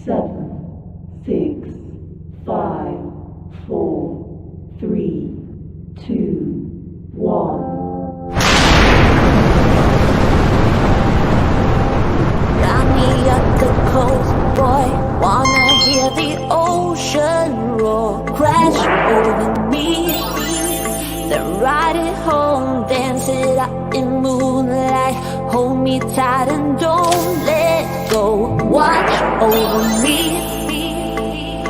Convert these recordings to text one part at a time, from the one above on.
7, 6, 5, 4, 3, 2, 1. Got me up the coast, boy. Wanna hear the ocean roar, crash over me. Then ride it home, dance it out in moonlight. Hold me tight and don't let go. Watch over me.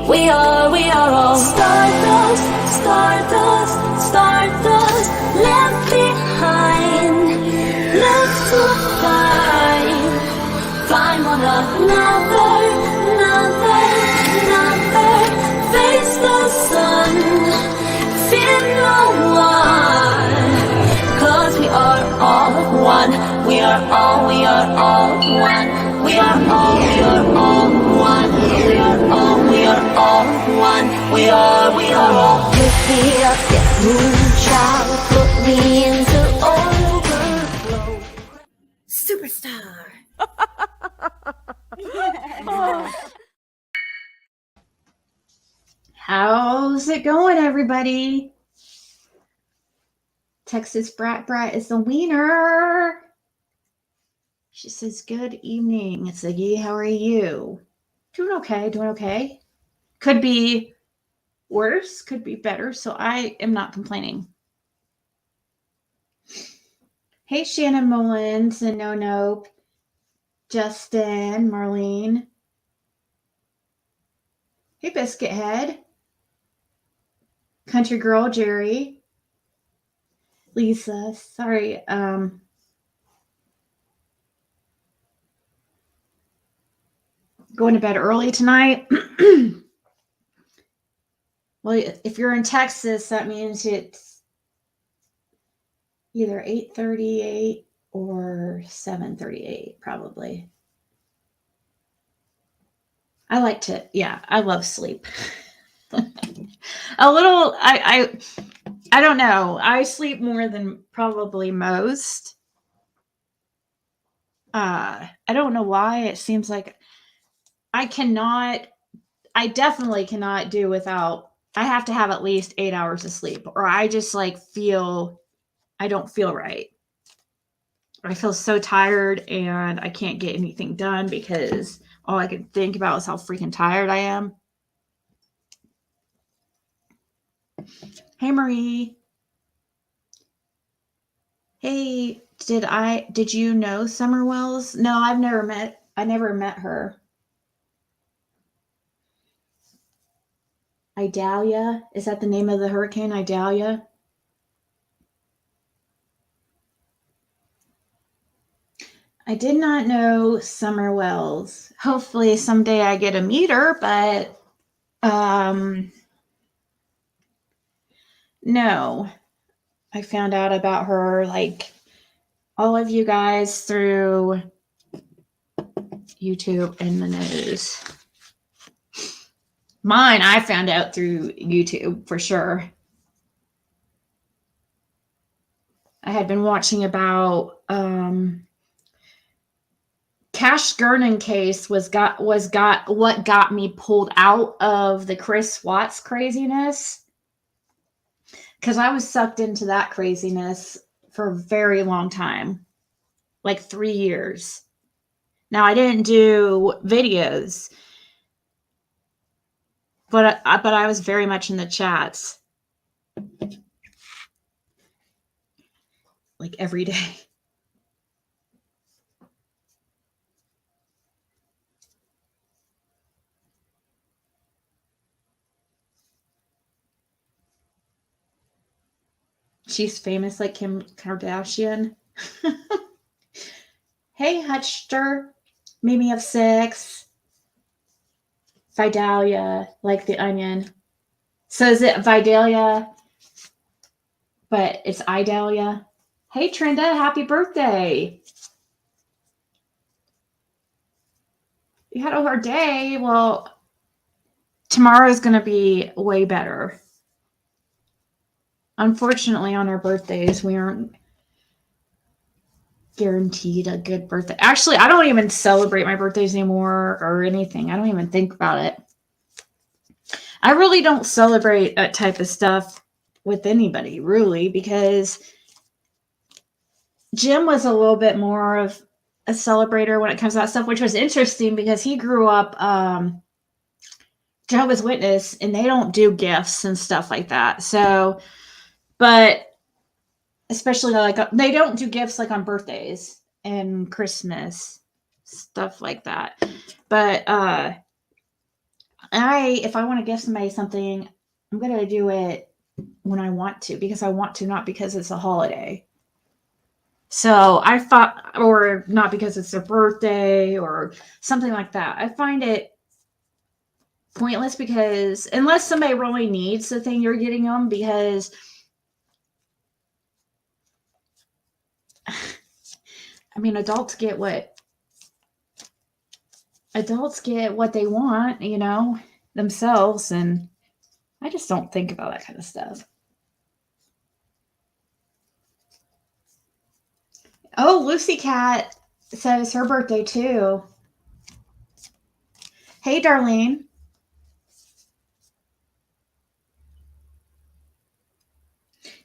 We are all stardust, stardust, stardust. Left behind, left to find one another, face the sun, fear no one, 'cause we are all one, we are all one, we are all, we are all one, we are all one, we are all. Lift me up, yeah, moonchild, put me into overflow. Superstar. How's it going, everybody? Texas Brat is the wiener. She says, good evening, Ziggy. How are you? Doing okay. Could be worse, could be better, so I am not complaining. Hey, Shannon Mullins and No Nope, Justin, Marlene. Hey, Biscuit Head. Country Girl, Jerry. Lisa, sorry. Going to bed early tonight. Well, if you're in Texas, that means it's either 8:38 or 7:38, probably. I love sleep. A little, I don't know. I sleep more than probably most. I don't know why. It seems like I definitely cannot do without, I have to have at least 8 hours of sleep, or I just I don't feel right. I feel so tired and I can't get anything done because all I can think about is how freaking tired I am. Hey, Marie. Hey, did you know Summer Wells? No, I never met her. Idalia, is that the name of the hurricane, Idalia? I did not know Summer Wells. Hopefully someday I get to meet her, but no. I found out about her like all of you guys through YouTube and the news. Mine, I found out through YouTube for sure. I had been watching about Cash Gernon case what got me pulled out of the Chris Watts craziness, because I was sucked into that craziness for a very long time, like 3 years. Now, I didn't do videos, but I was very much in the chats, like every day. She's famous like Kim Kardashian. Hey, Hutchter, Mimi of Six, Vidalia, like the onion. So is it Vidalia, but it's Idalia? Hey, Trinda, happy birthday. You had a hard day. Well, tomorrow's going to be way better. Unfortunately, on our birthdays, we aren't guaranteed a good birthday. Actually, I don't even celebrate my birthdays anymore or anything. I don't even think about it. I really don't celebrate that type of stuff with anybody, really, because Jim was a little bit more of a celebrator when it comes to that stuff, which was interesting because he grew up Jehovah's Witness, and they don't do gifts and stuff like that. So, but especially like they don't do gifts like on birthdays and Christmas, stuff like that. But if I want to give somebody something, I'm gonna do it when I want to, because I want to, not because it's a holiday. So I thought, or not because it's their birthday or something like that. I find it pointless, because unless somebody really needs the thing you're getting them, because I mean, adults get what they want, themselves, and I just don't think about that kind of stuff. Oh, Lucy Cat says her birthday too. Hey, Darlene.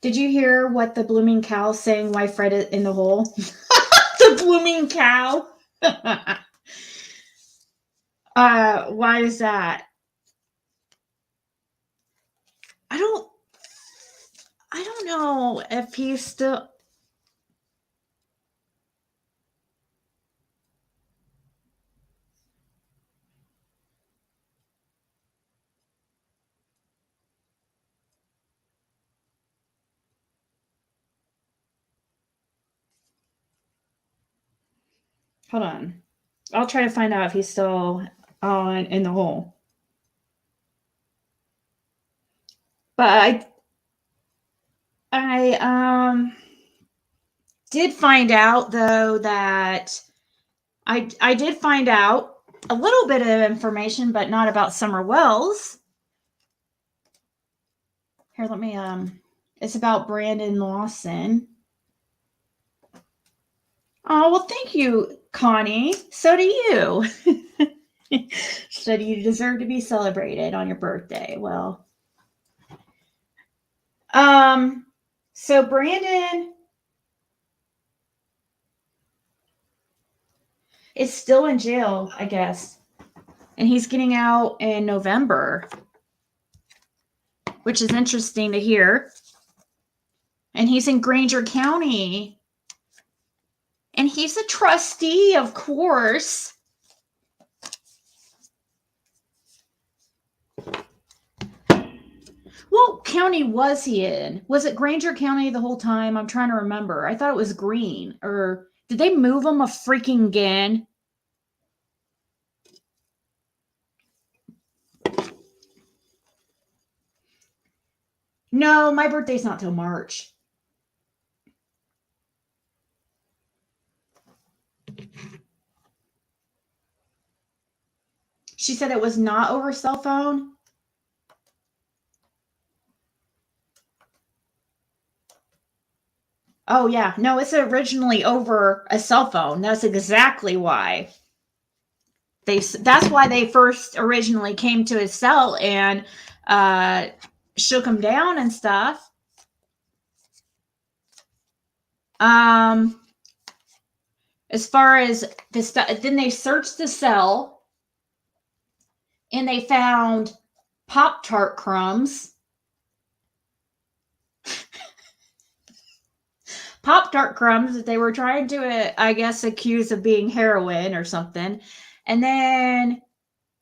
Did you hear what the blooming cow saying? Why Fred in the hole? The blooming cow. Why is that? I don't know if he's still. Hold on. I'll try to find out if he's still on in the hole. But I did find out though that I did find out a little bit of information, but not about Summer Wells. Here, let me it's about Brandon Lawson. Oh, well, thank you, Connie. So do you. So do you deserve to be celebrated on your birthday? Well, so Brandon is still in jail, I guess. And he's getting out in November, which is interesting to hear. And he's in Granger County. And he's a trustee, of course. What county was he in? Was it Granger County the whole time? I'm trying to remember. I thought it was Greene. Or did they move him a freaking again? No, my birthday's not till March. She said it was not over cell phone. Oh, yeah. No, it's originally over a cell phone. That's exactly why. That's why they first originally came to his cell and shook him down and stuff. As far as the stuff, then they searched the cell and they found Pop-Tart crumbs. Pop-Tart crumbs that they were trying to, I guess, accuse of being heroin or something. And then,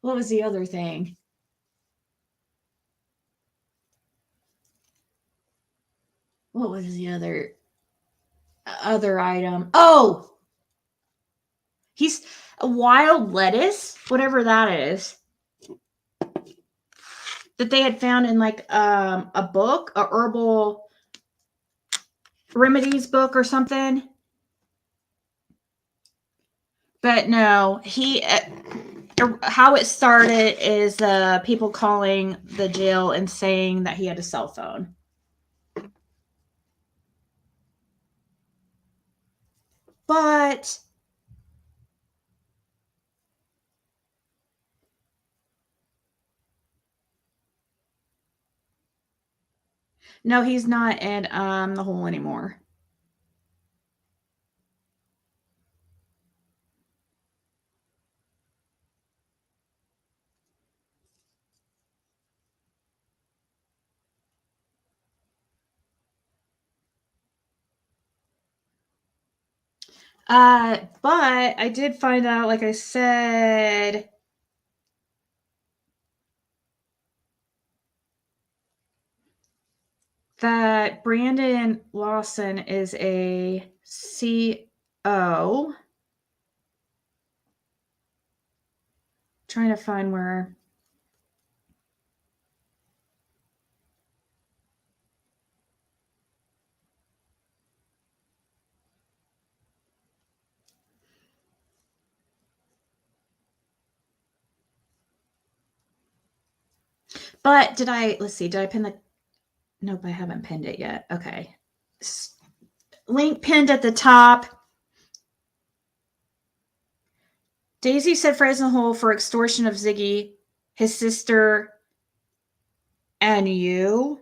what was the other thing? What was the other item? Oh! He's a wild lettuce, whatever that is, that they had found in like a book, a herbal remedies book or something. But no, how it started is people calling the jail and saying that he had a cell phone. But no, he's not in the hole anymore. But I did find out, like I said, that Brandon Lawson is a CO. Trying to find where. But let's see, did I pin the, nope, I haven't pinned it yet. Okay. Link pinned at the top. Daisy said Fred's in the hole for extortion of Ziggy, his sister, and you.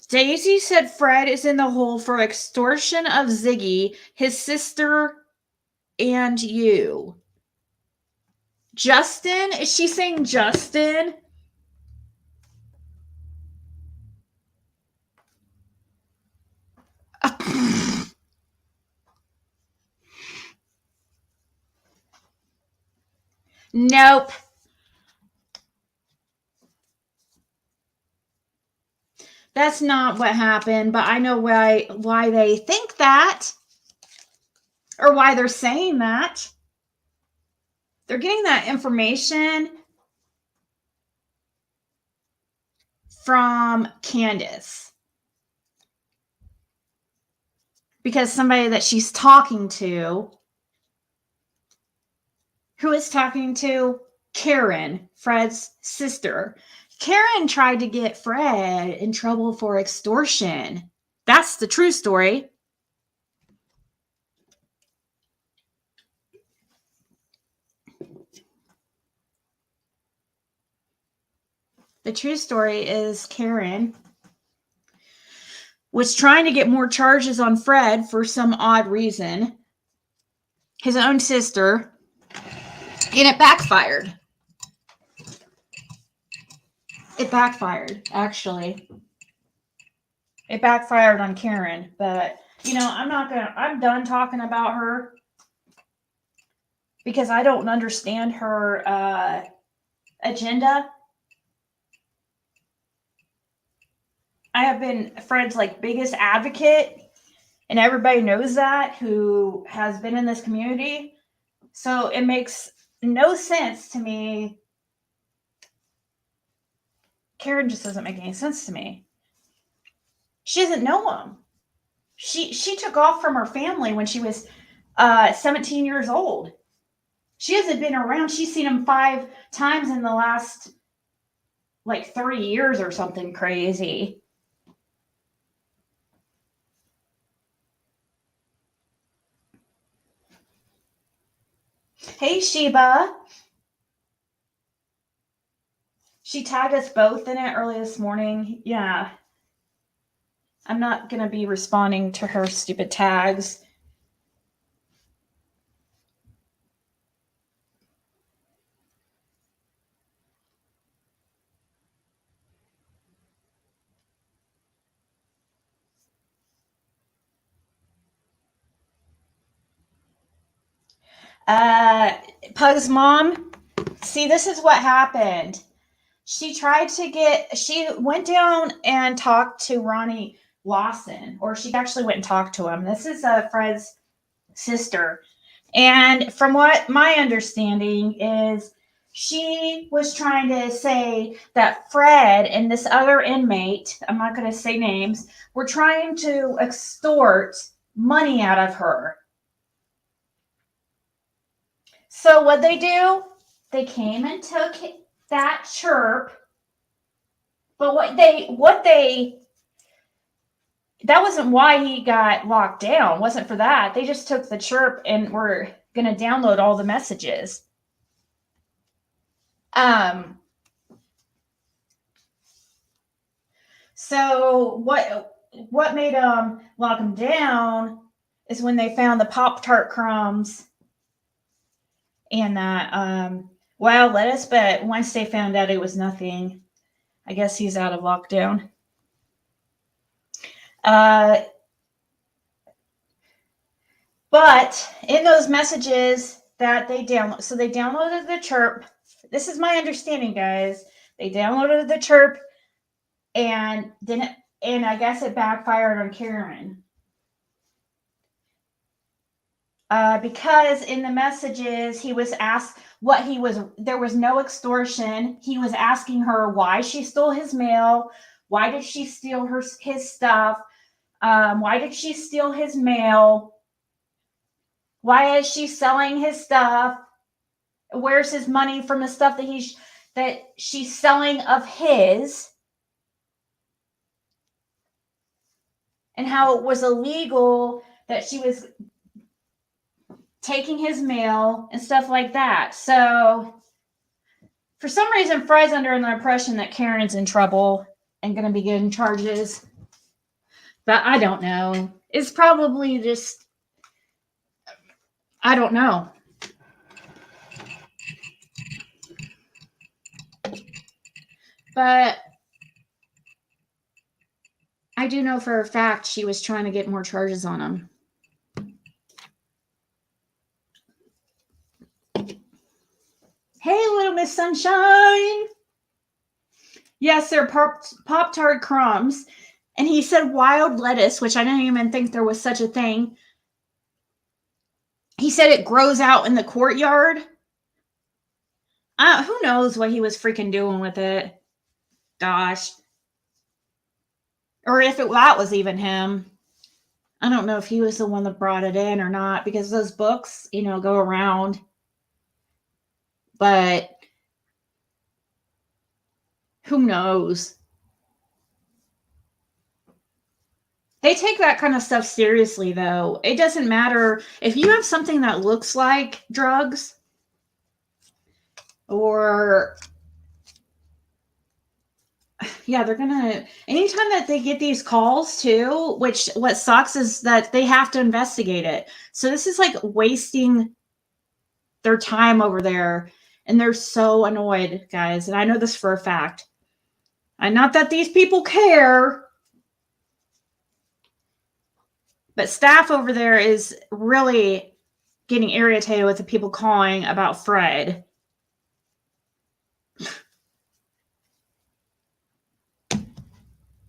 Daisy said Fred is in the hole for extortion of Ziggy, his sister, and you. Justin? Is she saying Justin? Nope. That's not what happened, but I know why they think that, or why they're saying that. They're getting that information from Candace. Because somebody that she's talking to, who is talking to Karen, Fred's sister. Karen tried to get Fred in trouble for extortion. That's the true story. The true story is Karen was trying to get more charges on Fred for some odd reason. His own sister. And it backfired. It backfired, actually. It backfired on Karen. But, I'm done talking about her. Because I don't understand her agenda. I have been Fred's biggest advocate, and everybody knows that who has been in this community. So it makes no sense to me. Karen just doesn't make any sense to me. She doesn't know him. She took off from her family when she was 17 years old. She hasn't been around. She's seen him 5 times in the last 30 years or something crazy. Hey, Sheba. She tagged us both in it early this morning. Yeah. I'm not going to be responding to her stupid tags. Pug's mom, see, this is what happened. She went down and talked to Ronnie Lawson, or she actually went and talked to him. This is Fred's sister. And from what my understanding is, she was trying to say that Fred and this other inmate, I'm not going to say names, were trying to extort money out of her. So what they do, they came and took that Chirp. But what they that wasn't why he got locked down. It wasn't for that. They just took the Chirp and were going to download all the messages. So what made them lock him down is when they found the Pop-Tart crumbs and that wild lettuce, but once they found out it was nothing, I guess he's out of lockdown. But in those messages that they download, so they downloaded the Chirp. This is my understanding, guys. They downloaded the Chirp and didn't, and I guess it backfired on Karen. Because in the messages he was asked there was no extortion. He was asking her why she stole his mail, why did she steal his stuff, why did she steal his mail, why is she selling his stuff, where's his money from the stuff that she's selling of his, and how it was illegal that she was taking his mail and stuff like that. So for some reason, Fred's under the impression that Karen's in trouble and going to be getting charges. But I don't know. It's probably just, I don't know. But I do know for a fact she was trying to get more charges on him. Hey, little Miss Sunshine. Yes, they're Pop-Tart crumbs. And he said wild lettuce, which I didn't even think there was such a thing. He said it grows out in the courtyard. Who knows what he was freaking doing with it. Gosh. Or if that was even him. I don't know if he was the one that brought it in or not, because those books, go around. But who knows? They take that kind of stuff seriously, though. It doesn't matter if you have something that looks like drugs or they're gonna, anytime that they get these calls too, which what sucks is that they have to investigate it. So this is like wasting their time over there, and they're so annoyed, guys. And I know this for a fact. And not that these people care, but staff over there is really getting irritated with the people calling about Fred.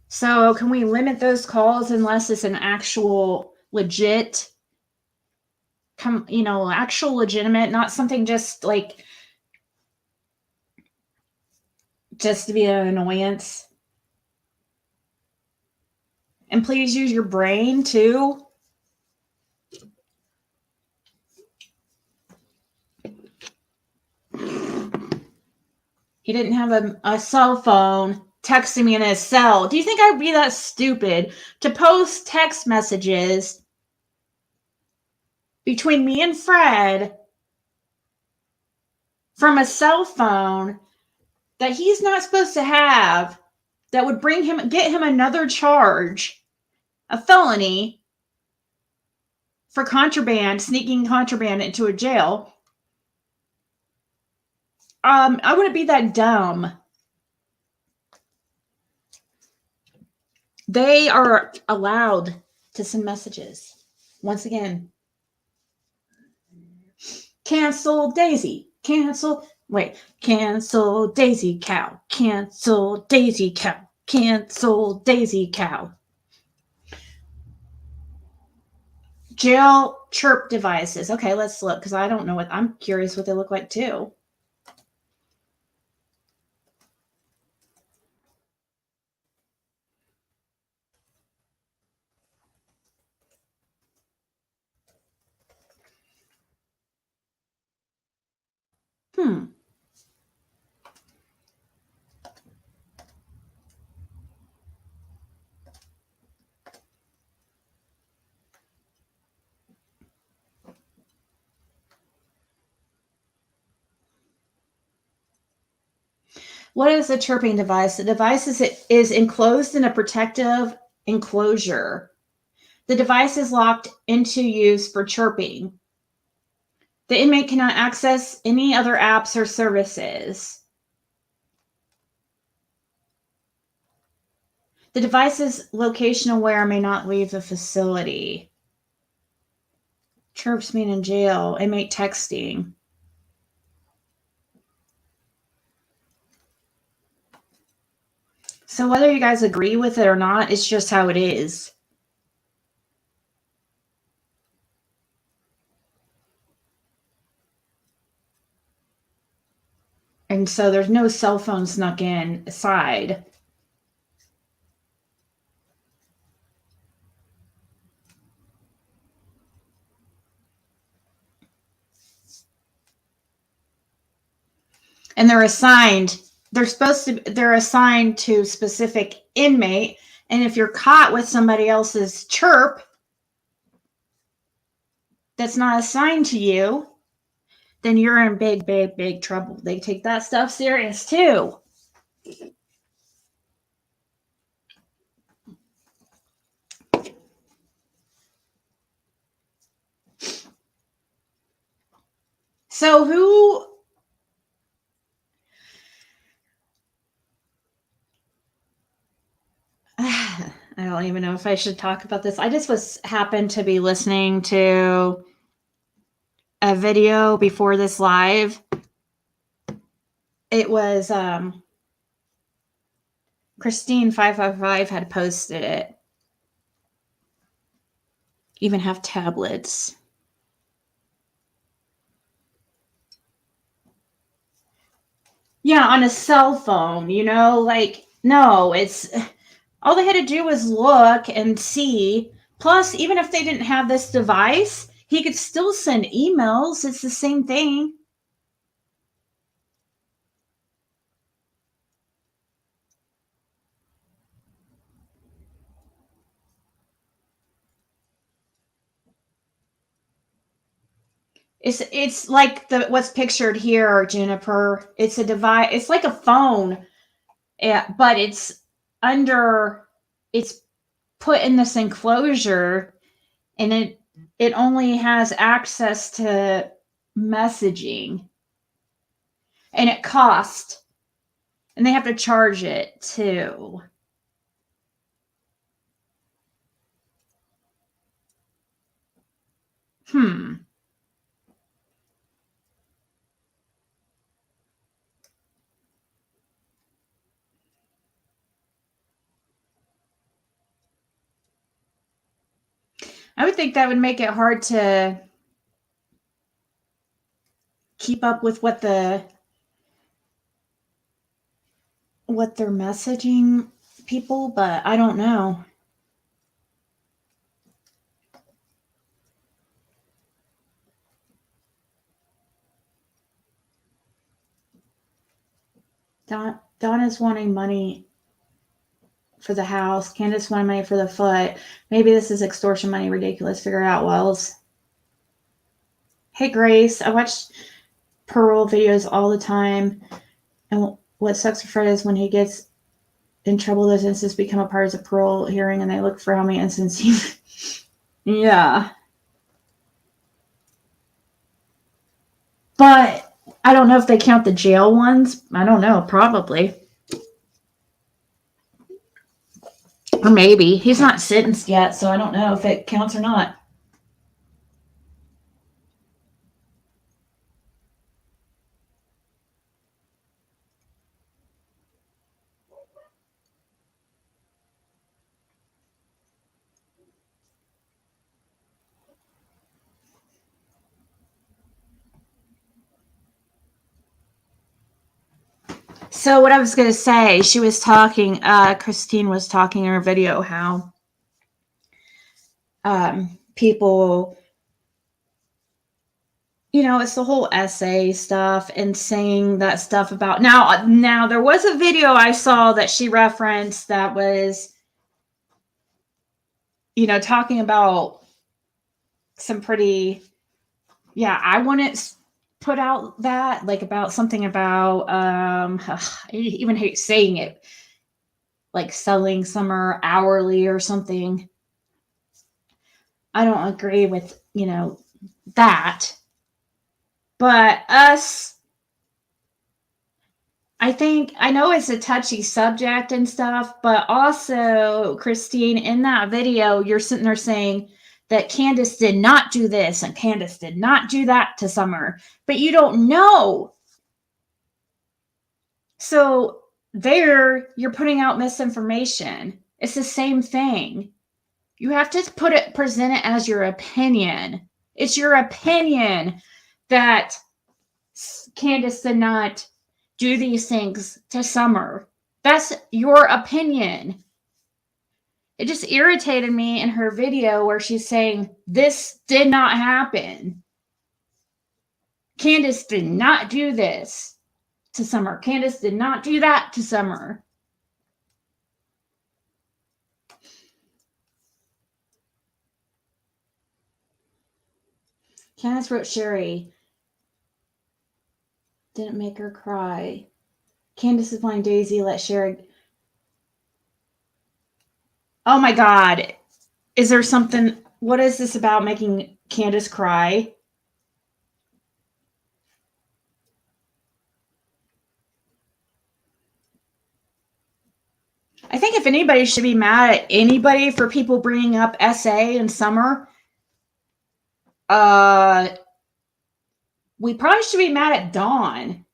So can we limit those calls unless it's an actual legit, actual legitimate, not something just like just to be an annoyance? And please use your brain too. He didn't have a cell phone texting me in his cell. Do you think I'd be that stupid to post text messages between me and Fred from a cell phone that he's not supposed to have, that would get him another charge, a felony for contraband, sneaking contraband into a jail? I wouldn't be that dumb. They are allowed to send messages. Once again, cancel Daisy, cancel Daisy cow, cancel Daisy cow, cancel Daisy cow. Jail Chirp devices. Okay, let's look, because I don't know I'm curious what they look like too. What is a chirping device? The device is enclosed in a protective enclosure. The device is locked into use for chirping. The inmate cannot access any other apps or services. The device is location aware, may not leave the facility. Chirps mean in jail. Inmate texting. So whether you guys agree with it or not, it's just how it is. And so there's no cell phone snuck in aside. And they're assigned to specific inmate. And if you're caught with somebody else's chirp that's not assigned to you, then you're in big, big, big trouble. They take that stuff serious too. So who... I don't even know if I should talk about this. I just happened to be listening to a video before this live. It was Christine 555 had posted it. Even have tablets. Yeah, on a cell phone, like, no, it's all they had to do was look and see. Plus, even if they didn't have this device, he could still send emails. It's the same thing. It's like what's pictured here, Juniper. It's a device. It's like a phone, but it's put in this enclosure, and it only has access to messaging, and it costs, and they have to charge it too. I would think that would make it hard to keep up with what they're messaging people, but I don't know. Donna's wanting money for the house. Candace wanted money for the foot. Maybe this is extortion money. Ridiculous. Figure it out, Wells. Hey, Grace. I watch parole videos all the time. And what sucks for Fred is when he gets in trouble, those instances become a part of the parole hearing, and they look for how many instances. Yeah. But I don't know if they count the jail ones. I don't know. Probably. Or maybe. He's not sentenced yet, so I don't know if it counts or not. So what I was going to say, she was talking, Christine was talking in her video how people, it's the whole essay stuff and saying that stuff about, now there was a video I saw that she referenced that was, talking about some pretty, I wouldn't put out that, like, about something about, I even hate saying it, like selling summer hourly or something. I don't agree with, that. But us, I know it's a touchy subject and stuff, but also, Christine, in that video, you're sitting there saying that Candace did not do this and Candace did not do that to Summer, but you don't know. So there, you're putting out misinformation. It's the same thing. You have to present it as your opinion. It's your opinion that Candace did not do these things to Summer. That's your opinion. It just irritated me in her video where she's saying, this did not happen. Candace did not do this to Summer. Candace did not do that to Summer. Candace wrote Sherry. Didn't make her cry. Candace is playing Daisy. Let Sherry. Oh my God. Is there something? What is this about making Candace cry? I think if anybody should be mad at anybody for people bringing up SA in Summer, we probably should be mad at Dawn.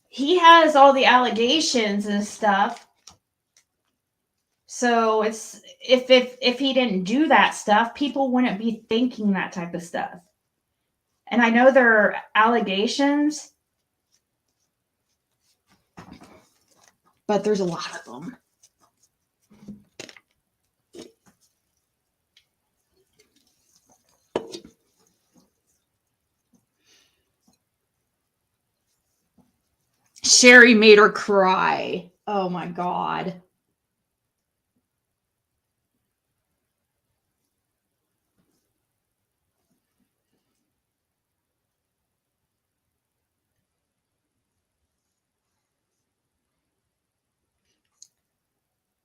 He has all the allegations and stuff. So it's if he didn't do that stuff, people wouldn't be thinking that type of stuff. And I know there are allegations, but there's a lot of them. Sherry made her cry. Oh my God.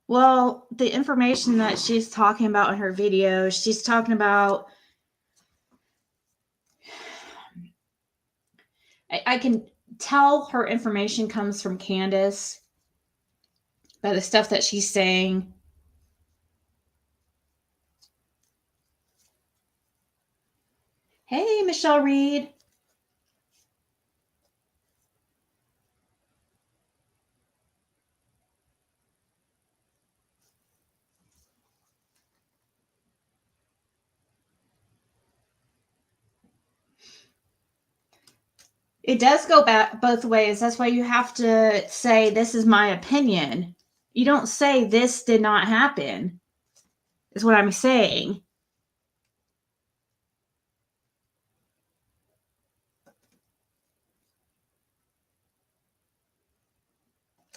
Well, the information that she's talking about in her video, she's talking about. I can tell her information comes from Candace by the stuff that she's saying. Hey, Michelle Reed. It does go back both ways. That's why you have to say, this is my opinion. You don't say this did not happen, is what I'm saying.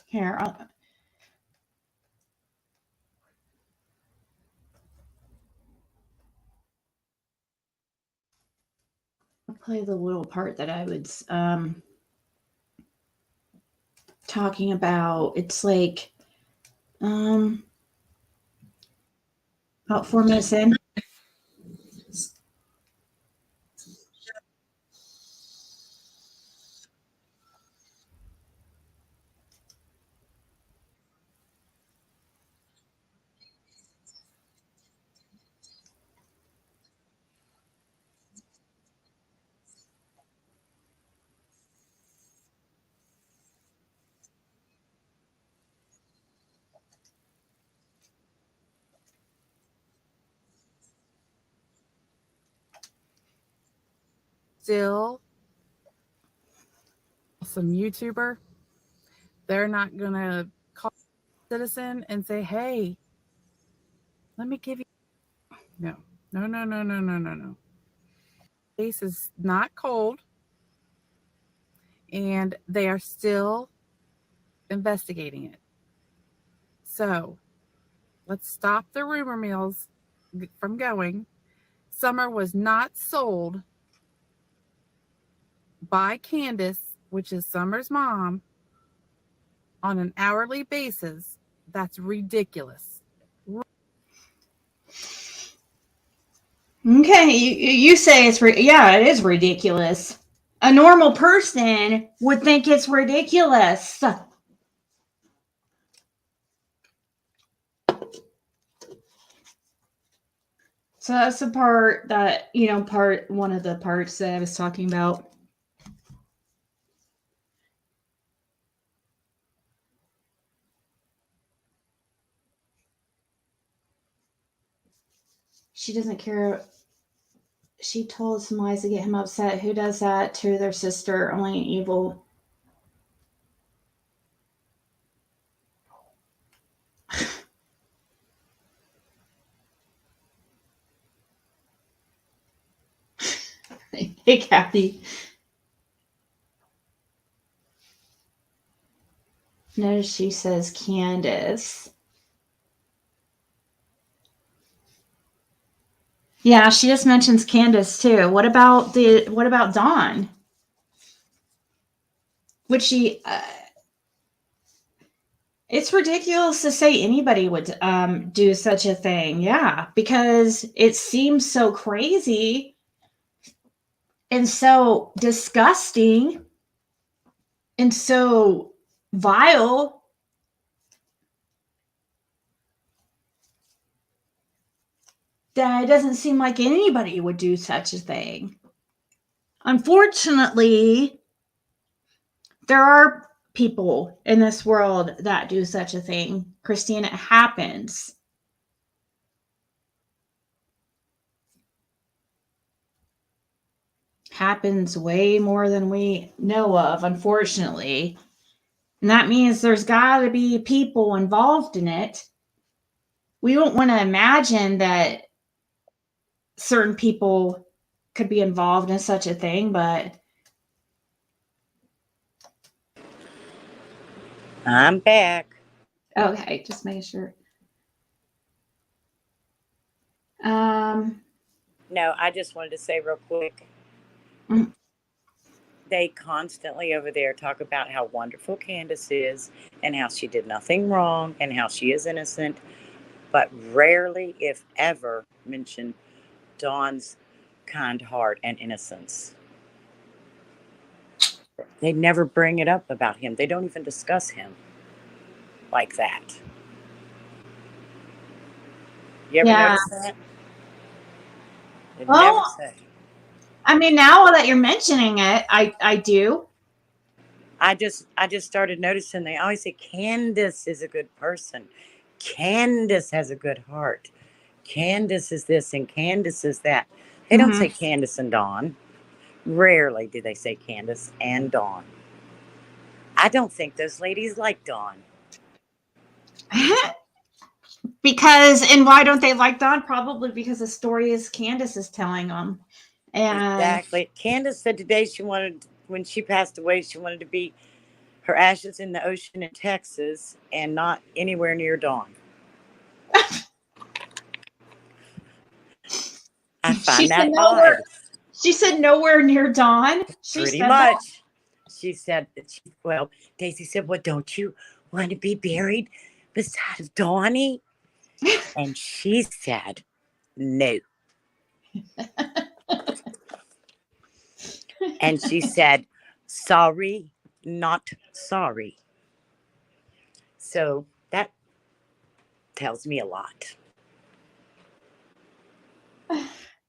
Here, I'll play the little part that I was talking about. It's like about 4 minutes in. Still some YouTuber, they're not going to call a citizen and say, hey, let me give you. No. Case is not cold, and they are still investigating it. So let's stop the rumor mills from going. Summer was not sold by Candace, which is Summer's mom, on an hourly basis, that's ridiculous. Okay, you say it's yeah, it is ridiculous. A normal person would think it's ridiculous. So that's the part that, one of the parts that I was talking about. She doesn't care. She told some lies to get him upset. Who does that to their sister? Only an evil. Hey, Kathy. Notice she says Candace. Yeah, she just mentions Candace too. What about Dawn? Would she? It's ridiculous to say anybody would do such a thing. Yeah, because it seems so crazy and so disgusting and so vile. That it doesn't seem like anybody would do such a thing. Unfortunately, there are people in this world that do such a thing. Christine, it happens. Happens way more than we know of, unfortunately. And that means there's got to be people involved in it. We don't want to imagine that certain people could be involved in such a thing, but I'm back. okay, just making sure. No, I just wanted to say real quick. Mm. They constantly over there talk about how wonderful Candace is and how she did nothing wrong and how she is innocent, but rarely, if ever, mention Dawn's kind heart and innocence. They never bring it up about him. They don't even discuss him like that. You ever Yeah. notice that? They Well, never say. I mean, now that you're mentioning it, I do. I just started noticing they always say Candace is a good person. Candace has a good heart. Candace is this and Candace is that. They don't say Candace and Dawn. Rarely do they say Candace and Dawn. I don't think those ladies like Dawn. And why don't they like Dawn? Probably because the story is Candace is telling them. And Exactly. Candace said today when she passed away, she wanted to be her ashes in the ocean in Texas and not anywhere near Dawn. I find that odd. She said nowhere near Dawn. Pretty much. She said, well, Daisy said, well, don't you want to be buried beside Dawnie? And she said, no. And she said, sorry, not sorry. So that tells me a lot.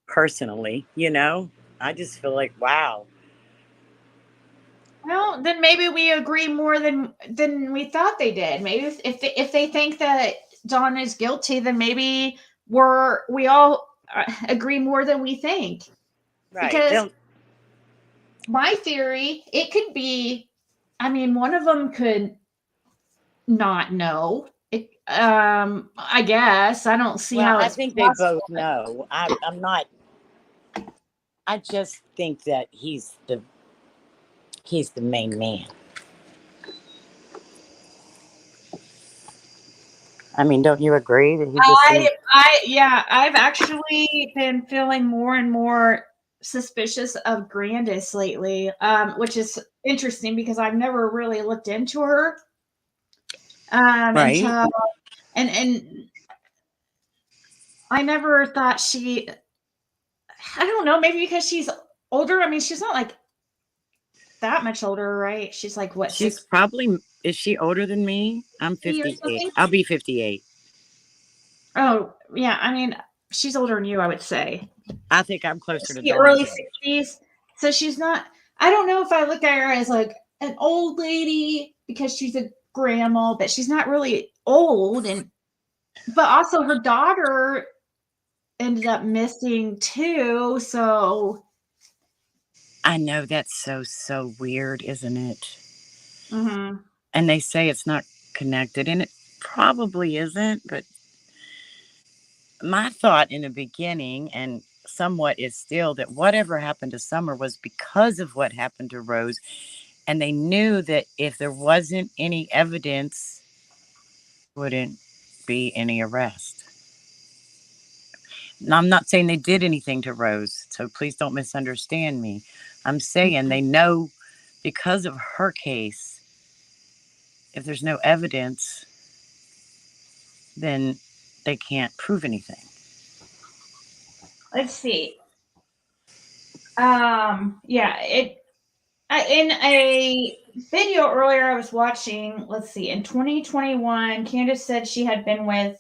Personally, I just feel like, wow. Well, then maybe we agree more than we thought they did. Maybe if they think that Dawn is guilty, then maybe we all agree more than we think. Right. Because my theory, it could be, I mean, one of them could not know. I guess I don't see how. I think they both know. I'm not. I just think that he's the main man. I mean, don't you agree that he just seems? Yeah, I've actually been feeling more and more suspicious of Grandis lately, which is interesting because I've never really looked into her Right. until and I never thought she. I don't know, maybe because she's older. I mean, she's not like that much older, right? She's like what, She's 60 probably, is she older than me? I'm or 58. something? I'll be 58. Oh, yeah. I mean, she's older than you, I would say. I think I'm closer to She Dawn's early age. 60s. So she's not, I don't know if I look at her as like an old lady because she's a grandma, but she's not really old. And, but also her daughter ended up missing too. So, I know that's so weird, isn't it? mhm. And they say it's not connected, and it probably isn't. But my thought in the beginning, and somewhat is still, that whatever happened to Summer was because of what happened to Rose. And they knew that if there wasn't any evidence, wouldn't be any arrest. Now, I'm not saying they did anything to Rose, so please don't misunderstand me. I'm saying they know because of her case, if there's no evidence, then they can't prove anything. Let's see. Yeah, in a video earlier I was watching, let's see, in 2021, Candace said she had been with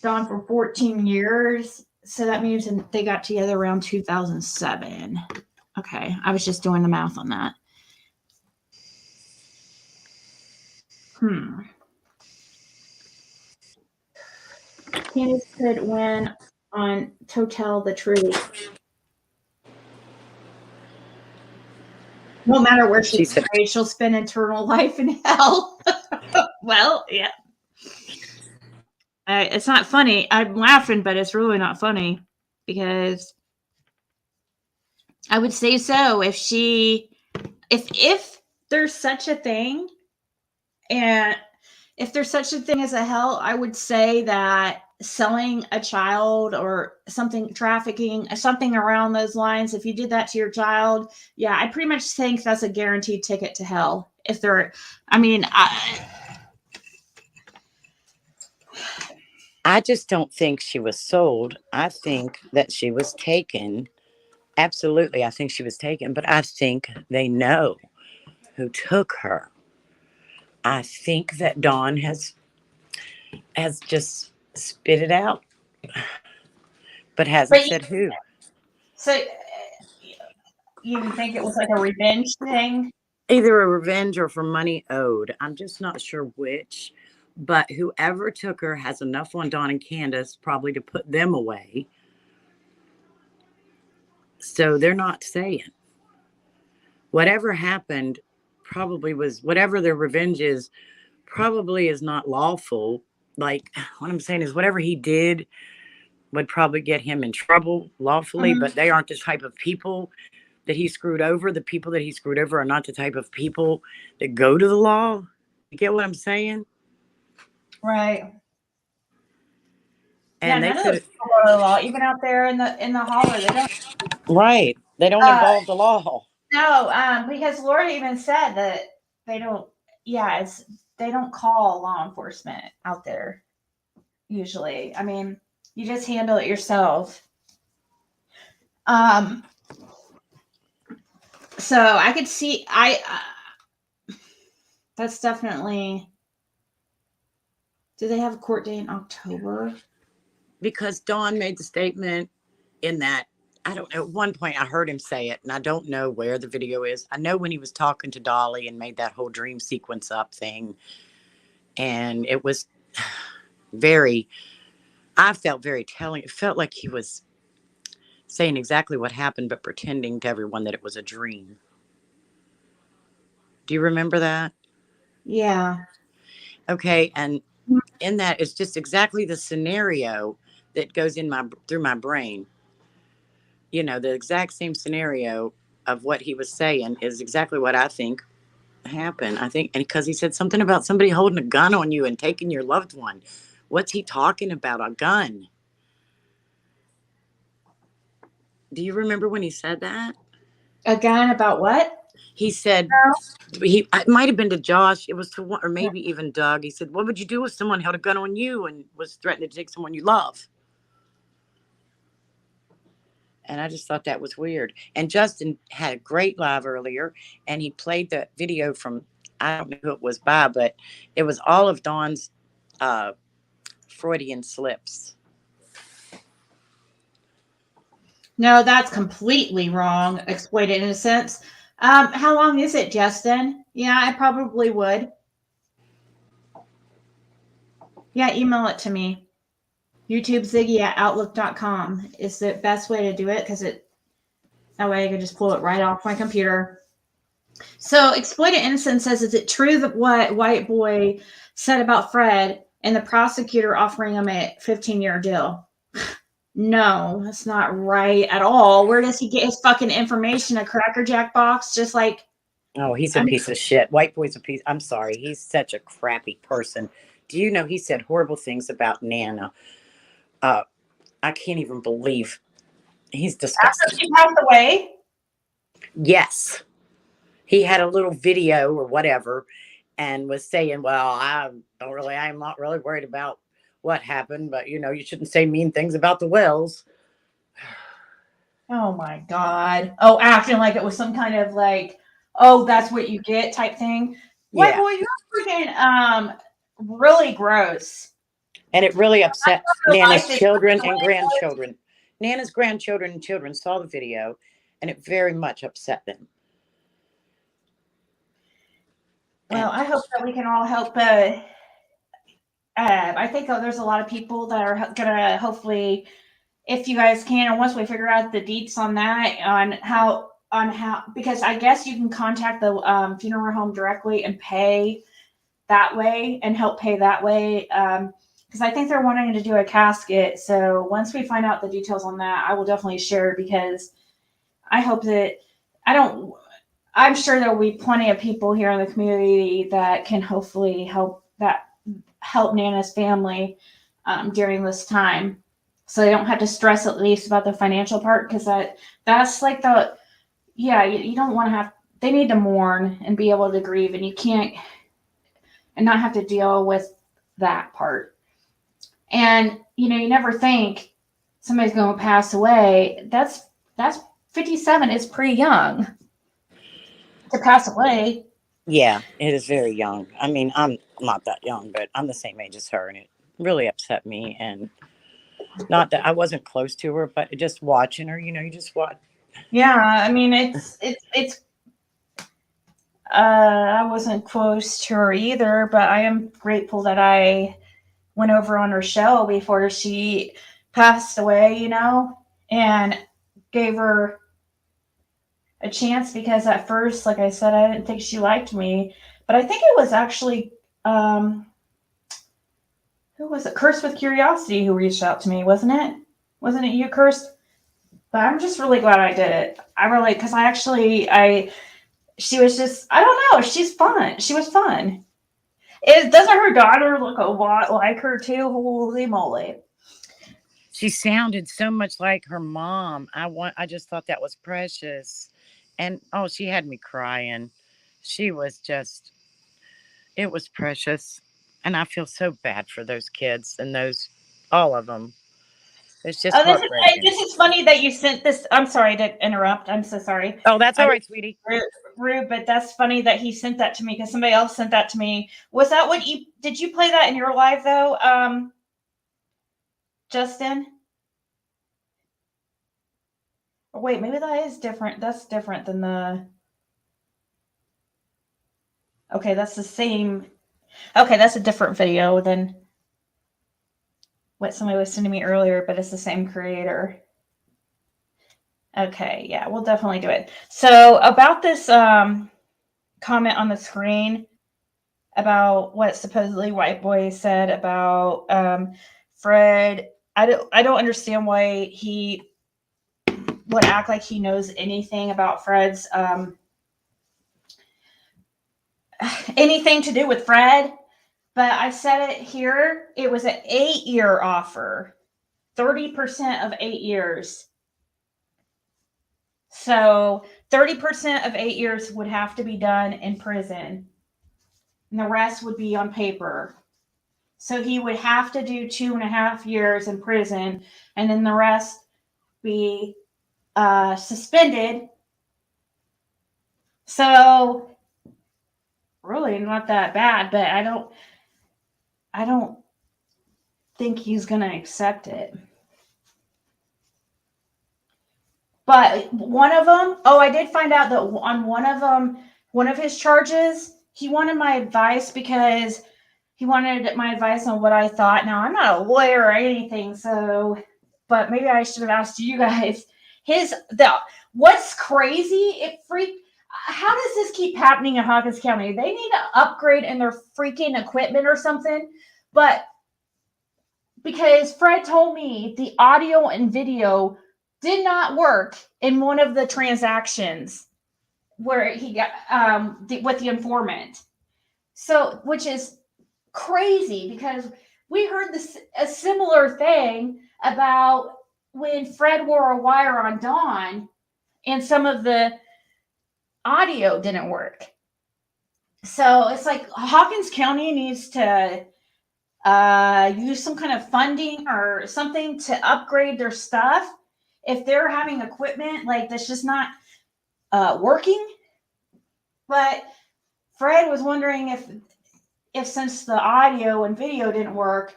Don for 14 years. So that means they got together around 2007. Okay, I was just doing the math on that. Candace could win on To Tell the Truth. No matter where She she's said, married, she'll spend eternal life in hell. Well, yeah. It's not funny. I'm laughing, but it's really not funny because I would say so if there's such a thing, and if there's such a thing as a hell, I would say that selling a child or something, trafficking, something around those lines, if you did that to your child, yeah, I pretty much think that's a guaranteed ticket to hell. If they're, I mean, I just don't think she was sold. I think that she was taken. Absolutely, I think she was taken, but I think they know who took her. I think that Dawn has just spit it out, but hasn't but said who. so you think it was like a revenge thing? Either a revenge or for money owed. I'm just not sure which. But whoever took her has enough on Dawn and Candace probably to put them away. So they're not saying. Whatever happened probably was, whatever their revenge is, probably is not lawful. Like, what I'm saying is, whatever he did would probably get him in trouble lawfully, Mhm. but they aren't the type of people that he screwed over. The people that he screwed over are not the type of people that go to the law. You get what I'm saying? Right. Yeah, And they none of those could, people go to the law, even out there in the holler. They don't. right. They don't Uh, involve the law. no, because Laura even said that they don't. Yeah, they don't call law enforcement out there usually. I mean, you just handle it yourself. Um, so I could see. That's definitely. Do they have a court date in October? Because Dawn made the statement in that, I don't know, at one point I heard him say it, and I don't know where the video is. I know when he was talking to Dolly and made that whole dream sequence up thing, and it was very, I felt very telling. It felt like he was saying exactly what happened, but pretending to everyone that it was a dream. Do you remember that? Yeah. Okay, and in that, it's just exactly the scenario that goes in my through my brain. The exact same scenario of what he was saying is exactly what I think happened? I think, and because he said something about somebody holding a gun on you and taking your loved one. What's he talking about? A gun? Do you remember when he said that? Again, about what? He said it might have been to Josh. It was to one, or maybe even Doug. He said, "What would you do if someone held a gun on you and was threatening to take someone you love?" And I just thought that was weird. And Justin had a great live earlier, and he played the video from, I don't know who it was by, but it was all of Dawn's uh, Freudian slips. No, that's completely wrong. Exploited innocence. How long is it, Justin? Yeah, I probably would. Yeah, email it to me. YouTubeZiggy@outlook.com is the best way to do it because that way I can just pull it right off my computer. So exploited innocence says, is it true that what White Boy said about Fred and the prosecutor offering him a 15-year deal? No, that's not right at all. Where does he get his fucking information? A Cracker Jack box? Just like, Oh, he's a piece of shit. White Boy's a piece. I'm sorry. He's such a crappy person. Do you know he said horrible things about Nana? I can't even believe. He's after disgusting. she passed away? Yes. He had a little video or whatever and was saying, well, I'm not really worried about what happened, but you shouldn't say mean things about the Wells. Oh my God. Oh, acting like it was some kind of like, oh, that's what you get type thing. White Yeah. Boy, you're freaking really gross. And it really upset Your Nana's life is children really and grandchildren. Nana's grandchildren and children saw the video, and it very much upset them. Well, I hope that we can all help. I think there's a lot of people that are gonna hopefully, if you guys can, and once we figure out the deets on that, on how, because I guess you can contact the funeral home directly and pay that way and help pay that way. Because I think they're wanting to do a casket. So once we find out the details on that, I will definitely share, because I hope that I'm sure there will be plenty of people here in the community that can hopefully help Nana's family during this time, so they don't have to stress at least about the financial part, because that's like you don't want to have. They need to mourn and be able to grieve, and you can't and not have to deal with that part. And you never think somebody's going to pass away. That's 57 is pretty young to pass away. Yeah, it is very young. I mean, I'm not that young, but I'm the same age as her, and it really upset me. And not that I wasn't close to her, but just watching her, you just watch. Yeah, I mean, it's I wasn't close to her either, but I am grateful that I went over on her show before she passed away, and gave her a chance, because at first, like I said, I didn't think she liked me, but I think it was actually, who was it? Cursed with Curiosity who reached out to me, wasn't it? Wasn't it you, Cursed? But I'm just really glad I did it. Because she was just, I don't know, she's fun. She was fun. Doesn't her daughter look a lot like her too? Holy moly. She sounded so much like her mom. I just thought that was precious. And she had me crying. She was just, it was precious. And I feel so bad for those kids and all of them. It's just heartbreaking. This is funny that you sent this. I'm sorry to interrupt. I'm so sorry. Oh, that's all right, sweetie. Rude, but that's funny that he sent that to me, because somebody else sent that to me. Was that did you play that in your live though, Justin? Oh, wait, maybe that is different. That's different than okay, that's the same. Okay, that's a different video than what somebody was sending me earlier, but it's the same creator. Okay, yeah, we'll definitely do it. So about this comment on the screen about what supposedly White Boy said about Fred, I don't understand why he would act like he knows anything about Fred's anything to do with Fred, but I said it here. It was an 8-year offer, 30% of 8 years. So 30% of 8 years would have to be done in prison, and the rest would be on paper. So he would have to do 2.5 years in prison, and then the rest be suspended. So really not that bad, but I don't think he's gonna accept it. But one of them, I did find out that on one of them, one of his charges, he wanted my advice because he wanted my advice on what I thought. Now, I'm not a lawyer or anything, so, but maybe I should have asked you guys. What's crazy, how does this keep happening in Hawkins County? They need to upgrade in their freaking equipment or something. But because Fred told me the audio and video did not work in one of the transactions where he got with the informant. So, which is crazy because we heard a similar thing about when Fred wore a wire on Dawn and some of the audio didn't work. So it's like Hawkins County needs to use some kind of funding or something to upgrade their stuff. If they're having equipment like that's just not working. But Fred was wondering if since the audio and video didn't work,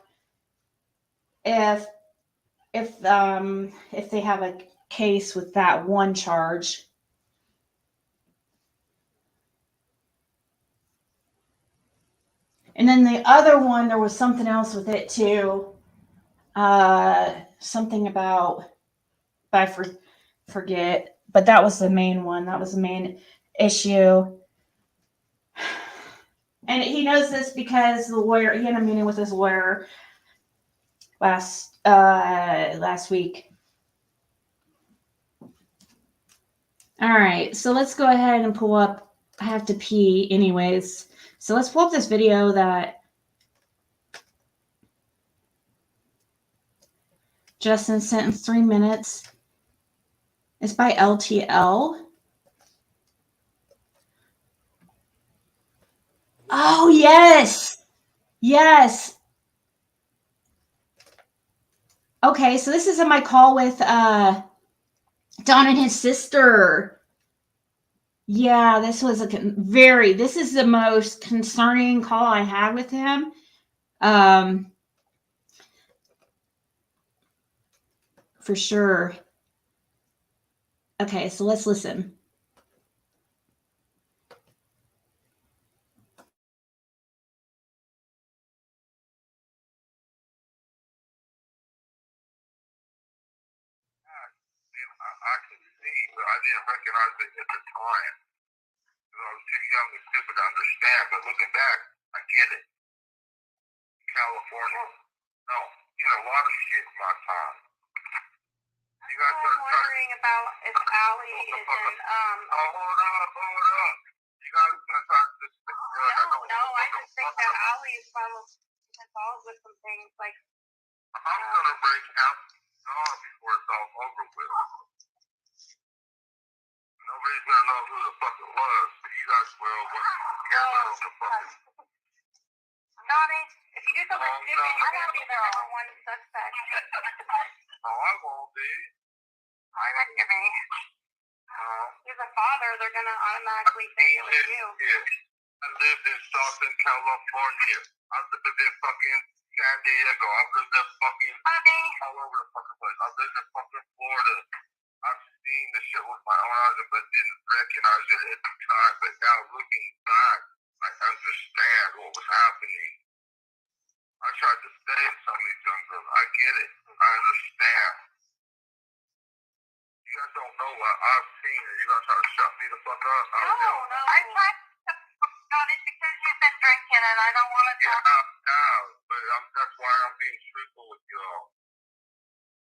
if they have a case with that one charge. And then the other one, there was something else with it too. Something about, I forget, but that was the main one. That was the main issue. And he knows this because the lawyer, he had a meeting with his lawyer last week. All right, so let's go ahead and pull up. I have to pee anyways. So let's pull up this video that Justin sent in 3 minutes. It's by LTL. Oh, yes. Yes. Okay, so this is in my call with Don and his sister. Yeah, this was this is the most concerning call I had with him. For sure. Okay, so let's listen. I could see, but I didn't recognize it at the time. I was too young and stupid to understand, but looking back, I get it. California, no, a lot of shit in my time. You guys I'm wondering about if Allie is in, hold up. You guys gonna start this no, I just think that Allie is probably involved with some things like. I'm gonna break out before it's all over with. Nobody's gonna know who the fuck it was, but you guys will. Donnie, if you do something stupid, you're gonna be the number one suspect. Oh, I won't be. I reckon me. You're the father, they're gonna automatically think it was you. I lived in Stockton, California. I lived in fucking San Diego. I lived in fucking all over the fucking place. I lived in fucking Florida. I've seen the shit with my own eyes, but didn't recognize it at the time. But now looking back, I understand what was happening. I tried to save some of these young girls. I get it. I understand. You guys don't know what I've seen, and you guys try to shut me the fuck up. No. I tried to on it because you've been drinking, and I don't want to talk. Yeah, but that's why I'm being truthful with you all.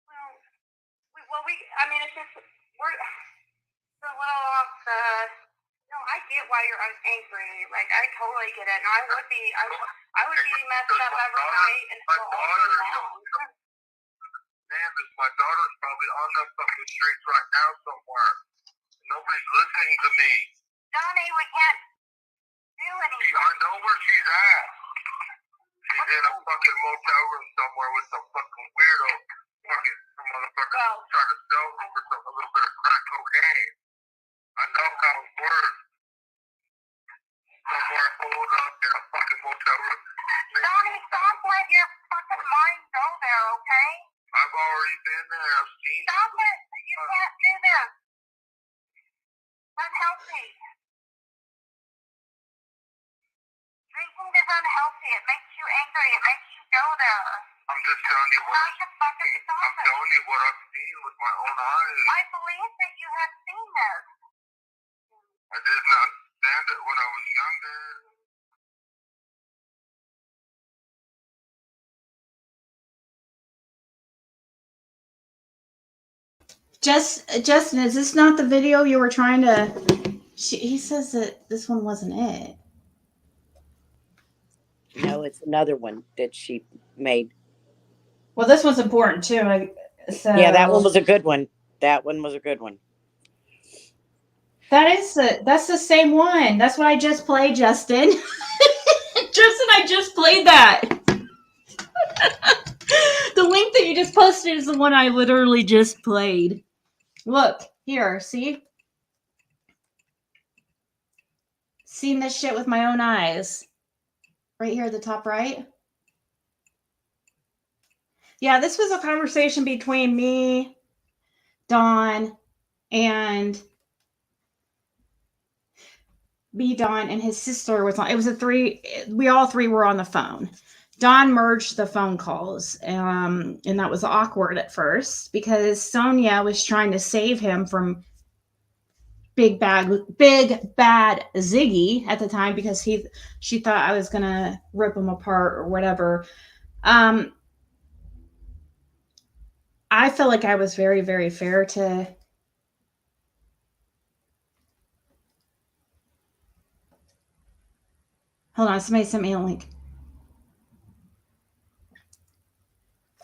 Well, it's just, we're a little off the No, I get why you're angry. Like, I totally get it. And I would be messed up every night and My all day long. Man, my daughter's probably on the fucking streets right now somewhere. Nobody's listening to me. Donnie, we can't do anything. I know where she's at. She's in a fucking motel room somewhere with some fucking weirdo fucking motherfucker trying to sell her for a little bit of crack cocaine. I know how it works. Somewhere hold up in a fucking motel room. Donnie, stop letting your fucking mind go there, okay? I've already been there. I've seen it. Stop it. You can't do this. Unhealthy. Drinking is unhealthy. It makes you angry. It makes you go there. I'm just telling you what Now you fucking stop I'm it. telling you what I've seen with my own eyes. I believe that you have seen this. I didn't understand it when I was younger. Justin, is this not the video you were trying to? He says that this one wasn't it. No, it's another one that she made. Well, this one's important too. Yeah, that one was a good one. That one was a good one. That's the same one. That's what I just played, Justin. Justin, I just played that. The link that you just posted is the one I literally just played. Look, here, see? Seen this shit with my own eyes. Right here at the top right. Yeah, this was a conversation between me, Don, and his sister was on. It was we all three were on the phone. Don merged the phone calls, and that was awkward at first because Sonia was trying to save him from big bad Ziggy at the time because she thought I was gonna rip him apart or whatever. I feel like I was very, very fair to. Hold on, somebody sent me a link.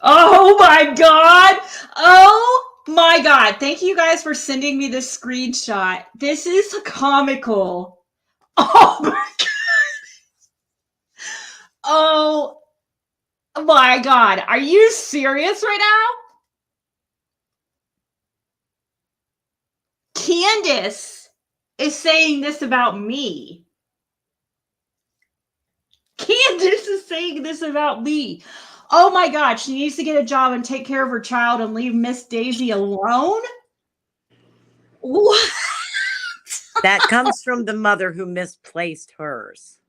Oh my god! Oh my god! Thank you guys for sending me this screenshot. This is comical. Oh my god! Oh my god! Are you serious right now? Candace is saying this about me. Candace is saying this about me. Oh my god, she needs to get a job and take care of her child and leave Miss Daisy alone? What? That comes from the mother who misplaced hers.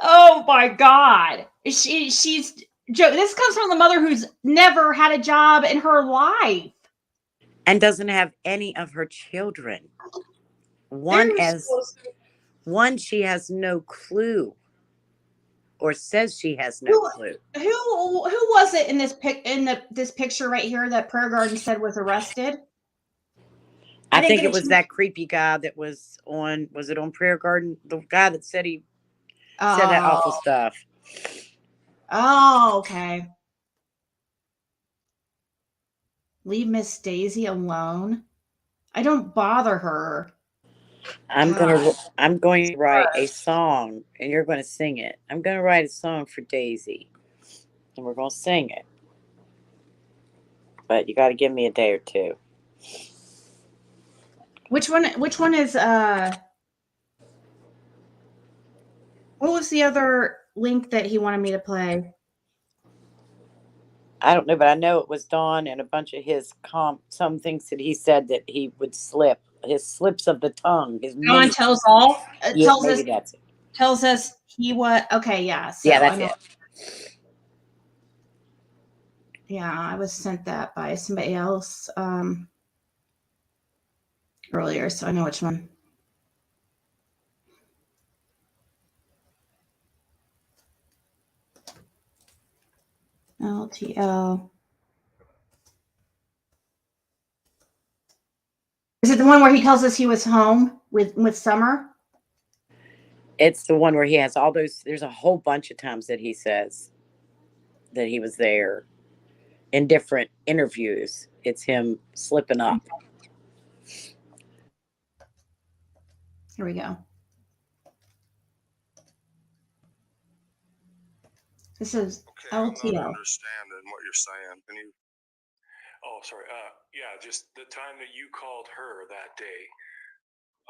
Oh my god. This comes from the mother who's never had a job in her life. And doesn't have any of her children. One she has no clue. Or says she has no clue. Who was it in this picture right here that Prayer Garden said was arrested? I think it was that creepy guy that was it on Prayer Garden? The guy that said said that awful stuff. Oh, okay. Leave Miss Daisy alone. I don't bother her. I'm going to write a song and you're going to sing it. I'm going to write a song for Daisy and we're going to sing it. But you got to give me a day or two. Which one is what was the other link that he wanted me to play? I don't know, but I know it was Dawn and a bunch of his some things that he said that he would slip. His slips of the tongue. Dawn tells all. Tells us he what? Okay, yeah. So yeah, that's it. Yeah, I was sent that by somebody else earlier, so I know which one. LTL. Is it the one where he tells us he was home with Summer? It's the one where he has all those. There's a whole bunch of times that he says that he was there in different interviews. It's him slipping up. Here we go. This is Okay, I'm not LTO. understanding what you're saying. Can you? Oh, sorry. Yeah, just the time that you called her that day.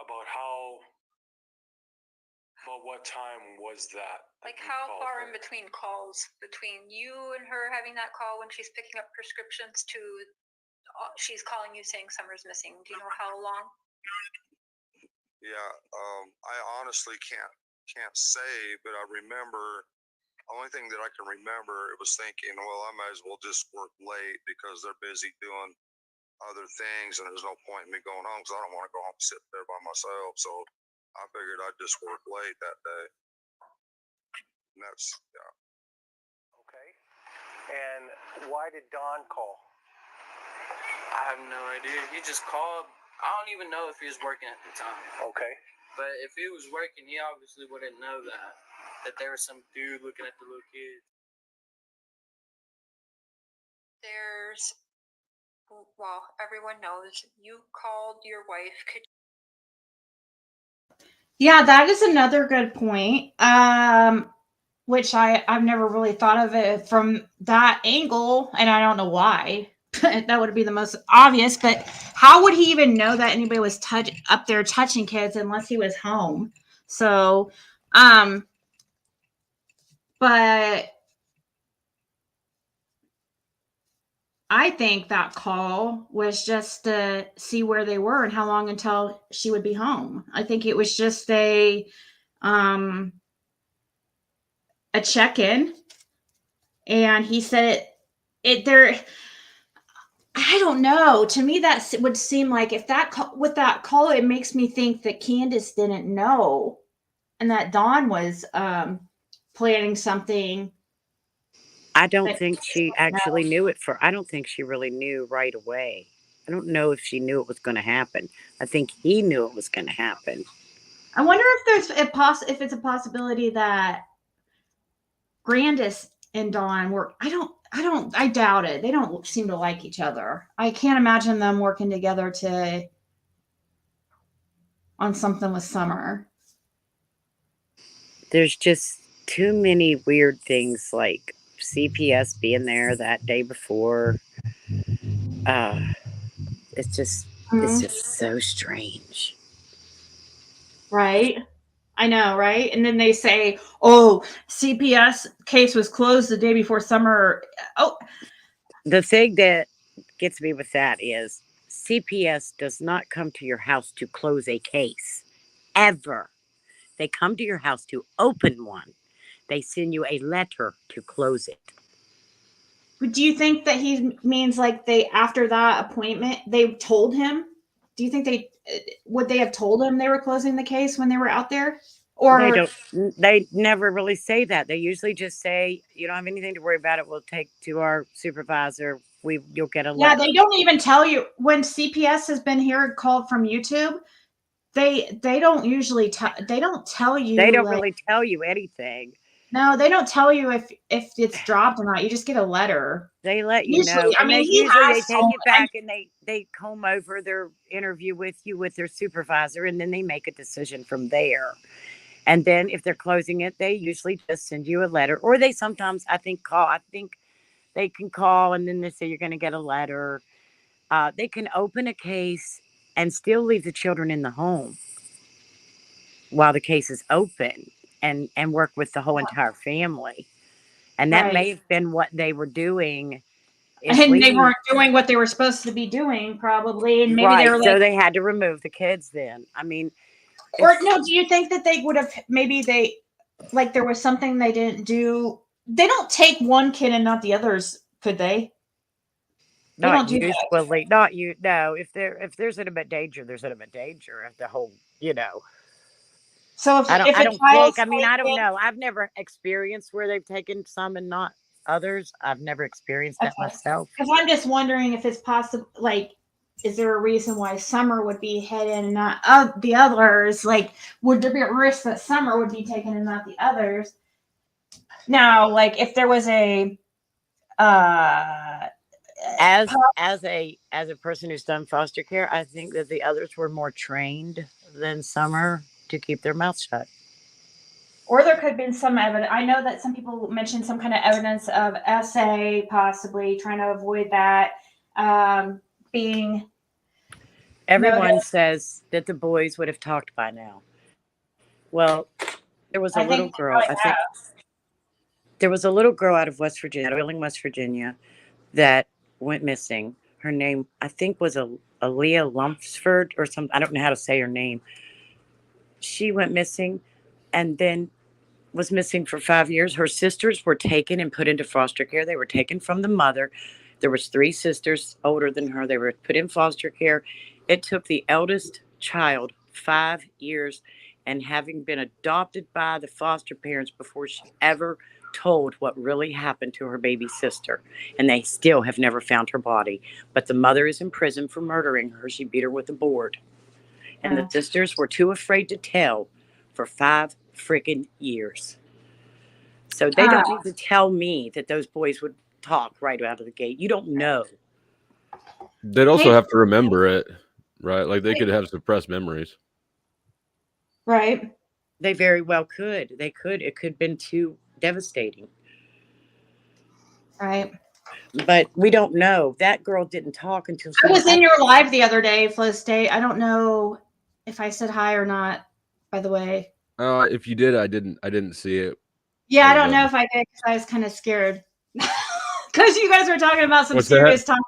About what time was that? Like, how far in between calls between you and her having that call when she's picking up prescriptions to she's calling you saying Summer's missing? Do you know how long? Yeah, I honestly can't say, but I remember. The only thing that I can remember, it was thinking, well, I might as well just work late because they're busy doing other things, and there's no point in me going home because I don't want to go home and sit there by myself. So I figured I'd just work late that day. And that's, yeah. Okay. And why did Don call? I have no idea. He just called. I don't even know if he was working at the time. Okay. But if he was working, he obviously wouldn't know that there was some dude looking at the little kids. Well, everyone knows you called your wife. Yeah, that is another good point. Which I've never really thought of it from that angle, and I don't know why. That would be the most obvious, but how would he even know that anybody was up there touching kids unless he was home? So, but I think that call was just to see where they were and how long until she would be home. I think it was just a check-in, and he said it there. I don't know. To me, that would seem like if with that call, it makes me think that Candace didn't know, and that Dawn was planning something. I don't think she actually knew it I don't think she really knew right away. I don't know if she knew it was going to happen. I think he knew it was going to happen. I wonder if there's if it's a possibility that Grandis and Dawn were. I doubt it. They don't seem to like each other. I can't imagine them working together on something with Summer. There's just too many weird things, like CPS being there that day before. It's just so strange. Right. I know, right? And then they say, "Oh, CPS case was closed the day before Summer." Oh, The thing that gets me with that is CPS does not come to your house to close a case, ever. They come to your house to open one. They send you a letter to close it. but do you think that he means like they after that appointment they told him? Do you think would they have told him they were closing the case when they were out there? They Or don't. They never really say that. They usually just say, "You don't have anything to worry about. It. We'll take to our supervisor. You'll get a yeah, letter." they don't even tell you when CPS has been here and called from YouTube. They don't usually they don't tell They you don't like really tell you anything. no, they don't tell you if it's dropped or not. You just get a letter. They let you know, Usually, I and mean, they he usually has they take told. it back and they comb over their interview with you with their supervisor, and then they make a decision from there. And then if they're closing it, they usually just send you a letter, or they sometimes I think call. I think they can call, and then they say you're going to get a letter. They can open a case and still leave the children in the home while the case is open, and work with the whole entire family. And that Right. may have been what they were doing. Is And they leaving. weren't doing what they were supposed to be doing, probably. And maybe they Right. were So like, they had to remove the kids then. I mean, or it's no, do you think that they would have, maybe they, like there was something they didn't do? They don't take one kid and not the others, could they? They not don't do that. usually, not you. No, if there's intimate danger, there's intimate danger. If the whole, So if I a don't think, child's I mean, I don't taken, know. I've never experienced where they've taken some and not others. I've never experienced that okay, myself. because I'm just wondering if it's possible, like is there a reason why Summer would be hidden and not the others? Like, would there be a risk that Summer would be taken and not the others? Now, like, if there was a As a person who's done foster care, I think that the others were more trained than Summer to keep their mouth shut. or there could have been some evidence. I know that some people mentioned some kind of evidence of SA, possibly trying to avoid that being. Everyone says that the boys would have talked by now. Well, there was a I think little girl. I think there was a little girl out of West Virginia, Wheeling, West Virginia, that went missing. Her name, I think, was Aaliyah Lumpsford or something. I don't know how to say her name. She went missing, and then was missing for 5 years. Her sisters were taken and put into foster care. They were taken from the mother. There was 3 sisters older than her. They were put in foster care. It took the eldest child 5 years, and having been adopted by the foster parents before she ever told what really happened to her baby sister. And they still have never found her body. But the mother is in prison for murdering her. She beat her with a board. And the sisters were too afraid to tell for 5 freaking years. So they don't need to tell me that those boys would talk right out of the gate. You don't know. They'd also have to remember it, right? Like they could have suppressed memories. Right. They very well could. They could. It could have been too devastating. Right. But we don't know. That girl didn't talk until she I was in your live the other day, Flow State. I don't know if I said hi or not, by the way. If you did, I didn't see it. Yeah, I don't know if I did because I was kind of scared. Because you guys were talking about some serious topics.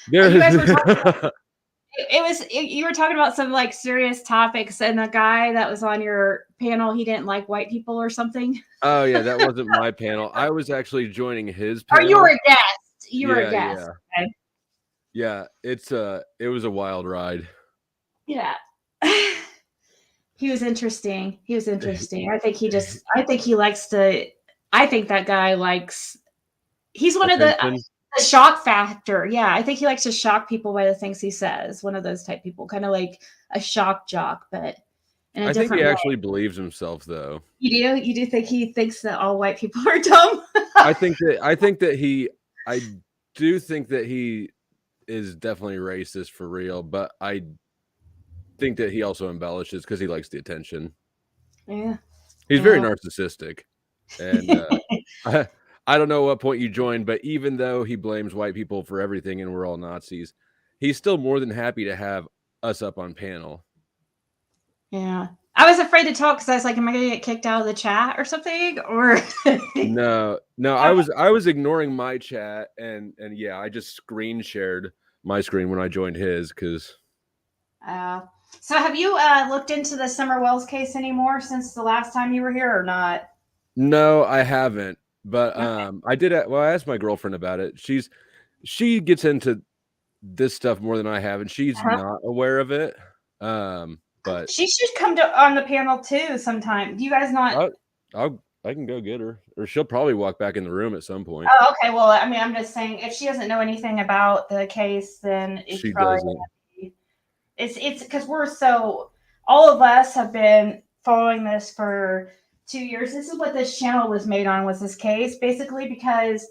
You guys were talking about, you were talking about some like serious topics, and the guy that was on your panel, he didn't like white people or something. Oh yeah, that wasn't my panel. I was actually joining his panel. Or you were a guest. You were a guest. Yeah. Okay. Yeah, it was a wild ride. Yeah. He was interesting. I think that guy likes, he's one Attention. of the shock factor. Yeah. I think he likes to shock people by the things he says. One of those type people, kind of like a shock jock, but in a different way. I think he actually believes himself though. You do think he thinks that all white people are dumb? I do think that he is definitely racist for real, but I think that he also embellishes because he likes the attention. Yeah. He's very narcissistic. And I don't know what point you joined, but even though he blames white people for everything and we're all Nazis, he's still more than happy to have us up on panel. Yeah. I was afraid to talk because I was like, am I going to get kicked out of the chat or something? Or No, I was ignoring my chat and yeah, I just screen shared my screen when I joined his because so have you looked into the Summer Wells case anymore since the last time you were here or not? No, I haven't. But I did. I asked my girlfriend about it. She gets into this stuff more than I have, and she's not aware of it. But she should come on the panel too sometime. Do you guys not? I can go get her, or she'll probably walk back in the room at some point. Oh, okay. Well, I mean, I'm just saying, if she doesn't know anything about the case, then she doesn't. It's because all of us have been following this for 2 years. This is what this channel was made on, was this case, basically, because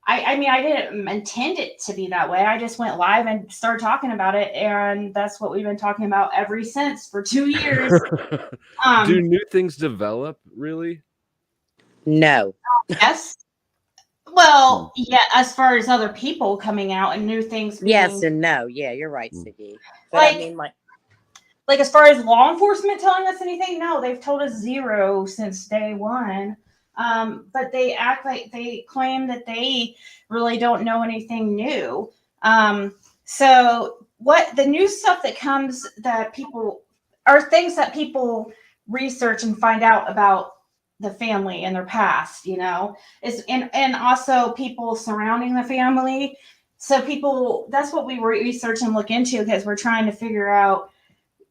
I mean, I didn't intend it to be that way. I just went live and started talking about it, and that's what we've been talking about ever since for 2 years. Do new things develop, really? No. Yes. Well, yeah, as far as other people coming out and new things. Yes and no. Yeah, you're right, Siggy. But like, I mean, like as far as law enforcement telling us anything, no, they've told us zero since day one. But they act like they claim that they really don't know anything new. So what the new stuff that comes that people are things that people research and find out about the family and their past, is and also people surrounding the family. So that's what we research and look into because we're trying to figure out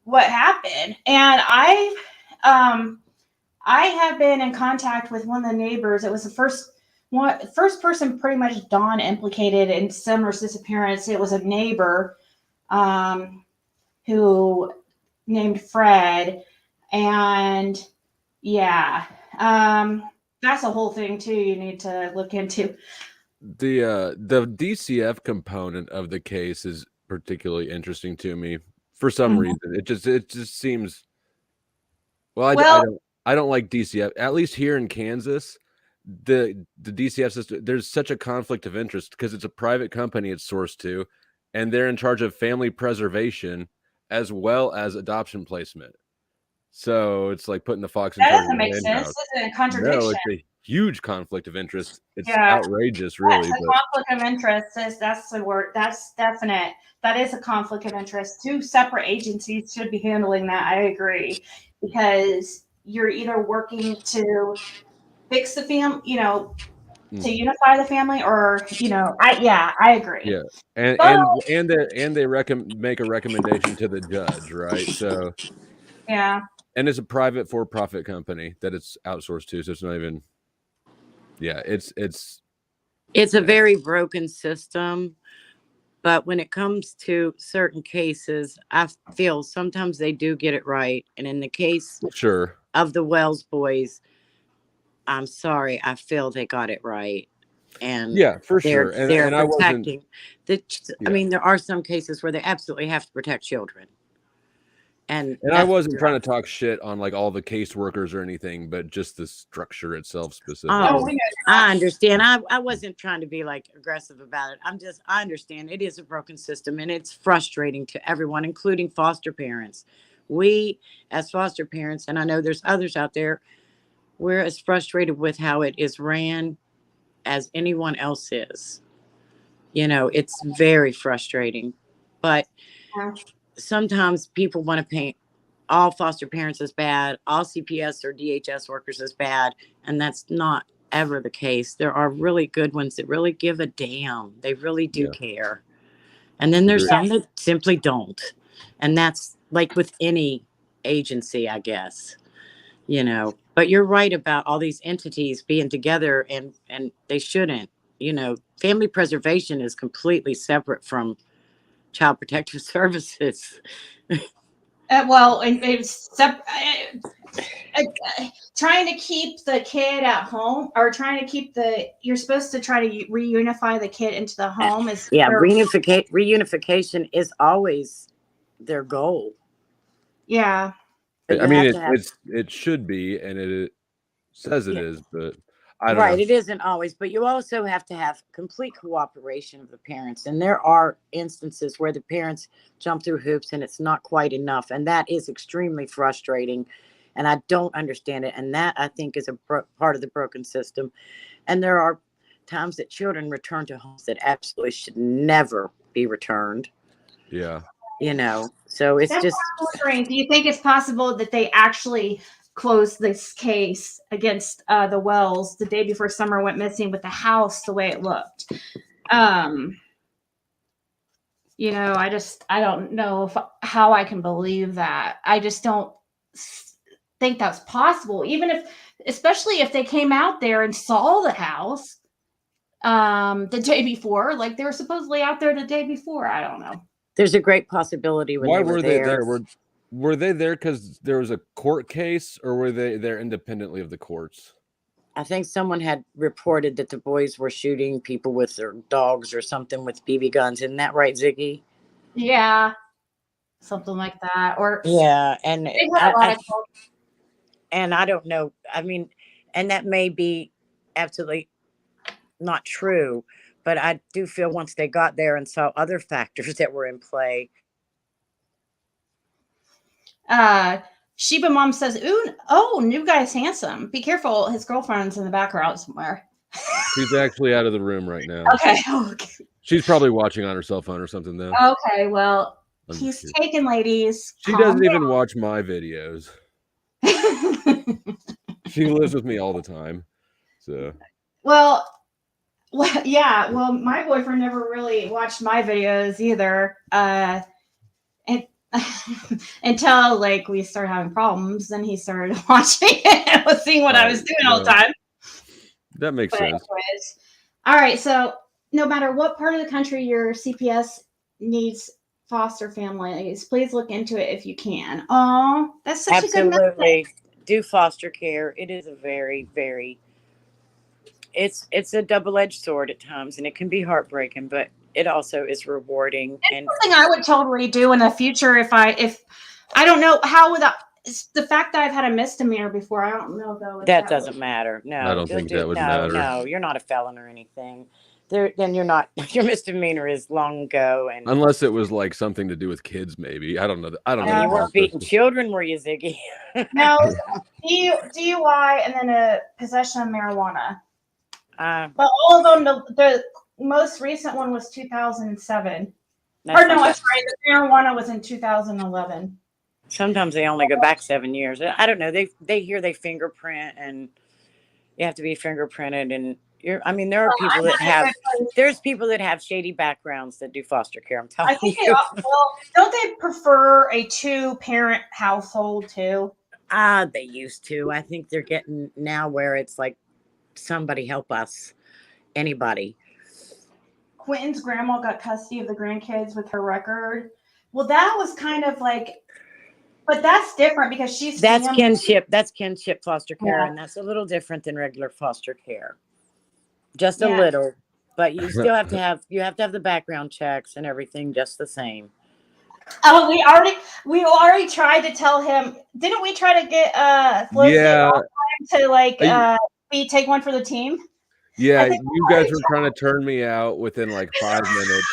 what happened. And I have been in contact with one of the neighbors. It was the first person pretty much Dawn implicated in Summer's disappearance. It was a neighbor who named Fred, and yeah, that's a whole thing too. You need to look into. The DCF component of the case is particularly interesting to me for some reason. It just seems well. I don't like DCF. At least here in Kansas, the DCF system, there's such a conflict of interest because it's a private company it's sourced to, and they're in charge of family preservation as well as adoption placement. So it's like putting the fox in That charge of doesn't the make sense. henhouse. It's a No, contradiction. it's a huge conflict of interest. It's Yeah. outrageous, really. That's a But conflict of interest. That's the word. That's definite. That is a conflict of interest. Two separate agencies should be handling that. I agree, because you're either working to fix the family, to unify the family, or I agree. yeah, and they make a recommendation to the judge, right? So Yeah. and it's a private for-profit company that it's outsourced to, so it's not even. Yeah, it's a very broken system. But when it comes to certain cases, I feel sometimes they do get it right. And in the case sure of the Wells boys, I'm sorry, I feel they got it right. And yeah, for they're sure. And I wasn't. protecting I mean, there are some cases where they absolutely have to protect children. And I wasn't trying to talk shit on like all the caseworkers or anything, but just the structure itself specifically. Oh, I understand. I wasn't trying to be like aggressive about it. I understand it is a broken system and it's frustrating to everyone, including foster parents. We, as foster parents, and I know there's others out there, we're as frustrated with how it is ran as anyone else is. It's very frustrating. But sometimes people want to paint all foster parents as bad, all CPS or DHS workers as bad, and that's not ever the case. There are really good ones that really give a damn. They really do care. And then there's some that simply don't. And that's like with any agency, I guess. But you're right about all these entities being together, and they shouldn't. Family preservation is completely separate from Child Protective Services. Well, it's trying to keep the kid at home, or trying to keep you're supposed to try to reunify the kid into the home. Reunification is always their goal. Yeah. I mean, it should be, and it says it is, but I don't know. It isn't always, but you also have to have complete cooperation of the parents. And there are instances where the parents jump through hoops and it's not quite enough. And that is extremely frustrating. And I don't understand it. And that, I think, is a part of the broken system. And there are times that children return to homes that absolutely should never be returned. Yeah. So it's just. Do you think it's possible that they actually closed this case against the Wells the day before Summer went missing with the house the way it looked? I don't know how I can believe that. I just don't think that's possible. Especially if they came out there and saw the house the day before, like they were supposedly out there the day before. I don't know. There's a great possibility when Why they were there. Were they there because there was a court case, or were they there independently of the courts? I think someone had reported that the boys were shooting people with their dogs or something with BB guns. Isn't that right, Ziggy? Yeah, something like that. Or yeah, and I don't know. I mean, and that may be absolutely not true, but I do feel once they got there and saw other factors that were in play. Sheba Mom says, new guy's handsome. Be careful, his girlfriend's in the background somewhere. She's actually out of the room right now. Okay. She's probably watching on her cell phone or something, though. Okay, well, he's taken, ladies. She doesn't even watch my videos. She lives with me all the time. So. Well, yeah. Well, my boyfriend never really watched my videos either. Until like we started having problems, then he started watching it and was seeing what I was doing all the time. That makes sense. Anyways, all right, so no matter what part of the country your CPS needs foster families. Please look into it if you can. Oh, that's such a good message. Absolutely. Do foster care. It is a very, very it's a double-edged sword at times, and it can be heartbreaking, but it also is rewarding. And Something I would totally do in the future if I don't know how without the fact that I've had a misdemeanor before. I don't know though. that doesn't matter. I No, don't just think do that would no, matter. no. You're not a felon or anything. Then you're not. Your misdemeanor is long ago, and Unless it was like something to do with kids, maybe. I don't know. I don't know. you the weren't beating process. children, were you, Ziggy? No, DUI and then a possession of marijuana. But all of them, the most recent one was 2007. Or no, I'm sorry, the marijuana was in 2011. Sometimes they only go back 7 years. I don't know. They hear they fingerprint, and you have to be fingerprinted, and I mean, there are people that have. There's people that have shady backgrounds that do foster care. I'm telling I think you. don't they prefer a 2-parent household too? They used to. I think they're getting now where it's like, somebody help us, anybody. Quentin's grandma got custody of the grandkids with her record. Well, that was kind of like, but that's different because she's That's family. kinship. That's kinship foster care, Yeah. and that's a little different than regular foster care. Just a little, but you still have to have the background checks and everything just the same. Oh, we already tried to tell him. Didn't we try to get to like take one for the team? Yeah, you guys were trying to turn me out within like 5 minutes.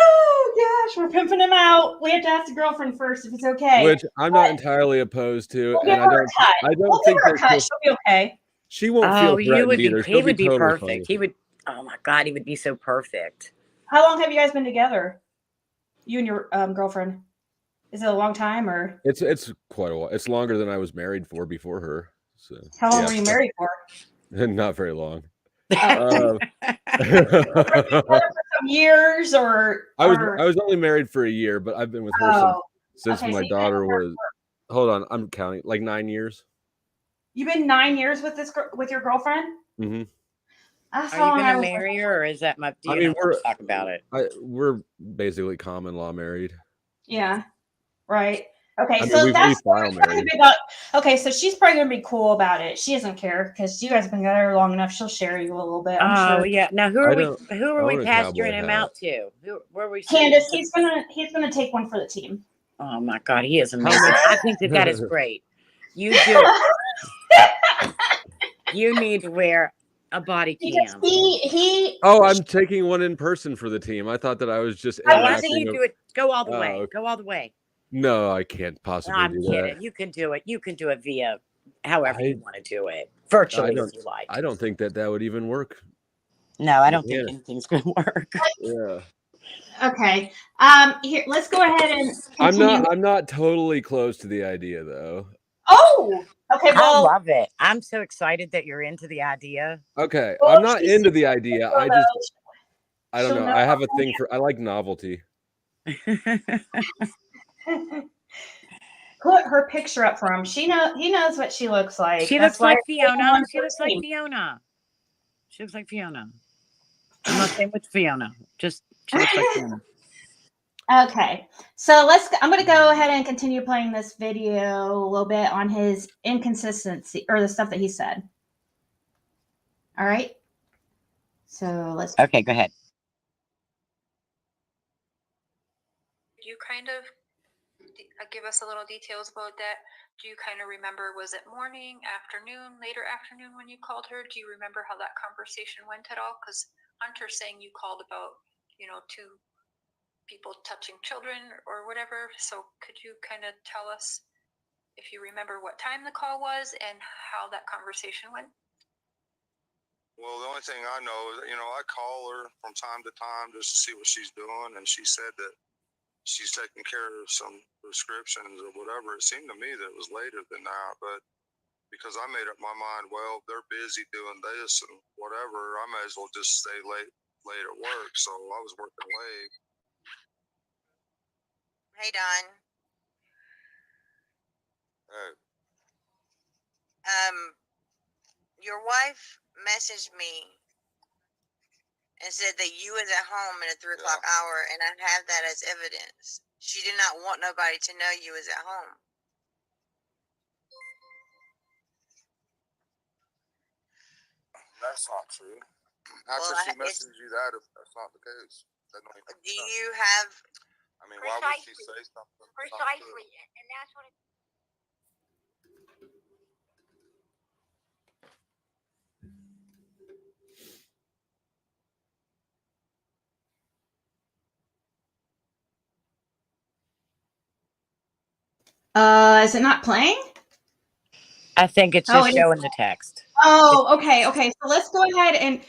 Oh gosh, we're pimping him out. We have to ask the girlfriend first if it's okay. Which I'm not entirely opposed to, We'll and I don't think give her a cut. She'll be okay. She won't feel threatened either. He would be totally perfect. He would. Oh my God, he would be so perfect. How long have you guys been together? You and your girlfriend? Is it a long time or? It's quite a while. It's longer than I was married for before her. So how long were you married for? Not very long. For some years, or I was only married for a year, but I've been with her since my daughter was. Hold on, I'm counting. Like 9 years. You've been 9 years with your girlfriend? Mm-hmm. Are you going to marry her, or is that my? Do you not want to talk about it? We're basically common law married. Yeah. Right. Okay. I So mean, that's married. Okay. So she's probably gonna be cool about it. She doesn't care because you guys have been together long enough. She'll share you a little bit. I'm sure. Yeah. Now, who are we pasturing him out to? Where are we? Candace. He's gonna take one for the team. Oh my God, he is amazing. I think that is great. You do it. You need to wear a body cam. I'm taking one in person for the team. I thought that I was just. I think you do it. Go all the way. Okay. Go all the way. No, I can't possibly do that. I'm kidding. You can do it. You can do it via however you want to do it. Virtually, if you like. I don't think that would even work. No, I don't think anything's going to work. Yeah. Okay. Here, let's go ahead and continue. I'm not totally close to the idea, though. Oh, okay. Well, I love it. I'm so excited that you're into the idea. Okay, well, I'm not into the idea. I don't know. I have a thing I like novelty. Put her picture up for him. He knows what she looks like. She looks like Fiona. She looks like Fiona. She looks like Fiona. I'm not saying with Fiona. Just she looks like Fiona. Okay, so I'm going to go ahead and continue playing this video a little bit on his inconsistency or the stuff that he said. All right. So let's. Okay, go ahead. You kind of give us a little details about that. Do you kind of remember, was it morning, afternoon, later afternoon when you called her? Do you remember how that conversation went at all? Because Hunter's saying you called about, 2 people touching children or whatever. So could you kind of tell us if you remember what time the call was and how that conversation went? Well, the only thing I know is, I call her from time to time just to see what she's doing, and she said that she's taking care of some prescriptions or whatever. It seemed to me that it was later than that, but because I made up my mind, well, they're busy doing this and whatever, I may as well just stay late at work. So I was working late. Hey, Don. Hey. Your wife messaged me and said that you was at home in a 3 o'clock hour, and I have that as evidence. She did not want nobody to know you was at home. That's not true. How could she message you that if that's not the case? That don't even Do you have... I mean, why would she say something? Precisely, and that's what... Is it not playing? I think it's just showing the text. Oh, okay. So let's go ahead and...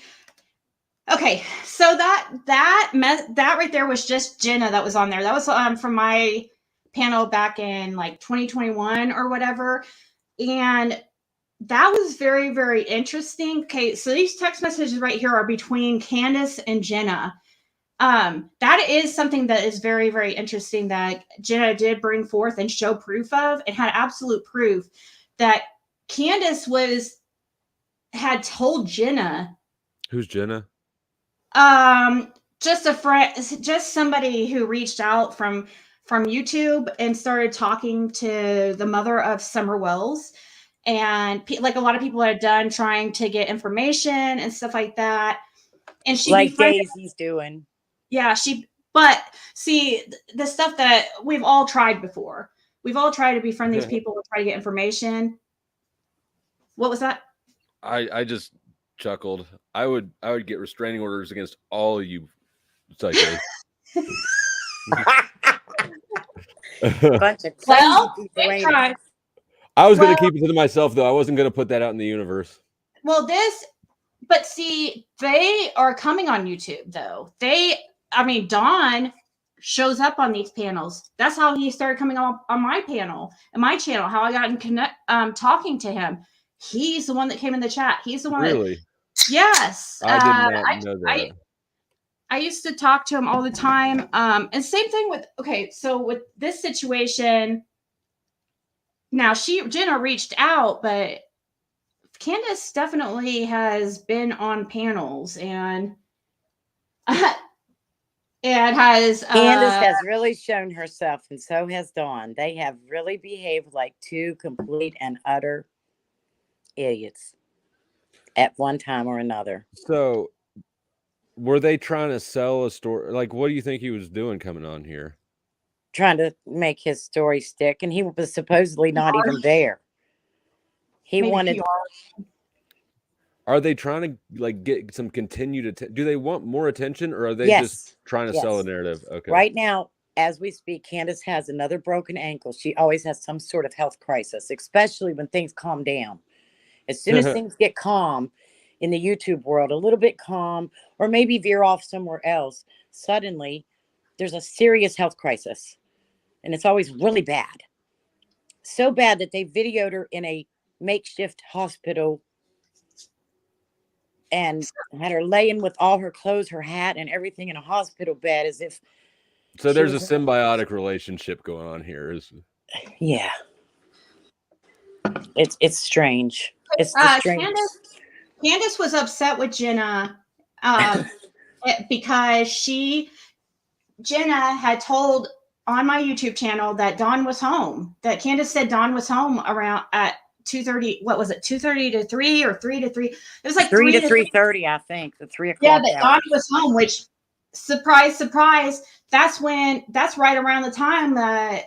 Okay, so that right there was just Jenna that was on there. That was from my panel back in like 2021 or whatever. And that was very, very interesting. Okay, so these text messages right here are between Candace and Jenna. That is something that is very, very interesting that Jenna did bring forth and show proof of, and had absolute proof that Candace had told Jenna. Who's Jenna? Just a friend, just somebody who reached out from YouTube and started talking to the mother of Summer Wells, and like a lot of people had done, trying to get information and stuff like that. And she like Daisy's doing. Yeah, but see, the stuff that we've all tried before. We've all tried to befriend these people and try to get information. What was that? I just chuckled. I would get restraining orders against all of you psychos. Bunch of crazy people. I was going to keep it to myself, though. I wasn't going to put that out in the universe. Well, but see, they are coming on YouTube, though. Don shows up on these panels. That's how he started coming on my panel and my channel, how I got in talking to him. He's the one that came in the chat. He's the one Really? Yes. I did not know that. I used to talk to him all the time. And same thing with, so with this situation, now Jenna reached out, but Candace definitely has been on panels and Candace has really shown herself, and so has Dawn. They have really behaved like two complete and utter idiots at one time or another. So were they trying to sell a story? Like, what do you think he was doing coming on here? Trying to make his story stick, and he was supposedly not even there. He wanted... Are they trying to like get some continued attention? Do they want more attention, or are they just trying to sell a narrative? Okay. Right now, as we speak, Candace has another broken ankle. She always has some sort of health crisis, especially when things calm down. As soon as things get calm in the YouTube world, a little bit calm, or maybe veer off somewhere else, suddenly there's a serious health crisis. And it's always really bad. So bad that they videoed her in a makeshift hospital and had her laying with all her clothes, her hat, and everything in a hospital bed as if... So there's a symbiotic relationship going on here. Yeah. It's strange. It's strange. Candace was upset with Jenna because Jenna had told on my YouTube channel that Dawn was home, that Candace said Dawn was home around at 2:30. What was it? 2:30 to 3 or 3 to 3? It was like 3 to 3:30, I think. The 3 o'clock. Yeah, that Dawn was home, which, surprise, surprise, that's right around the time that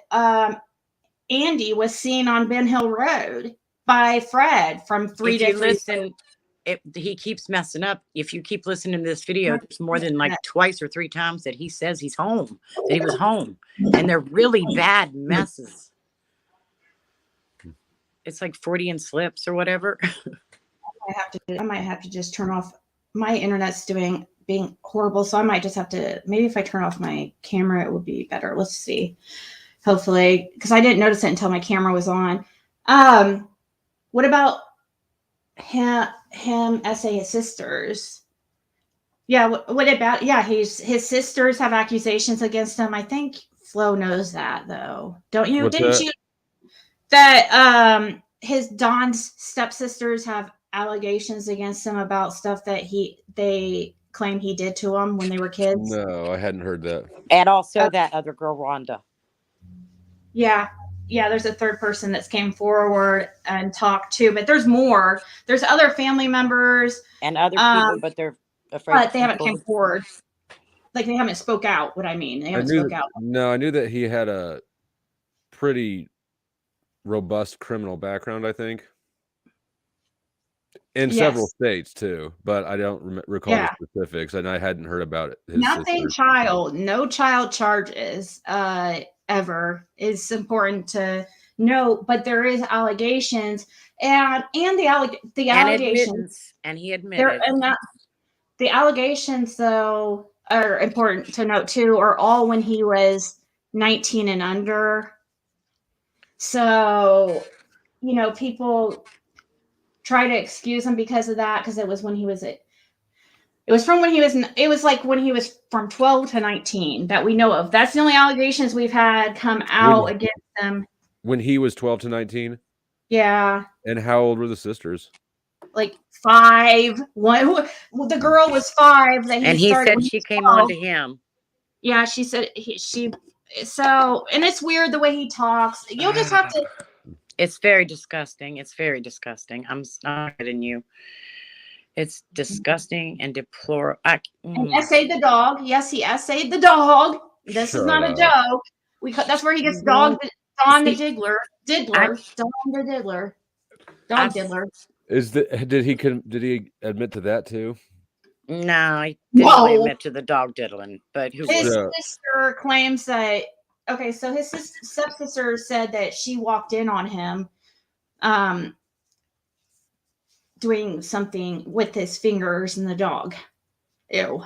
Andy was seen on Ben Hill Road by Fred from 3 to 3. He keeps messing up. If you keep listening to this video, there's more than like twice or 3 times that he says he's home, that he was home, and they're really bad messes. It's like Freudian slips or whatever. I might have to just turn off. My internet's being horrible, so I might just have to. Maybe if I turn off my camera, it would be better. Let's see. Hopefully, because I didn't notice it until my camera was on. What about him essaying his sisters? Yeah, what about, his sisters have accusations against him. I think Flo knows that, though. Don't you? Didn't you? That his Don's stepsisters have allegations against him about stuff that they claim he did to them when they were kids. No, I hadn't heard that. And also that other girl, Rhonda. Yeah. Yeah, there's a third person that's came forward and talked too, but there's more. There's other family members And other people, but they're afraid but to they come haven't came forward. forward. Like they haven't spoke out. What I mean, they haven't spoke out. No, I knew that he had a pretty robust criminal background, I think, in several states too, but I don't recall the specifics, and I hadn't heard about it. No child charges ever is important to note, but there is allegations and the allegations and he admitted the allegations though are important to note too, are all when he was 19 and under. So, people try to excuse him because of that, because it was when he was when he was from 12 to 19 that we know of. That's the only allegations we've had come out against him. When he was 12 to 19? Yeah. And how old were the sisters? Like 5. The girl was 5. And he said she came on to him. Yeah, she said so, and it's weird the way he talks. You'll just have to. It's very disgusting. It's very disgusting. I'm not kidding you. It's disgusting and deplorable. And essayed the dog. Yes, he essayed the dog. This is not a joke. That's where he gets Don the Diddler. Don the Diddler. Dog Diddler. Did he admit to that too? No, he didn't admit to the dog diddling. But his sister claims that. Okay, so his stepsister said that she walked in on him, doing something with his fingers and the dog. Ew.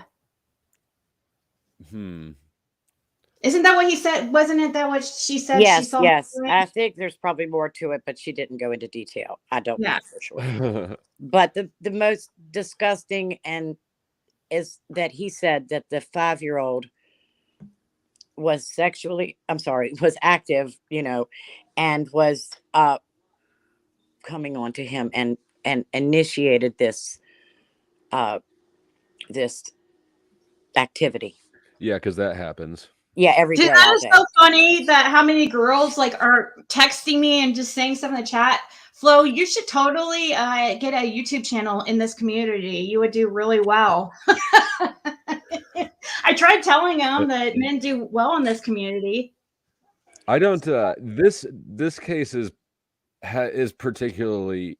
Isn't that what he said? Wasn't it that what she said? Yes, yes. I think there's probably more to it, but she didn't go into detail. I don't know for sure. But the most disgusting is that he said that the 5-year-old was was active, and was coming on to him and initiated this this activity. Yeah, because that happens. Yeah, every day. That is so funny that how many girls are texting me and just saying stuff in the chat. Flo, you should totally get a YouTube channel in this community. You would do really well. I tried telling them that men do well in this community. I don't. This case is particularly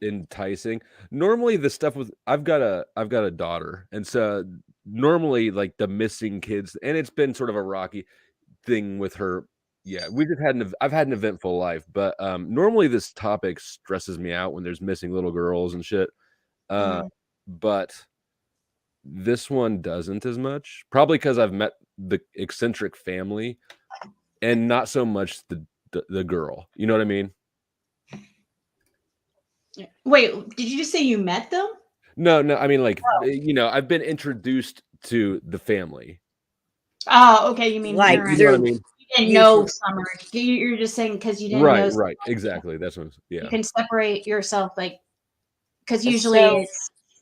enticing. Normally, the stuff with I've got a daughter, and so normally like the missing kids, and it's been sort of a rocky thing with her. Yeah, I've had an eventful life, but normally this topic stresses me out when there's missing little girls and shit. But this one doesn't as much, probably because I've met the eccentric family and not so much the girl. You know what I mean? Wait, did you just say you met them? No. I mean, I've been introduced to the family. Oh, okay. You mean like you know what I mean? You didn't know Summer. You're just saying because you didn't know. Right. Exactly. That's what. Yeah. You can separate yourself, because usually.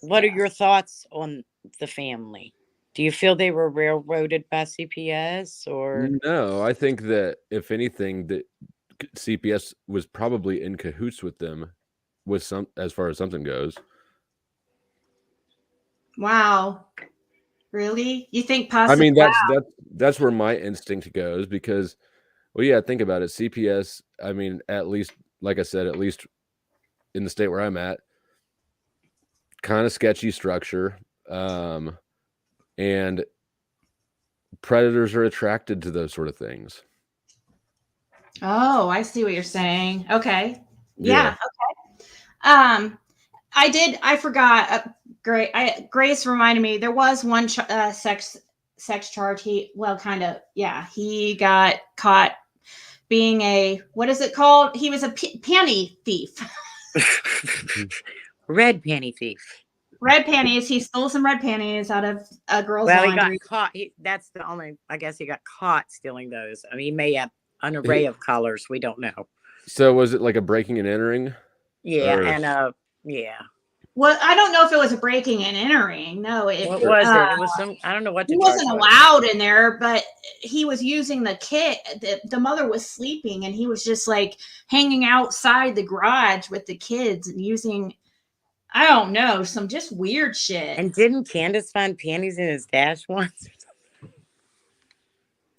What are your thoughts on the family? Do you feel they were railroaded by CPS or no? I think that if anything, that CPS was probably in cahoots with them, as far as something goes. Wow, really? You think possibly? I mean, that's where my instinct goes because, well, yeah, think about it. CPS. I mean, at least, like I said, at least in the state where I'm at, kind of sketchy structure. And predators are attracted to those sort of things. Oh, I see what you're saying. Okay. Yeah. Okay. I forgot. Grace reminded me there was one sex charge. He got caught being what is it called? He was a panty thief. Red panty thief. Red panties. He stole some red panties out of a girl's laundry. He got caught. That's the only. I guess he got caught stealing those. I mean, he may have an array of colors. We don't know. So was it like a breaking and entering? Yeah, yeah. Well, I don't know if it was a breaking and entering. No, What was it? It was some. I don't know what he the charge wasn't was. allowed in there, but he was using the kit. The mother was sleeping, and he was just like hanging outside the garage with the kids and using, I don't know, some just weird shit. And didn't Candace find panties in his dash once?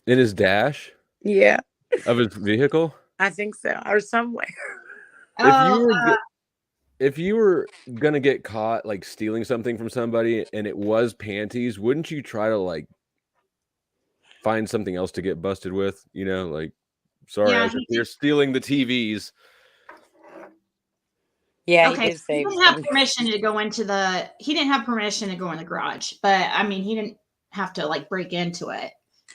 In his dash Yeah, of his vehicle? I think so, or somewhere. If you were gonna get caught like stealing something from somebody and it was panties, wouldn't you try to like find something else to get busted with? You know, like, sorry, I was just here stealing the TVs. Yeah, okay, he didn't have permission to go into the. He didn't have permission to go in the garage, but I mean, he didn't have to like break into it.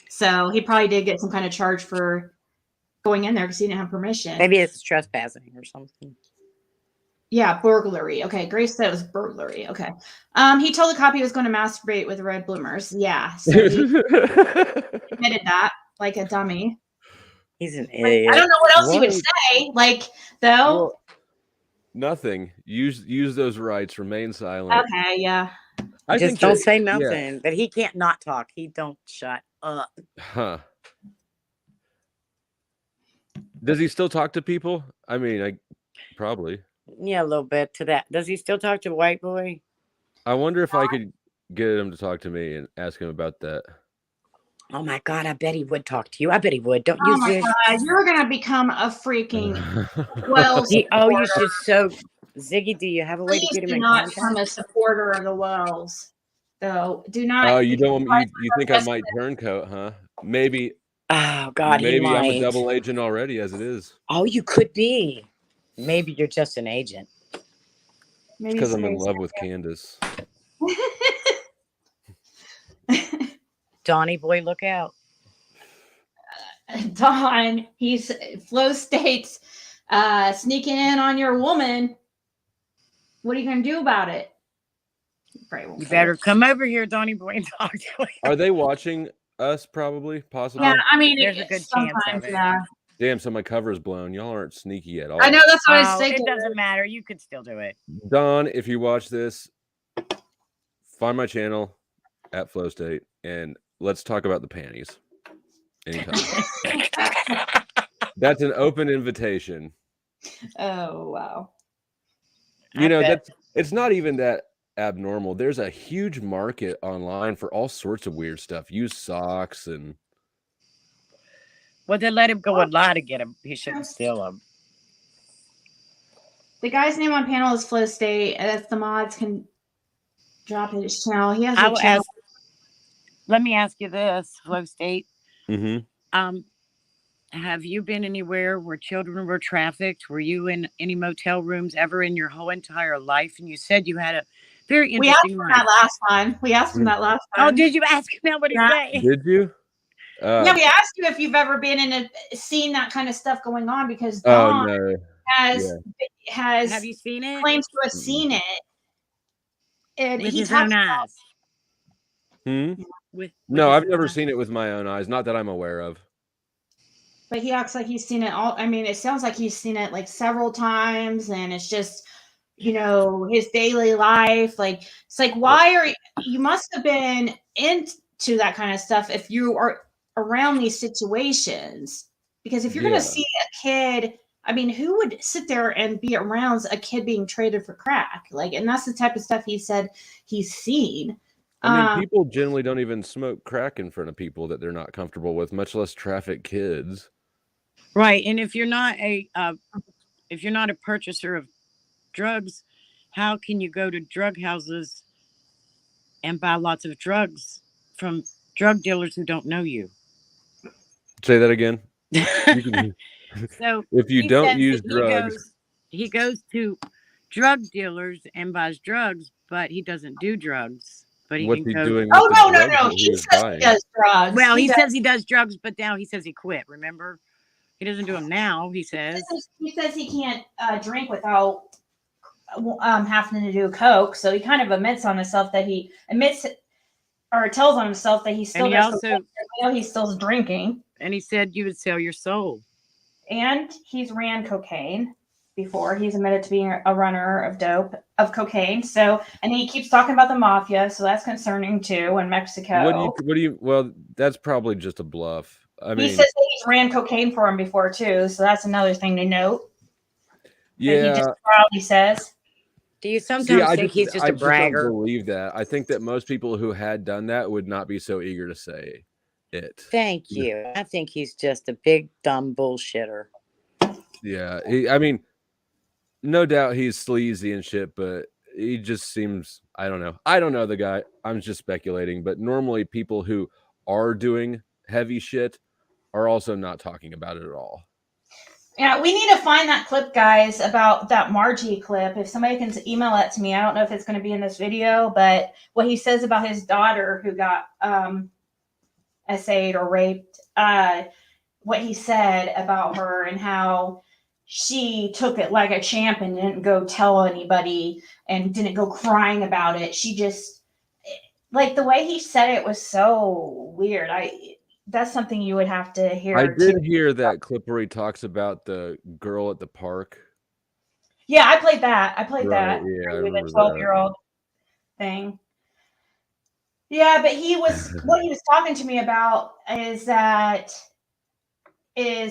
So he probably did get some kind of charge for going in there because he didn't have permission. Maybe it's trespassing or something. Yeah, burglary. Okay, Grace said it was burglary. Okay. He told the cop he was going to masturbate with red bloomers. Yeah, so he admitted that like a dummy. He's an idiot. I don't know what else he would say. Like, though. Well, nothing. Use those rights. Remain silent. Okay, yeah. I just think don't that, say nothing. But he can't not talk. He don't shut up. Huh. Does he still talk to people? I mean, probably. Yeah, a little bit to that. Does he still talk to White Boy? I wonder if I could get him to talk to me and ask him about that. Oh my God, I bet he would talk to you. I bet he would. Don't Oh you my think? God, you're gonna become a freaking Wells. You should so Ziggy. Do you have a way to Please get him do in not contact? become a supporter of the Wells. So do not. Oh, you don't want you think I might turncoat, huh? Maybe. Oh God, maybe he might. I'm a double agent already as it is. Oh, you could be. Maybe you're just an agent. Because I'm in love with Candace. Donnie boy, look out. Don, he's Flow State's sneaking in on your woman. What are you gonna do about it? You better come over here, Donnie boy, and talk to him. Are they watching us? Probably, possibly. Yeah, I mean, there's a good chance of it. Yeah. Damn, so my cover is blown. Y'all aren't sneaky at all. I know, that's what I was thinking. It doesn't matter. You could still do it. Don, if you watch this, find my channel at Flow State and let's talk about the panties. Anytime. That's an open invitation. Oh wow. You know, it's not even that abnormal. There's a huge market online for all sorts of weird stuff. Used socks and. Well, they let him go and lie to get him. He shouldn't steal them. The guy's name on panel is Flow State. If the mods can drop his channel. He has I a channel. Let me ask you this, Flow State. Mm-hmm. Have you been anywhere where children were trafficked? Were you in any motel rooms ever in your whole entire life? And you said you had a very interesting life. We asked him that last time. We asked him that last time. Oh, did you ask him that? What did he say? Did you? Yeah, we asked you if you've ever been seen that kind of stuff going on because Don has Have you seen it? Claims to have seen it, and with he his own eyes. No, I've never seen it with my own eyes. Not that I'm aware of. But he acts like he's seen it all. I mean, it sounds like he's seen it like several times, and it's just, you know, his daily life. Like, it's like, why are you must have been into that kind of stuff if you are around these situations? Because if you're going to see a kid, I mean, who would sit there and be around a kid being traded for crack? Like, and that's the type of stuff he said he's seen. I mean, people generally don't even smoke crack in front of people that they're not comfortable with, much less traffic kids. Right, and if you're not a purchaser of drugs, how can you go to drug houses and buy lots of drugs from drug dealers who don't know you? Say that again. So if you don't use drugs, he goes to drug dealers and buys drugs, but he doesn't do drugs. But he what's can he go. doing? Oh no! He says he does drugs. Well, he says he does drugs, but now he says he quit. Remember, he doesn't do them now. He says he can't drink without having to do coke. So he kind of admits on himself that he admits or tells on himself that he still does. He's still drinking. And he said you would sell your soul. And he's ran cocaine. before. He's admitted to being a runner of cocaine. So, and he keeps talking about the mafia. So that's concerning too in Mexico. Well, that's probably just a bluff. I He mean, says that he's ran cocaine for him before too. So that's another thing to note. That he yeah. just proudly says. Do you sometimes think he's just I a just don't bragger? believe that. I think that most people who had done that would not be so eager to say it. Thank you. I think he's just a big dumb bullshitter. Yeah, I mean, no doubt he's sleazy and shit, but he just seems, I don't know. I don't know the guy. I'm just speculating, but normally people who are doing heavy shit are also not talking about it at all. Yeah, we need to find that clip, guys, about that Margie clip. If somebody can email that to me, I don't know if it's going to be in this video, but what he says about his daughter who got essayed or raped, what he said about her and how she took it like a champ and didn't go tell anybody and didn't go crying about it. She just, like, the way he said it was so weird. That's something you would have to hear. I did hear that clip where he talks about the girl at the park. Yeah, I played that. Right, yeah, I remember the 12-year-old thing. Yeah, but what he was talking to me about is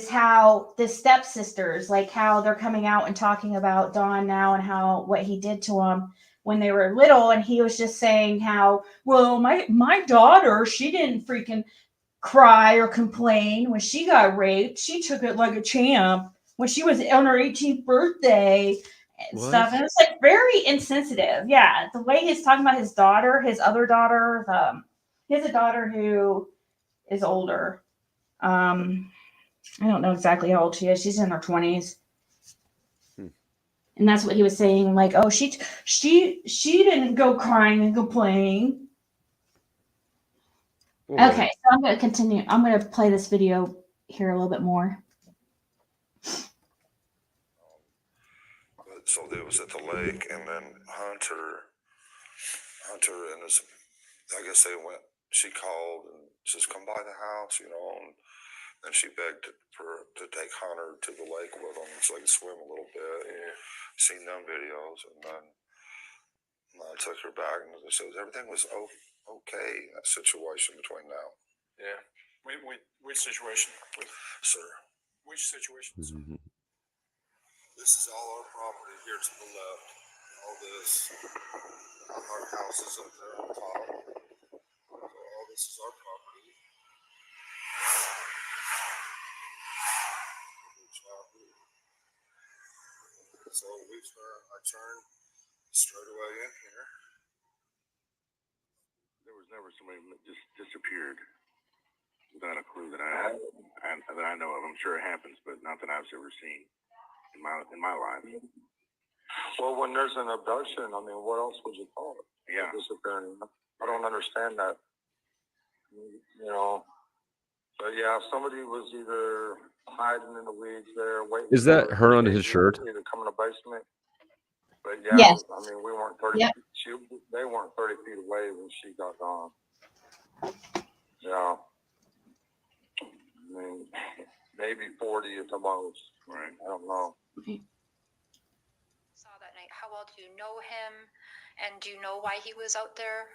how the stepsisters, like how they're coming out and talking about Don now and what he did to them when they were little. And he was just saying how, well, my daughter, she didn't freaking cry or complain when she got raped. She took it like a champ when she was on her 18th birthday and stuff. And it's like very insensitive. Yeah, the way he's talking about his daughter, his other daughter, he has a daughter who is older. I don't know exactly how old she is. She's in her 20s. And that's what he was saying, like, oh, she didn't go crying and complaining. Okay, so I'm going to continue. I'm going to play this video here a little bit more. So they was at the lake, and then Hunter and his, I guess they went, she called and says, come by the house, and she begged to take Hunter to the lake with them so they could swim a little bit. Yeah. Seen them videos, and then I took her back, and it says everything was okay in that situation between now. Yeah. Which situation? Sir. Which situation? Mm-hmm. This is all our property here to the left. All this, our house is up there on top. So all this is our property. So I turned straight away in here. There was never somebody that just disappeared without a clue that I know of. I'm sure it happens, but not that I've ever seen in my life. Well, when there's an abduction, I mean, what else would you call it? Yeah. Disappearing. I don't understand that. But yeah, if somebody was either hiding in the weeds there, waiting. Is that her on his shirt? Either come in the basement. But yeah, yes. I mean, we weren't 30. Yep. They weren't 30 feet away when she got gone. Yeah. I mean, maybe 40 at the most. Right. I don't know. Saw that night. How well do you know him, and do you know why he was out there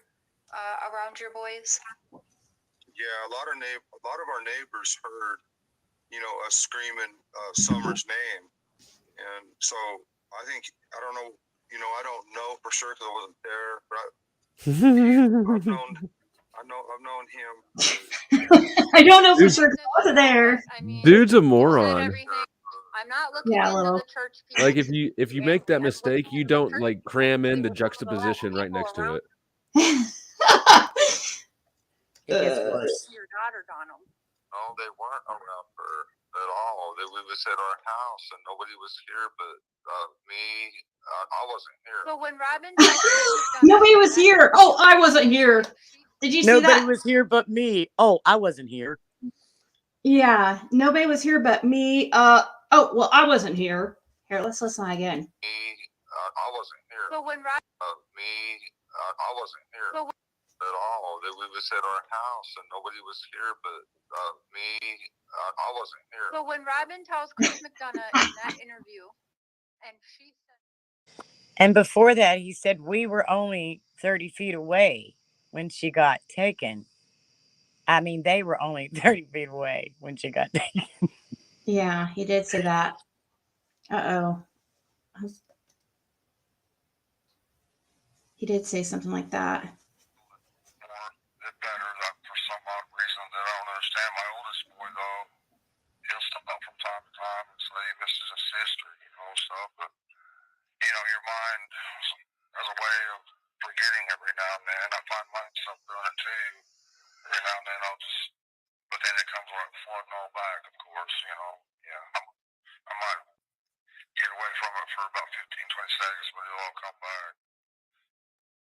around your boys? Yeah, a lot of our neighbors heard, us screaming Summer's name, and so I think I don't know for sure because I wasn't there, but I've known him. I don't know for sure because I wasn't there. Dude's a moron. I'm not looking Yeah, a into little. the church people. Like if you make that mistake, you don't like cram in the juxtaposition right next to it. It gets worse. Your daughter, Donald. No, they weren't around her at all. We was at our house and nobody was here but me. I wasn't here. Well, when Robin Nobody was here. Oh, I wasn't here. Did you see that? Nobody was here but me. Oh, I wasn't here. Yeah, nobody was here but me. Oh, well, I wasn't here. Here, let's listen again. I wasn't here. Well, when Robin I wasn't here at all. We was at our house and nobody was here but me. I wasn't here. Well, when Robin tells Chris McDonough in that interview And she said, And before that, he said we were only 30 feet away when she got taken. I mean, they were only 30 feet away when she got taken. Yeah, he did say that. Uh-oh. He did say something like that. It better that for some odd reason that I don't understand. My oldest boy, though, he'll stop from time to time and say he misses his sister, stuff. But, your mind has a way of forgetting every now and then. I find myself doing it too. Every now and then but then it comes like flooding all back, of course, Yeah, I might get away from it for about 15, 20 seconds, but it'll all come back.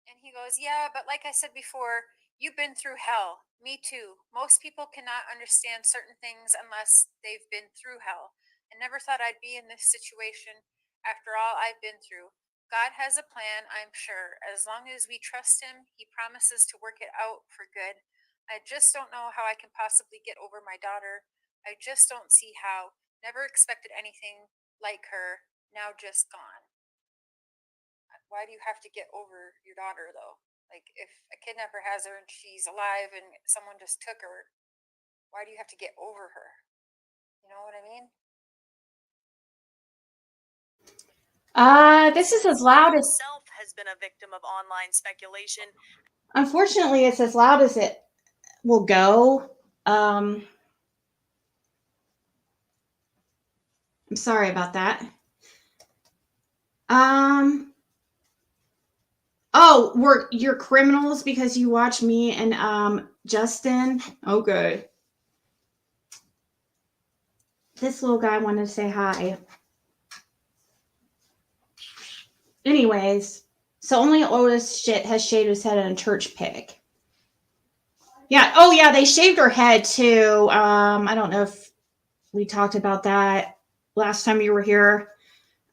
And he goes, yeah, but like I said before, you've been through hell. Me too. Most people cannot understand certain things unless they've been through hell. I never thought I'd be in this situation after all I've been through. God has a plan, I'm sure. As long as we trust him, he promises to work it out for good. I just don't know how I can possibly get over my daughter. I just don't see how. Never expected anything like her. Now just gone. Why do you have to get over your daughter though? Like if a kidnapper has her and she's alive and someone just took her, why do you have to get over her? You know what I mean? This is as loud as Himself has been a victim of online speculation. unfortunately it's as loud as it will go. I'm sorry about that. Oh, you're criminals because you watch me and Justin. Okay. This little guy wanted to say hi. Anyways, so only Otis has shaved his head in a church pic. Yeah. Oh yeah, they shaved her head too. I don't know if we talked about that last time you were here.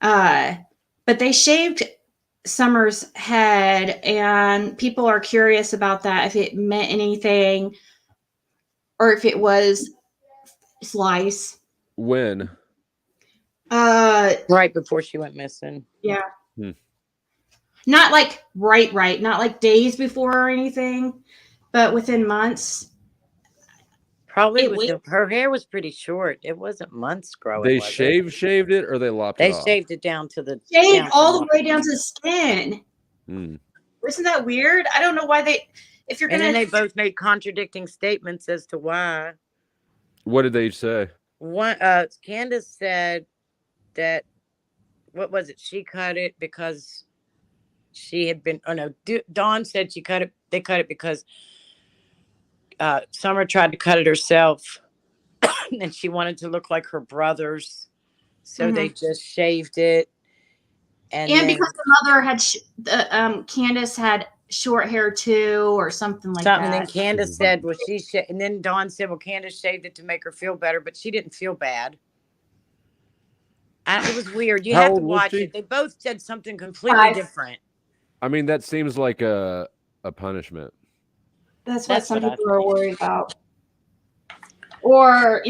But they shaved Summer's head, and people are curious about that, if it meant anything or if it was Slice. When? Right before she went missing. Yeah. Hmm. Not like right, not like days before or anything, but within months. Probably her hair was pretty short. It wasn't months growing. They Was it? shaved it, or they lopped They it off? shaved it down to the Shaved all the way down to the skin. Hmm. Isn't that weird? I don't know why if you're and gonna. then they both made contradicting statements as to why. What did they say? Candace said that, what was it? She cut it because she had been. Oh no, Dawn said she cut it. They cut it because Summer tried to cut it herself, and she wanted to look like her brothers, so they just shaved it. And then, because the mother had Candace had short hair too, or something like that. And then Candace said, well, and then Dawn said, well, Candace shaved it to make her feel better, but she didn't feel bad. It was weird. You How have to old was watch she? it. They both said something completely different. I mean, that seems like a punishment. That's what some people are worried about. Or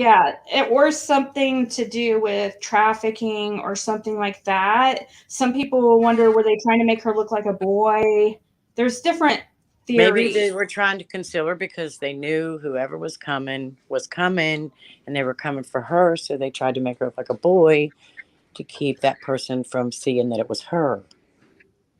or something to do with trafficking or something like that. Some people will wonder, were they trying to make her look like a boy? There's different theories. Maybe they were trying to conceal her because they knew whoever was coming, and they were coming for her. So they tried to make her look like a boy to keep that person from seeing that it was her.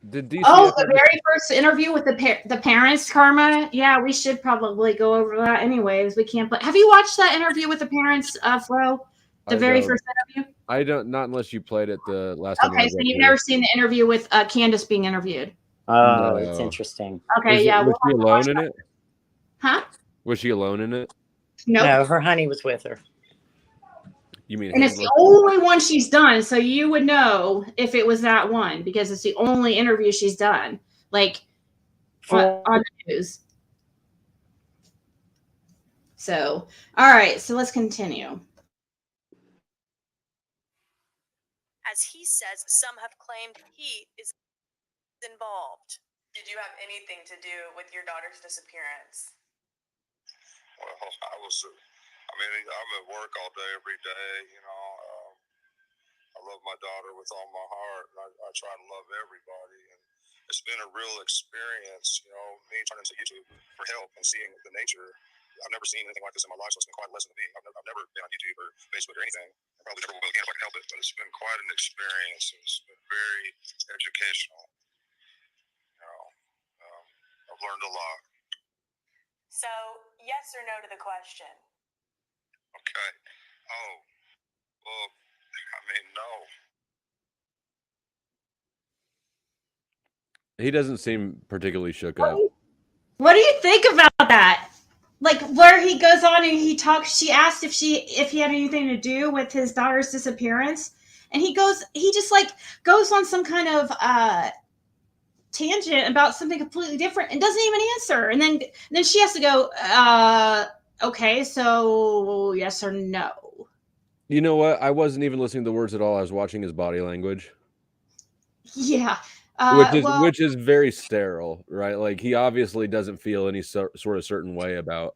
Did DC the very first interview with the parents, Karma? Yeah, we should probably go over that anyways. We can't. But have you watched that interview with the parents, Flo? The very first interview? I don't. Not unless you played it the last time. Okay, so you've never seen the interview with Candace being interviewed? Oh, it's interesting. Okay, Was she alone in it? Huh? Was she alone in it? No, her honey was with her. You mean? And it's the only one she's done, so you would know if it was that one because it's the only interview she's done, like on the news. So, all right, so let's continue. As he says, some have claimed he is involved. Did you have anything to do with your daughter's disappearance? Well, I'm at work all day, every day, I love my daughter with all my heart, and I try to love everybody. And it's been a real experience, me turning to YouTube for help and seeing the nature. I've never seen anything like this in my life, so it's been quite a lesson to me. I've never been on YouTube or Facebook or anything. I probably never will again if I can help it, but it's been quite an experience. It's been very educational. I've learned a lot. So, yes or no to the question? Okay. Oh, well, no. He doesn't seem particularly shook up. What do you think about that? Like where he goes on and he talks. She asked if he had anything to do with his daughter's disappearance, and he just like goes on some kind of tangent about something completely different and doesn't even answer. And then she has to go, okay, so yes or no. You know what? I wasn't even listening to the words at all. I was watching his body language. Yeah. Which is very sterile, right? Like he obviously doesn't feel any sort of certain way about.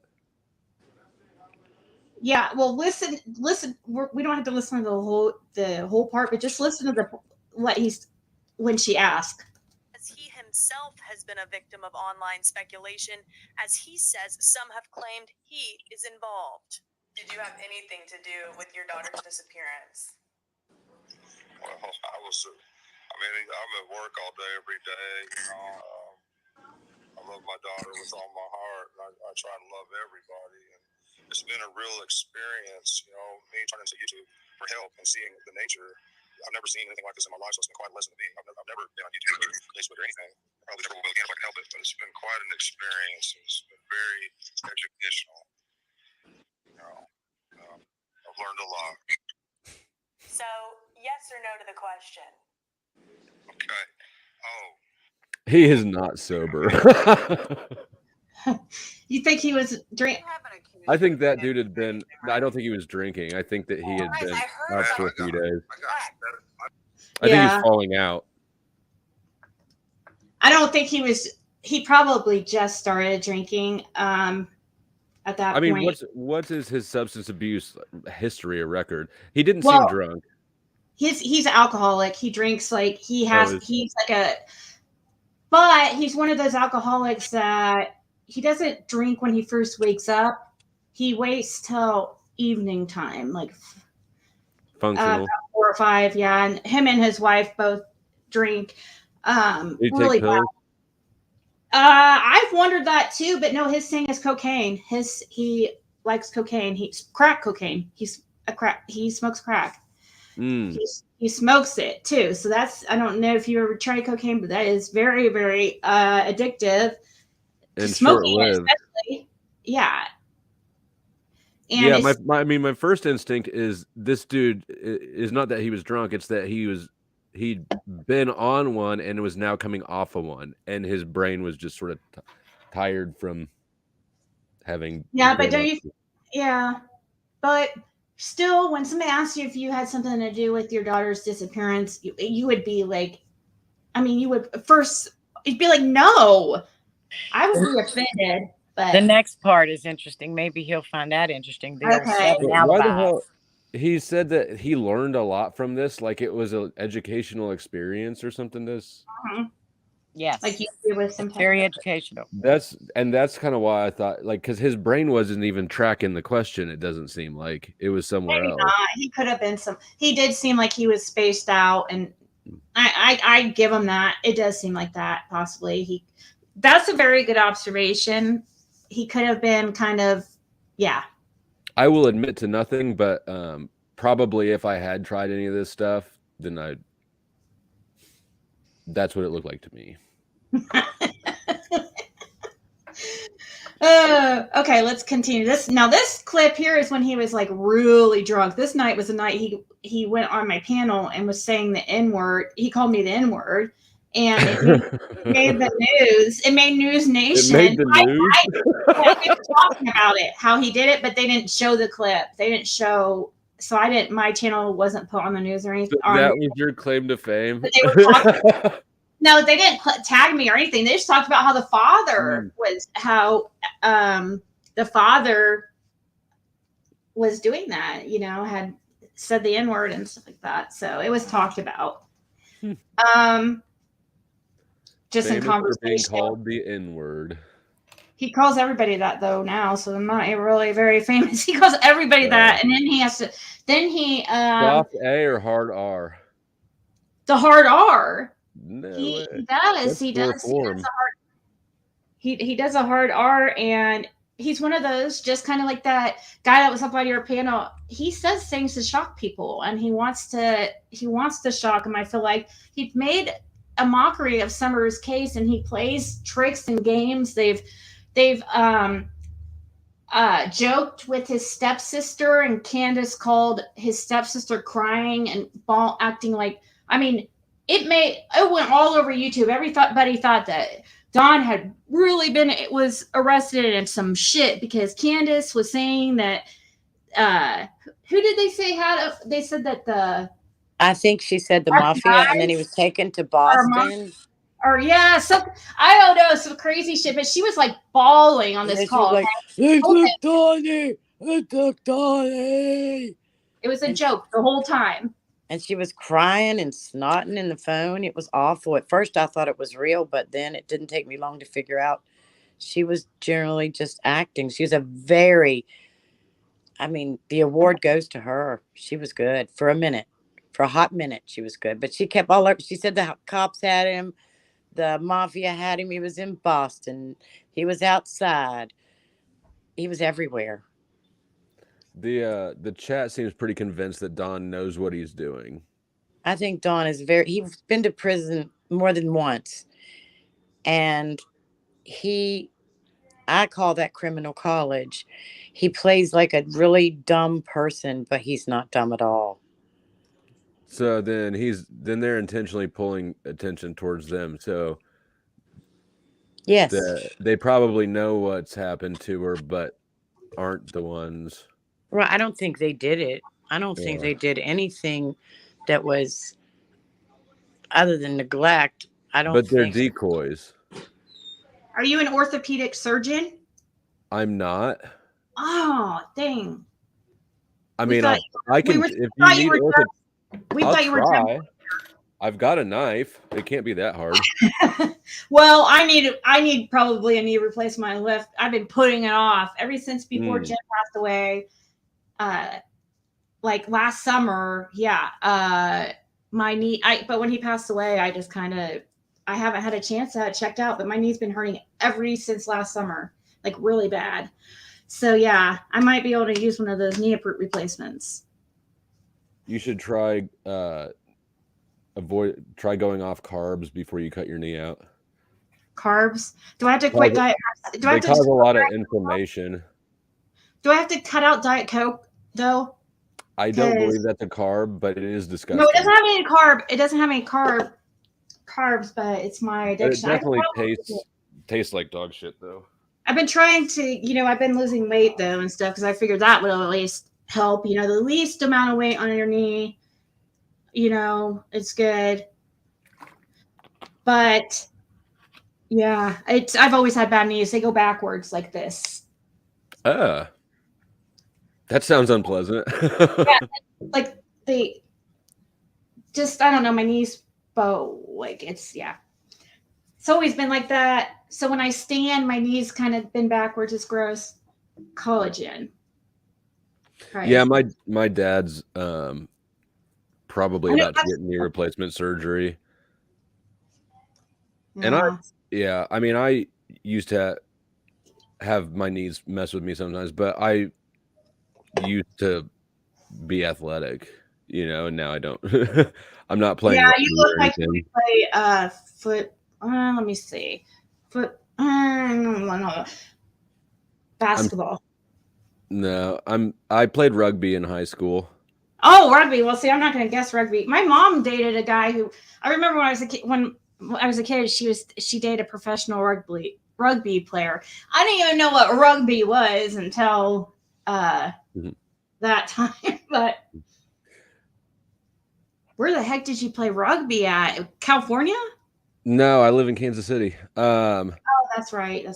Yeah, well, listen. We don't have to listen to the whole part, but just listen to when she asked. As he himself has been a victim of online speculation, as he says some have claimed he is involved. Did you have anything to do with your daughter's disappearance? Well, I'm at work all day, every day. I love my daughter with all my heart, and I try to love everybody. And it's been a real experience, me turning to YouTube for help and seeing the nature. I've never seen anything like this in my life, so it's been quite a lesson to me. I've never been on YouTube or Facebook or anything. I probably never will again if I can help it, but it's been quite an experience. It's been very educational. I've learned a lot. So, yes or no to the question? Okay. Oh. He is not sober. You think he was drinking? I think that dude had been. I don't think he was drinking. I think that he had been out for a few days. I think he's falling out. I don't think he was. He probably just started drinking at that point. I mean, what's his substance abuse history or record? He didn't seem drunk. He's an alcoholic. He drinks like he's like a. But he's one of those alcoholics that he doesn't drink when he first wakes up. He waits till evening time, like functional 4 or 5. Yeah, and him and his wife both drink. Really bad. I've wondered that too, but no, his thing is cocaine. He likes cocaine. He's crack cocaine. He smokes crack. He smokes it too. So I don't know if you ever tried cocaine, but that is very, very addictive. And short-lived. Especially. Yeah. And yeah, my first instinct is this dude is not that he was drunk, it's that he'd been on one and was now coming off of one, and his brain was just sort of tired from having. Yeah, but but still, when somebody asks you if you had something to do with your daughter's disappearance, you would be like, you'd be like, no. I would be offended. But the next part is interesting. Maybe he'll find that interesting. Okay. Why the hell? He said that he learned a lot from this, like it was an educational experience or something. Yes, like you do with some very educational. That's kind of why I thought, like, because his brain wasn't even tracking the question. It doesn't seem like it was somewhere else. Not. He could have been he did seem like he was spaced out, and I give him that. It does seem like that possibly. That's a very good observation. He could have been kind of, yeah. I will admit to nothing, but probably if I had tried any of this stuff, then that's what it looked like to me. Okay, let's continue this. Now, this clip here is when he was like really drunk. This night was the night he went on my panel and was saying the N-word. He called me the N-word. And it made the news. It made News Nation. It made the news. We were talking about it, how he did it, but they didn't show the clip. They didn't show. So my channel wasn't put on the news or anything. So that was your claim to fame. They were talking, no, they didn't tag me or anything. They just talked about how the father the father was doing that. Had said the N-word and stuff like that. So it was talked about. Just in Famous for being conversation. called the N-word. He calls everybody that though now, so I'm not really very famous. He calls everybody that, and then he has to. Then he soft A or hard R? The hard R. No He way. does. That's He poor does. form. He does a hard R, and he's one of those, just kind of like that guy that was up on your panel. He says things to shock people, and he wants to shock them. I feel like he made a mockery of Summer's case, and he plays tricks and games. They've joked with his stepsister, and Candace called his stepsister crying and acting like, I mean, it went all over YouTube. Everybody thought that Don had really was arrested in some shit because Candace was saying that, who did they say they said that I think she said the mafia, and then he was taken to Boston. Or yeah, I don't know, some crazy shit, but she was like bawling on this call. Like, they took Donnie. They took Donnie. It was a joke the whole time. And she was crying and snotting in the phone. It was awful. At first, I thought it was real, but then it didn't take me long to figure out she was generally just acting. She was the award goes to her. She was good for a minute. For a hot minute, she was good. But she kept she said the cops had him. The mafia had him. He was in Boston. He was outside. He was everywhere. The chat seems pretty convinced that Don knows what he's doing. I think Don is he's been to prison more than once. And I call that criminal college. He plays like a really dumb person, but he's not dumb at all. So then they're intentionally pulling attention towards them. So yes, they probably know what's happened to her, but aren't the ones. Right. I don't think they did it. I don't think they did anything that was other than neglect. But they're decoys. Are you an orthopedic surgeon? I'm not. Oh, dang. I mean, I can. If you need I'll try. I've got a knife. It can't be that hard. Well, I need probably a knee replacement on my left. I've been putting it off ever since before Jen passed away. Like last summer, my knee. But when he passed away, I just I haven't had a chance to have it checked out. But my knee's been hurting since last summer, like really bad. So yeah, I might be able to use one of those knee replacements. You should try going off carbs before you cut your knee out. Carbs? Do I have to quit diet? Do I have to cause a lot of inflammation? Do I have to cut out Diet Coke though? I don't believe that's a carb, but it is disgusting. No, it doesn't have any carb. It doesn't have any carbs, but it's my addiction. It definitely tastes like dog shit though. I've been trying to, I've been losing weight though and stuff because I figured that would at least help. The least amount of weight on your knee, it's good. But yeah, I've always had bad knees. They go backwards like this. That sounds unpleasant. Yeah, like they just, I don't know, my knees bow, like it's always been like that. So when I stand, my knees kind of been backwards. It's gross. Collagen. Right. Yeah, my dad's probably about to get knee replacement surgery. Yeah. And I used to have my knees mess with me sometimes, but I used to be athletic, and now I don't. I'm not playing. Yeah, you look like you play foot. Let me see. Basketball. I played rugby in high school. Oh, rugby. Well, see, I'm not going to guess rugby. My mom dated a guy who I remember when I was a kid. She dated a professional rugby player. I didn't even know what rugby was until that time. But where the heck did you play rugby at? California? No, I live in Kansas City. Oh, that's right.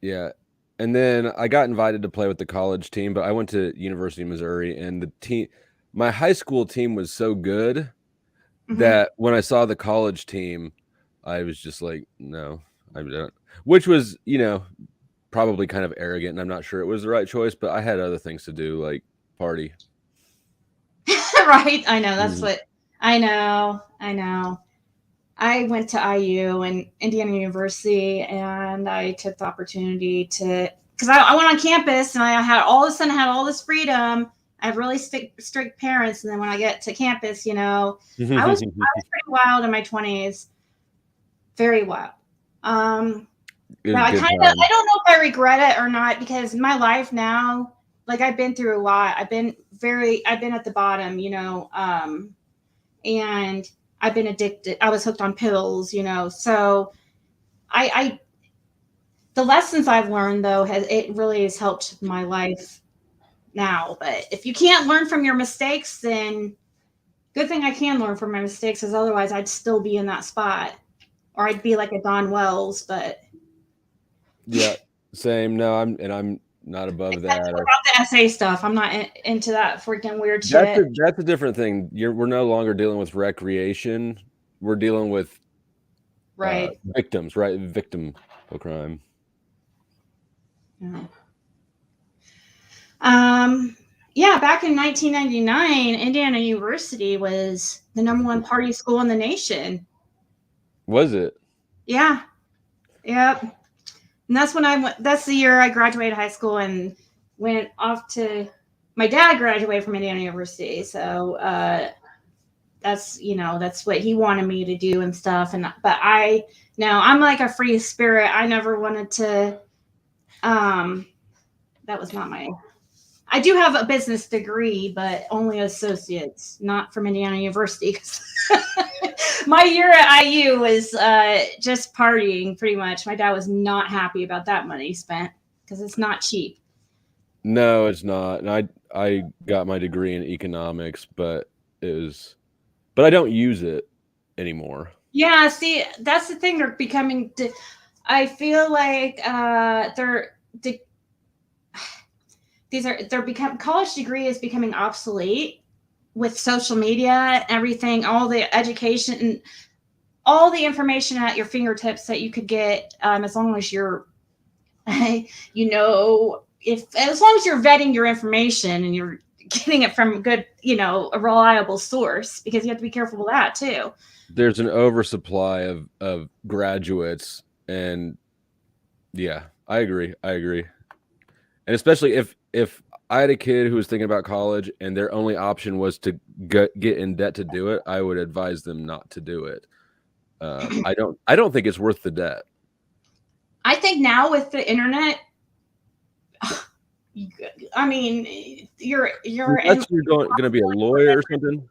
Yeah. And then I got invited to play with the college team, but I went to University of Missouri, and the team, my high school team was so good Mhm. that when I saw the college team, I was just like, no, I don't. Which was, you know, probably kind of arrogant, and I'm not sure it was the right choice, but I had other things to do, like party. Right? I know. That's Mhm. what I know. I know. I went to IU and Indiana University, and I took the opportunity to, because I went on campus and I had all of a sudden had all this freedom. I have really strict parents, and then when I get to campus, you know, I was pretty wild in my 20s, very wild. It was Now a I good kind of time. I don't know if I regret it or not, because my life now, like I've been through a lot. I've been at the bottom, you know, and I've been addicted. I was hooked on pills, you know. So I the lessons I've learned though it really has helped my life now. But if you can't learn from your mistakes, then good thing I can learn from my mistakes, because otherwise I'd still be in that spot, or I'd be like a Don Wells. But Yeah, same. No, I'm not above except that. about the essay stuff, I'm not into that freaking weird shit. That's a different thing. We're no longer dealing with recreation. We're dealing with Right. victims, right? Victim of crime. Yeah. Yeah, back in 1999, Indiana University was the #1 party school in the nation. Was it? Yeah. Yep. And that's when I went. That's the year I graduated high school and went off to. My dad graduated from Indiana University, so that's, you know, that's what he wanted me to do and stuff. And but I'm like a free spirit. I never wanted to. That was not my. I do have a business degree, but only associates, not from Indiana University. My year at IU was just partying, pretty much. My dad was not happy about that money spent, because it's not cheap. No, it's not. And I got my degree in economics, but but I don't use it anymore. Yeah, see, that's the thing. They're becoming. I feel like they're become college degree is becoming obsolete with social media, everything, all the education, all the information at your fingertips that you could get, as long as you're, you know, if as long as you're vetting your information and you're getting it from a good, you know, a reliable source, because you have to be careful with that too. There's an oversupply of graduates, and yeah, I agree. I agree. And especially if I had a kid who was thinking about college and their only option was to get in debt to do it, I would advise them not to do it. I don't think it's worth the debt. I think now with the internet, I mean, you're in. Unless you're going to be a lawyer or something.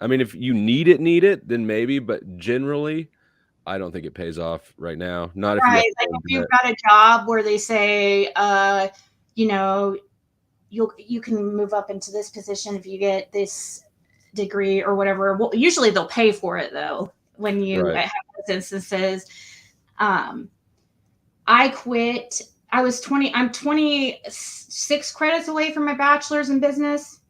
I mean, if you need it, then maybe. But generally, I don't think it pays off right now. Not if you have Right. to Like go if into you've debt. got a job where they say, you know, you can move up into this position if you get this degree or whatever. Well, usually they'll pay for it though when you Right. have those instances. Um, I quit. I was 20. I'm 26 credits away from my bachelor's in business,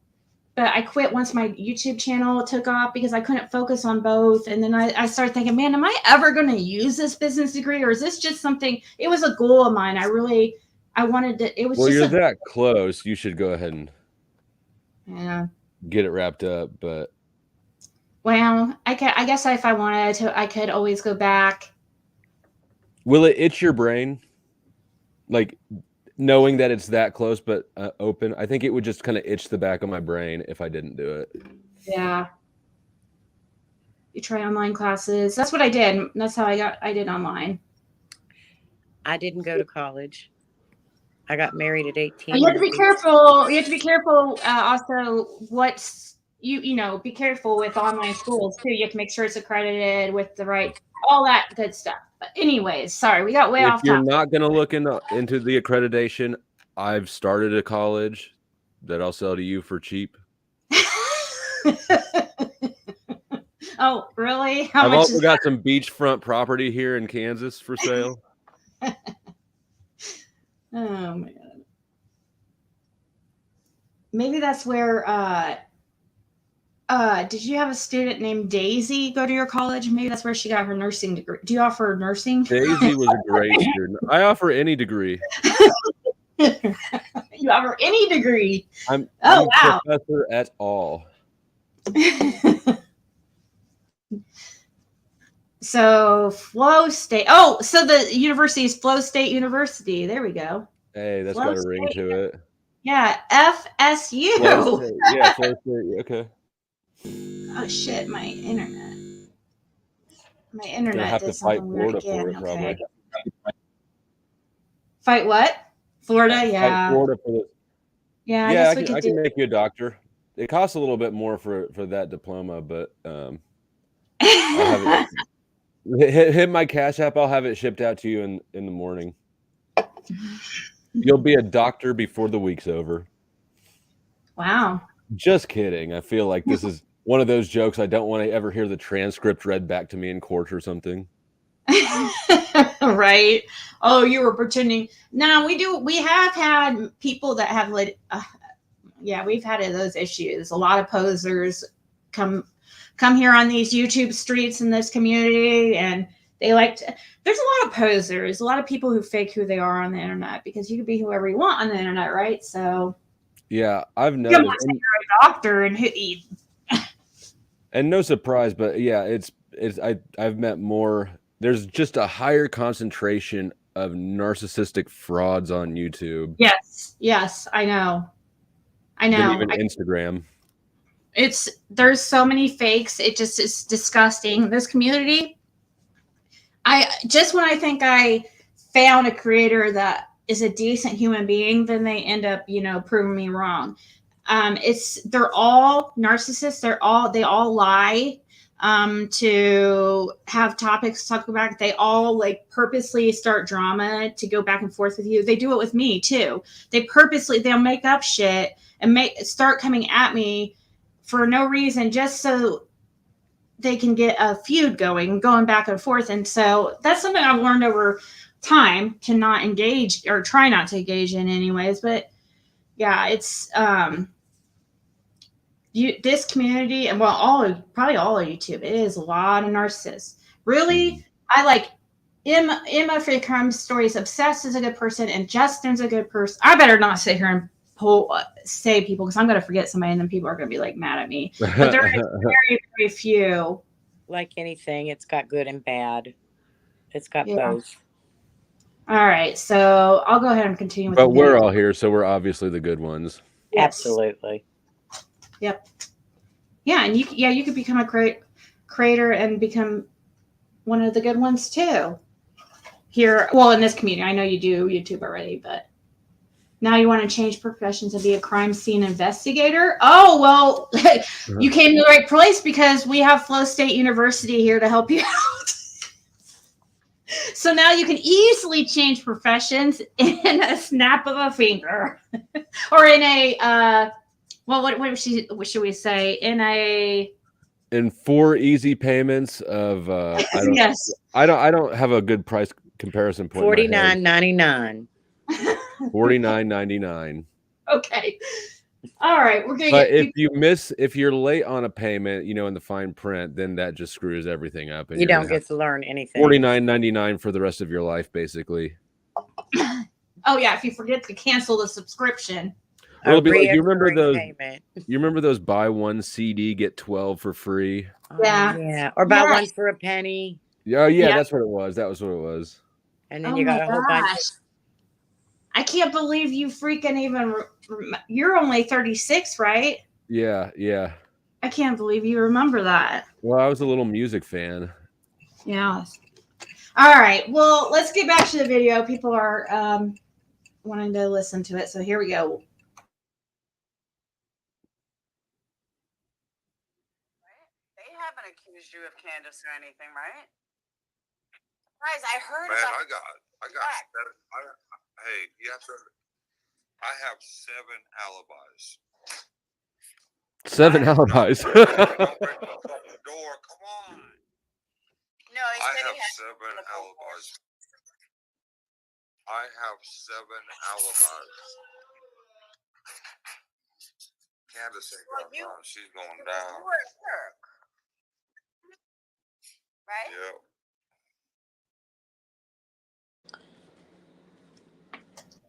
but I quit once my YouTube channel took off because I couldn't focus on both. And then I started thinking, man, am I ever going to use this business degree, or is this just something? It was a goal of mine. I wanted to. It was Well, just you're a. that close. You should go ahead and Yeah. get it wrapped up. But Well, I guess if I wanted to, I could always go back. will it itch your brain? Like knowing that it's that close but open? I think it would just kind of itch the back of my brain if I didn't do it. Yeah. You try online classes. That's what I did. That's how I did online. I didn't go to college. I got married at 18 You have and to at be 18. careful. You have to be careful. Also, what's you know, be careful with online schools too. You have to make sure it's accredited with the right, all that good stuff. But anyways, sorry, we got way If off you're topic. not going to look into the accreditation, I've started a college that I'll sell to you for cheap. Oh, really? How I've much also is got some beachfront property here in Kansas for sale. that? Oh my god. Maybe that's where did you have a student named Daisy go to your college? Maybe that's where she got her nursing degree. Do you offer nursing? Daisy was a great student. I offer any degree. You offer any degree. I'm wow. professor at all. So Flow State. Oh, so the university is Flow State University. There we go. Hey, that's Flow got a ring State. to it. Yeah, FSU. Flow State. Yeah, Flow State. Okay. Oh shit, my internet. My Gonna internet have to did fight something weird Florida for again. it, probably. Okay. Fight what? Florida, Fight yeah. Florida for this. Yeah, I Yeah, guess I we can, could I do. can make you a doctor. It costs a little bit more for that diploma, but I'll have it. Hit my Cash App. I'll have it shipped out to you in the morning. You'll be a doctor before the week's over. Wow. Just kidding. I feel like this is one of those jokes I don't want to ever hear the transcript read back to me in court or something. Right. Oh, you were pretending. No, we have had people that have yeah, we've had those issues. A lot of posers come here on these YouTube streets in this community, and they like to, there's a lot of posers, a lot of people who fake who they are on the internet, because you can be whoever you want on the internet, right? So yeah, I've you don't noticed. want to say you're a doctor and no surprise, but yeah, I've met more. There's just a higher concentration of narcissistic frauds on YouTube. Yes, I know. Than even Instagram. There's so many fakes. It just is disgusting. This community, when I think I found a creator that is a decent human being, then they end up, proving me wrong. They're all narcissists. They all lie to have topics to talk about. They all like purposely start drama to go back and forth with you. They do it with me too. They'll make up shit and start coming at me for no reason, just so they can get a feud going back and forth. And so that's something I've learned over time to not engage, or try not to engage in anyways. But yeah, it's this community, and probably all of YouTube, it is a lot of narcissists. Really, I like Emma for Crime Stories. Obsessed is a good person, and Justin's a good person. I better not sit here and say people, because I'm going to forget somebody, and then people are going to be like mad at me. But there is very, very few. Like anything, it's got good and bad. It's got both. All right, so I'll go ahead and continue with But the video. we're all here, so we're obviously the good ones. Yes. Absolutely. Yep. Yeah, and you could become a creator and become one of the good ones too. Here, well, in this community, I know you do YouTube already, but now you want to change professions and be a crime scene investigator. Oh, well, you came to the right place, because we have Flow State University here to help you out. So now you can easily change professions in a snap of a finger, or in a what should we say? In 4 easy payments of yes. I don't have a good price comparison point. $49.99. $49.99. Okay. All right, we're gonna. But if you're late on a payment, in the fine print, then that just screws everything up, and you don't get to learn anything. $49.99 for the rest of your life, basically. Oh yeah, if you forget to cancel the subscription. It'll be like, you remember those buy one CD get 12 for free? Yeah. Or buy one for a penny. Yeah, that's what it was. That was what it was. And then you got a whole bunch. I can't believe you freaking even. You're only 36, right? Yeah. I can't believe you remember that. Well, I was a little music fan. Yeah. All right. Well, let's get back to the video. People are wanting to listen to it, so here we go. They haven't accused you of Candace or anything, right? Guys, I heard Man, about. I got. Hey, you have to. I have 7 alibis. 7 alibis. Door, come on. No, I have 7 alibis. I have 7 alibis. Candace ain't got none. She's going down. You were at work, right?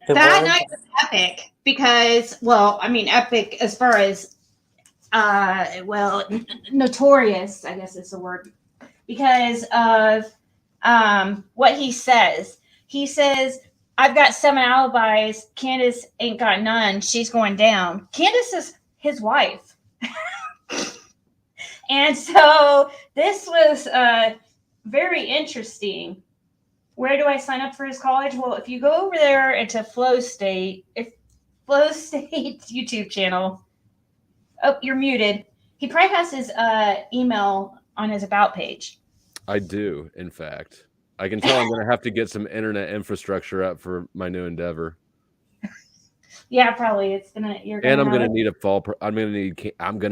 Yep. That night was epic because, well, I mean, epic as far as, notorious, I guess is the word, because of what he says. He says, I've got 7 alibis. Candace ain't got none. She's going down. Candace is his wife. And so this was very interesting. Where do I sign up for his college? Well, if you go over there into Flow State's YouTube channel, oh, you're muted. He probably has his email on his about page. I do, in fact. I can tell I'm going to have to get some internet infrastructure up for my new endeavor. Yeah, probably. I'm going to need a fall. I'm going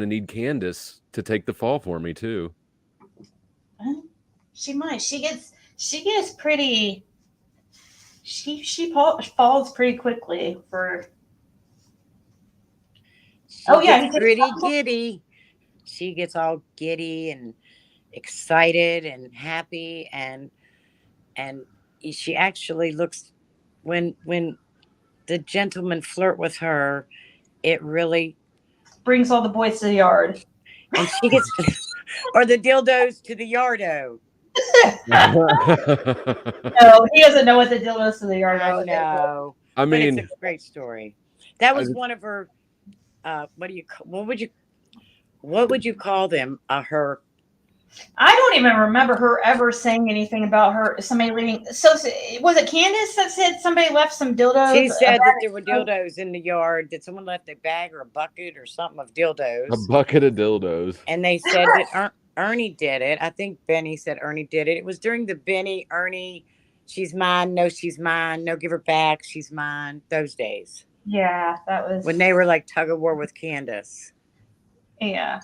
to need Candace to take the fall for me too. She might. She gets pretty. She falls pretty quickly for. Gets pretty giddy. She gets all giddy and excited and happy, and she actually looks, when the gentlemen flirt with her, it really brings all the boys to the yard, and she gets or the dildos to the yardo. No, he doesn't know what the dildos to the yard are. I know. I mean, but it's a great story. That was one of her. What would you call them? Her. I don't even remember her ever saying anything about somebody leaving. So was it Candace that said somebody left some dildos? She said that there were dildos in the yard, that someone left a bag or a bucket or something of dildos. A bucket of dildos. And they said that Ernie did it. I think Benny said Ernie did it. It was during the Benny, Ernie, she's mine, no, she's mine, no, give her back, she's mine, those days. Yeah, that was. When they were like tug of war with Candace. Yeah.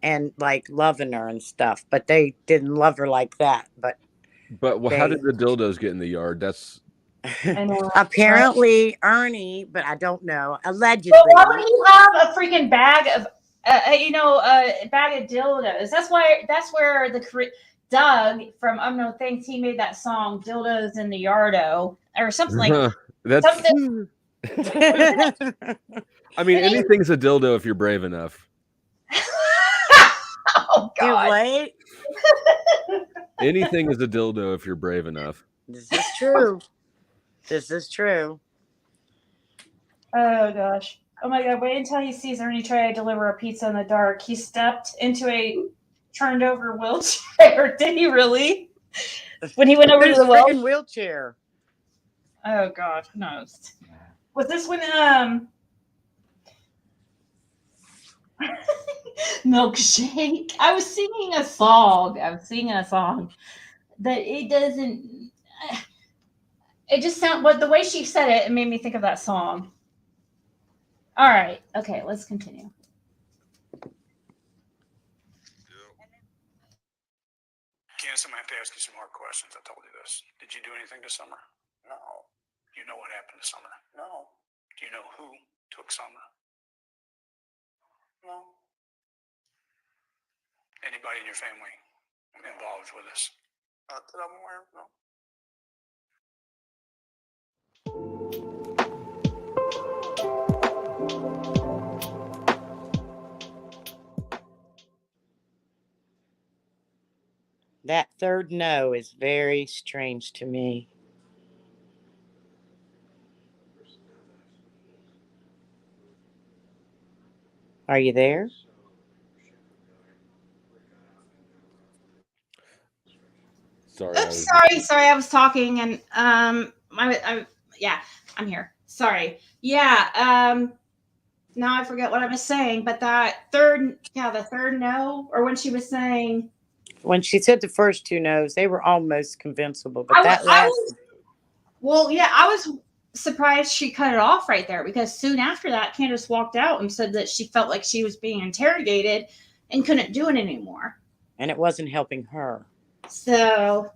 And like loving her and stuff, but they didn't love her like that. But how did the dildos get in the yard? That's apparently Ernie, but I don't know. Allegedly. But why would he have a freaking bag of, a bag of dildos? That's where Doug from Unknown Things, he made that song "Dildos in the Yardo" or something like that's. Something. I mean, anything's a dildo if you're brave enough. Oh God! Wait. Anything is a dildo if you're brave enough. This is true. This is true. Oh gosh! Oh my God! Wait until he sees Ernie try to deliver a pizza in the dark. He stepped into a turned over wheelchair. Did he really? When he went over to the wheelchair. Oh God! No. Was this when milkshake? I was singing a song that it doesn't. It just sounds. But the way she said it, it made me think of that song. All right. Okay. Let's continue. Candace, I'm going to have to ask you some more questions. I told you this. Did you do anything to Summer? No. Do you know what happened to Summer? No. Do you know who took Summer? No. Anybody in your family involved with this? Not that I'm aware of, no. That third no is very strange to me. Are you there? Sorry. Oops, sorry. I was talking and yeah, I'm here. Sorry. Yeah. Now I forget what I was saying, but the third no, or when she was saying. When she said the first two no's, they were almost convincible, but that last. I was surprised she cut it off right there, because soon after that, Candace walked out and said that she felt like she was being interrogated and couldn't do it anymore. And it wasn't helping her. So,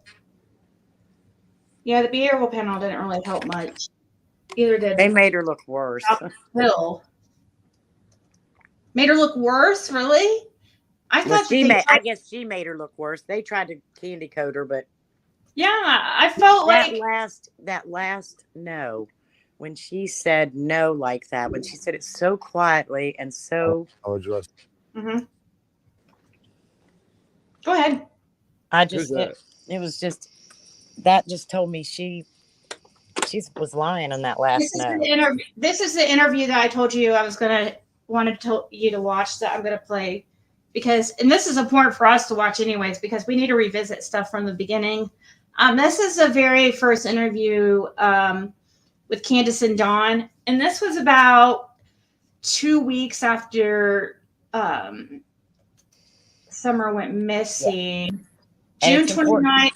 yeah, the behavioral panel didn't really help much. Either did they made her look worse. Bill. Made her look worse, really? I Well, thought that they I guess she made her look worse. They tried to candy coat her, but yeah, I felt that like last no, when she said no like that, when she said it so quietly and so, I'll address. Mhm. Go ahead. Who's that? it was just, that just told me she was lying on that last This is no. the interview. This is the interview that I told you I was gonna wanted you to watch that I'm gonna play because, and this is important for us to watch anyways because we need to revisit stuff from the beginning. This is the very first interview with Candace and Dawn, and this was about 2 weeks after Summer went missing. And June it's important. 29th,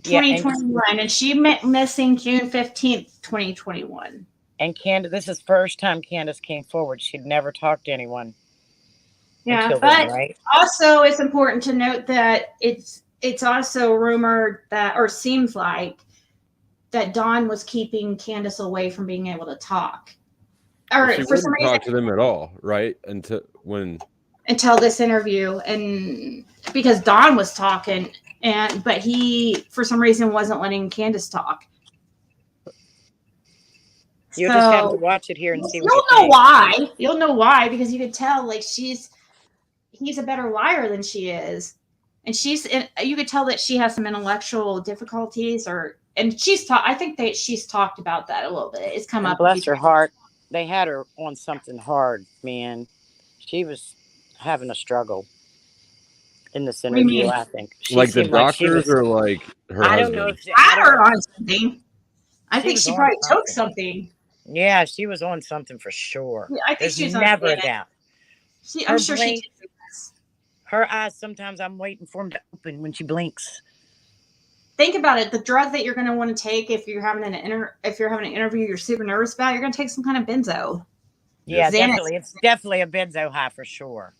Yeah, 2021, and she went missing June 15th, 2021. and Candace, this is first time Candace came forward. She'd never talked to anyone Yeah, until but then, right? also it's important to note that it's also rumored that, or seems like, that Dawn was keeping Candace away from being able to talk. Or She for some wouldn't reason talk to them at all, right? until this interview, and because Dawn was talking, but he for some reason wasn't letting Candace talk. You'll just have to watch it here and see what you You'll know think. why. You'll know why because you could tell like he's a better liar than she is, and you could tell that she has some intellectual difficulties, and I think that she's talked about that a little bit. It's come And up. bless her heart, they had her on something hard, man. She was having a struggle in this What do you interview, mean? I think. She Like the seemed like she doctors was, or like her I don't know husband? if, I don't know. On something. I think was she on probably took something. something. Yeah, she was on something for sure. Yeah, I think There's she was on never a something. doubt. I'm sure she takes this. Her eyes, sometimes I'm waiting for them to open when she blinks. Think about it. The drug that you're going to want to take if you're having an interview you're super nervous about, you're going to take some kind of benzo. Yeah, Xanax. definitely. It's definitely a benzo high for sure.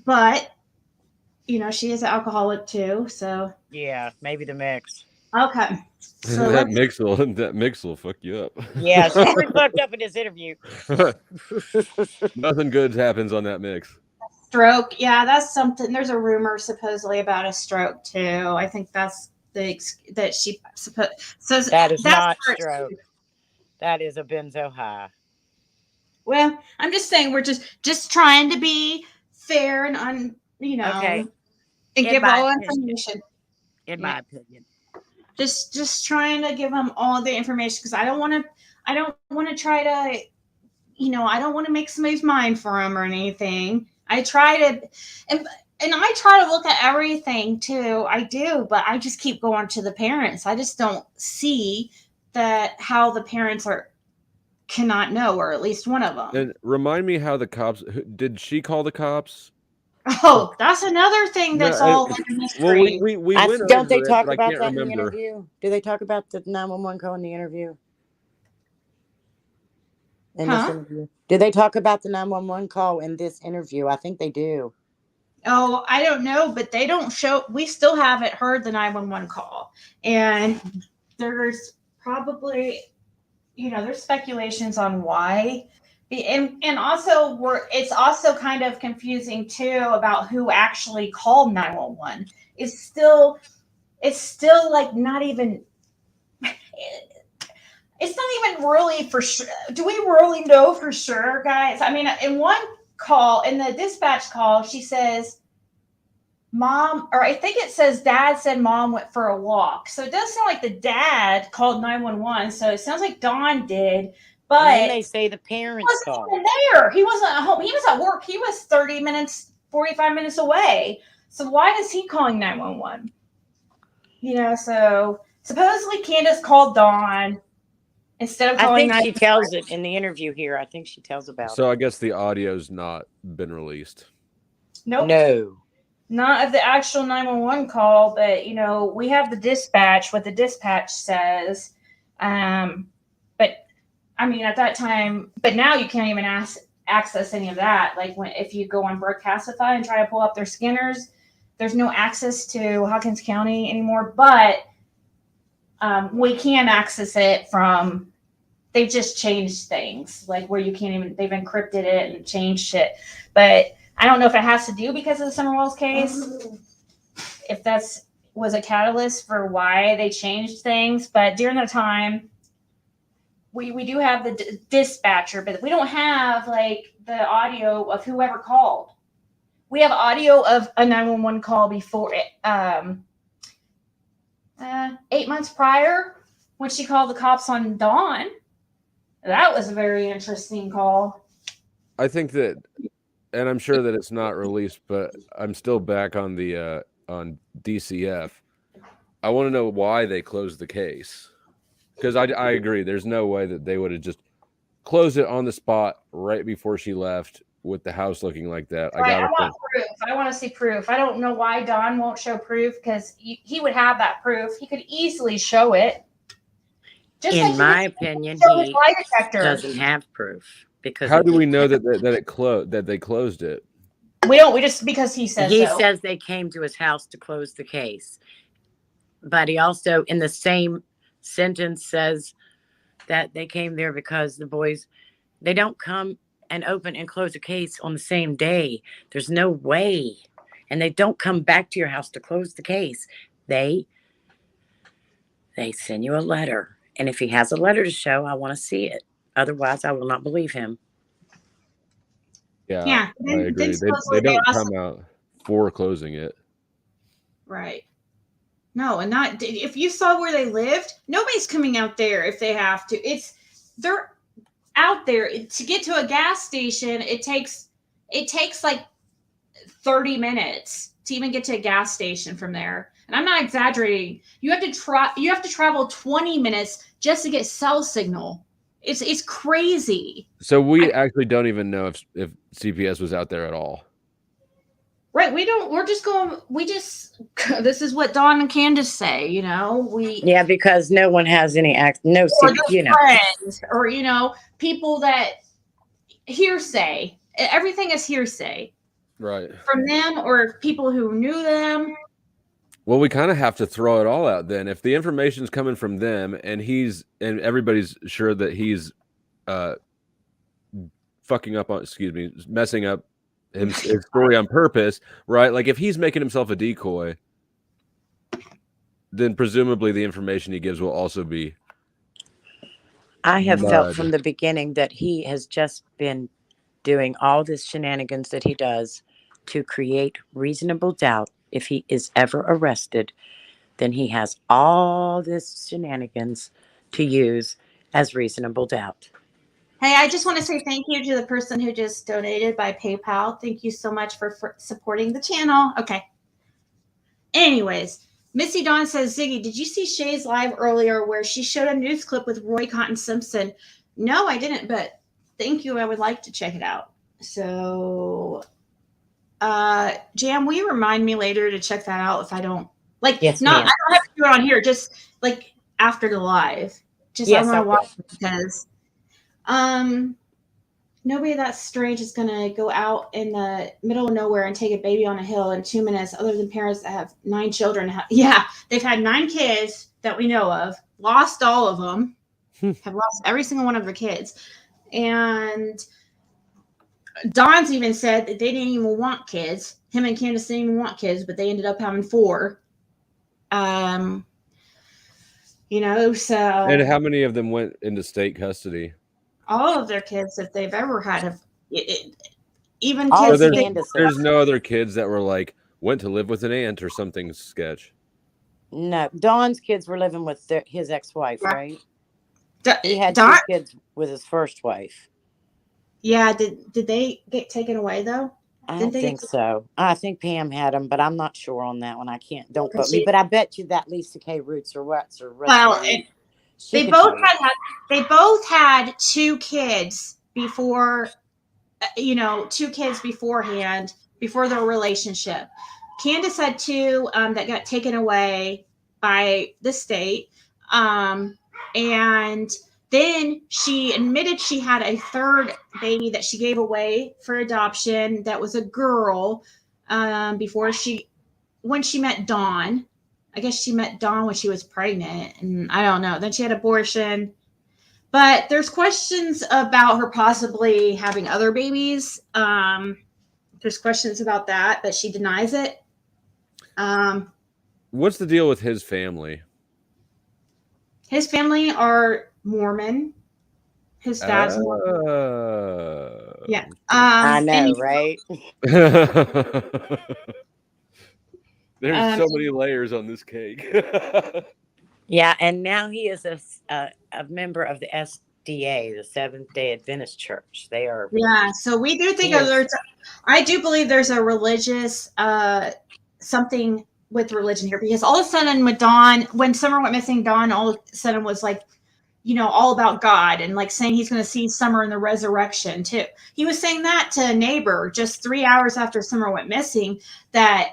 But she is an alcoholic too, so yeah, maybe the mix. Okay. So that mix will fuck you up. Yeah, she was fucked up in this interview. Nothing good happens on that mix. Stroke, yeah, that's something. There's a rumor supposedly about a stroke too. I think that's that she says that is not stroke. That is a benzo high. Well, I'm just saying we're just trying to be fair and okay. And give all information. In my opinion, just trying to give them all the information because I don't want to try to, I don't want to make somebody's mind for them or anything. I try to, and I try to look at everything too. I do, but I just keep going to the parents. I just don't see how the parents cannot know, or at least one of them. And remind me how the cops, did she call the cops? Oh, that's another thing that's all a mystery. Well, we went don't they over talk it, but about I can't that remember. in the interview? Do they talk about the 911 call in the interview? In this interview? Do they talk about the 911 call in this interview? I think they do. Oh, I don't know, but they don't show. We still haven't heard the 911 call, and there's probably, there's speculations on why, and also it's also kind of confusing too about who actually called 911. It's still like not even. It's not even really for sure. Do we really know for sure, guys? I mean, in one call, in the dispatch call, she says, Mom, or I think it says Dad said Mom went for a walk. So it does sound like the dad called 911. So it sounds like Dawn did. But and then they say the parents called. Even there. He wasn't at home. He was at work. He was 30 minutes, 45 minutes away. So why is he calling 911? So supposedly Candace called Dawn. Instead of calling, I think she tells it in the interview here. I think she tells about it. So I guess the audio's not been released. Nope. No. Not of the actual 911 call, but we have the dispatch, what the dispatch says. But I mean, at that time, but now you can't even access any of that. Like if you go on Broadcastify and try to pull up their scanners, there's no access to Hawkins County anymore. But we can access it from they've just changed things, like where you can't even, they've encrypted it and changed shit. But I don't know if it has to do because of the Summer Walls case, if that's was a catalyst for why they changed things. But during the time, we do have the dispatcher, but we don't have like the audio of whoever called. We have audio of a 911 call before it, 8 months prior, when she called the cops on Dawn. That was a very interesting call. I think that, and I'm sure that it's not released, but I'm still back on the on DCF. I want to know why they closed the case, because I agree. There's no way that they would have just closed it on the spot right before she left with the house looking like that. Right, I want think proof. I want to see proof. I don't know why Don won't show proof, because he would have that proof. He could easily show it. Just in like my opinion, he doesn't have proof. Because how do we know that it closed, that they closed it? We don't. We just, because he says he so. says they came to his house to close the case, but he also, in the same sentence, says that they came there because the boys, they don't come and open and close a case on the same day. There's no way. And they don't come back to your house to close the case. They send you a letter. And if he has a letter to show, I want to see it. Otherwise, I will not believe him. Yeah, I agree. They don't come out for closing it. Right. No, and not, if you saw where they lived, nobody's coming out there if they have to. They're out there to get to a gas station. It takes like 30 minutes to even get to a gas station from there. And I'm not exaggerating. You have to travel 20 minutes just to get cell signal. It's crazy. So we actually don't even know if CPS was out there at all. Right. This is what Dawn and Candace say, Yeah, because no one has any friends or, people that hearsay. Everything is hearsay. Right. From them or people who knew them. Well, we kind of have to throw it all out then. If the information's coming from them and everybody's sure that he's messing up his story on purpose, right? Like if he's making himself a decoy, then presumably the information he gives will also be. I have felt from the beginning that he has just been doing all this shenanigans that he does to create reasonable doubt. If he is ever arrested, then he has all this shenanigans to use as reasonable doubt. Hey, I just want to say thank you to the person who just donated by PayPal. Thank you so much for supporting the channel. Okay. Anyways, Missy Dawn says, Ziggy, did you see Shay's live earlier where she showed a news clip with Roy Cotton Simpson? No, I didn't, but thank you. I would like to check it out. So, Jam, will you remind me later to check that out if I don't yes, I don't have to do it on here, just like after the live. Just yes, I want to watch it because nobody that strange is gonna go out in the middle of nowhere and take a baby on a hill in 2 minutes, other than parents that have 9 children. Yeah, they've had 9 kids that we know of, lost all of them, have lost every single one of their kids. And Don's even said that they didn't even want kids. Him and Candace didn't even want kids, but they ended up having 4. So. And how many of them went into state custody? All of their kids, if they've ever had even all kids. There's no other kids that were like went to live with an aunt or something sketch. No, Don's kids were living with his ex-wife, right? He had 2 kids with his first wife. Yeah, did they get taken away though? I don't think so. I think Pam had them, but I'm not sure on that one. I can't. Don't quote me. But I bet you that Lisa K. Roots or Wets or well, they both had 2 kids before, 2 kids beforehand, before their relationship. Candace had 2 that got taken away by the state, and then she admitted she had a 3rd baby that she gave away for adoption. That was a girl. When she met Dawn, I guess she met Dawn when she was pregnant, and I don't know. Then she had abortion. But there's questions about her possibly having other babies. There's questions about that, but she denies it. What's the deal with his family? His family are Mormon. His dad's Mormon. Yeah. I know, And right? There's so many layers on this cake. Yeah, and now he is a member of the SDA, the Seventh Day Adventist Church. They are. Yeah, so we do think He is. I do believe there's a religious something with religion here, because all of a sudden with Dawn, when Summer went missing, Dawn all of a sudden was like, all about God, and like saying he's going to see Summer in the resurrection too. He was saying that to a neighbor just 3 hours after Summer went missing, that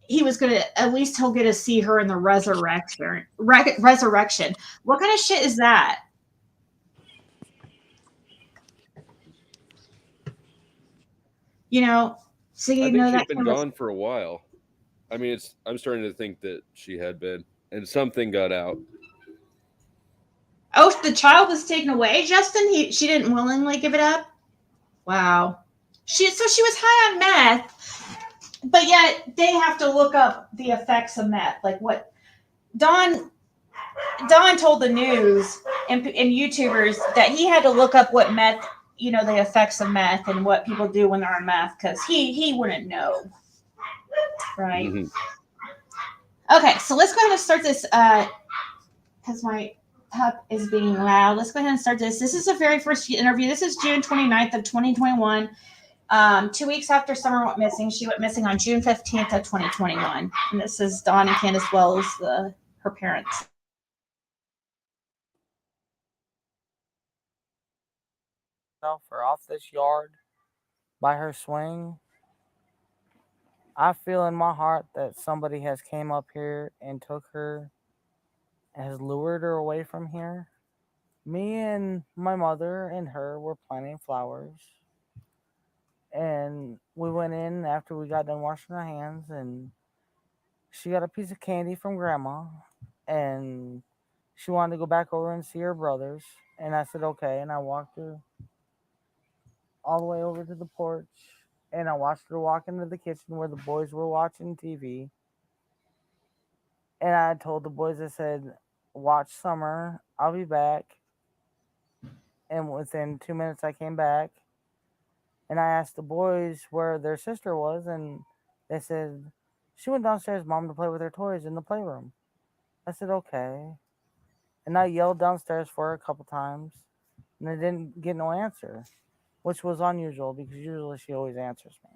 he was going to, at least he'll get to see her in the resurrection. Resurrection. What kind of shit is that? So I you think know she'd that been kind of. gone for a while. I mean, I'm starting to think that she had been, and something got out. Oh, the child was taken away, Justin. She didn't willingly give it up. Wow. She was high on meth, but yet they have to look up the effects of meth. Like what Don told the news and YouTubers that he had to look up what meth, the effects of meth and what people do when they're on meth, because he wouldn't know, right? Mm-hmm. Okay, so let's go ahead and start this. Because my pup is being loud. Let's go ahead and start this. This is the very first interview. This is June 29th of 2021. 2 weeks after Summer went missing. She went missing on June 15th of 2021. And this is Dawn and Candace Wells, her parents. Or off this yard by her swing. I feel in my heart that somebody has came up here and took her, has lured her away from here. Me and my mother and her were planting flowers. And we went in after we got done washing our hands, and she got a piece of candy from grandma, and she wanted to go back over and see her brothers. And I said, okay. And I walked her all the way over to the porch, and I watched her walk into the kitchen where the boys were watching TV. And I told the boys, I said, watch Summer, I'll be back. And within 2 minutes, I came back. And I asked the boys where their sister was, and they said, she went downstairs, Mom, to play with her toys in the playroom. I said, okay. And I yelled downstairs for her a couple times, and I didn't get no answer, which was unusual because usually she always answers me.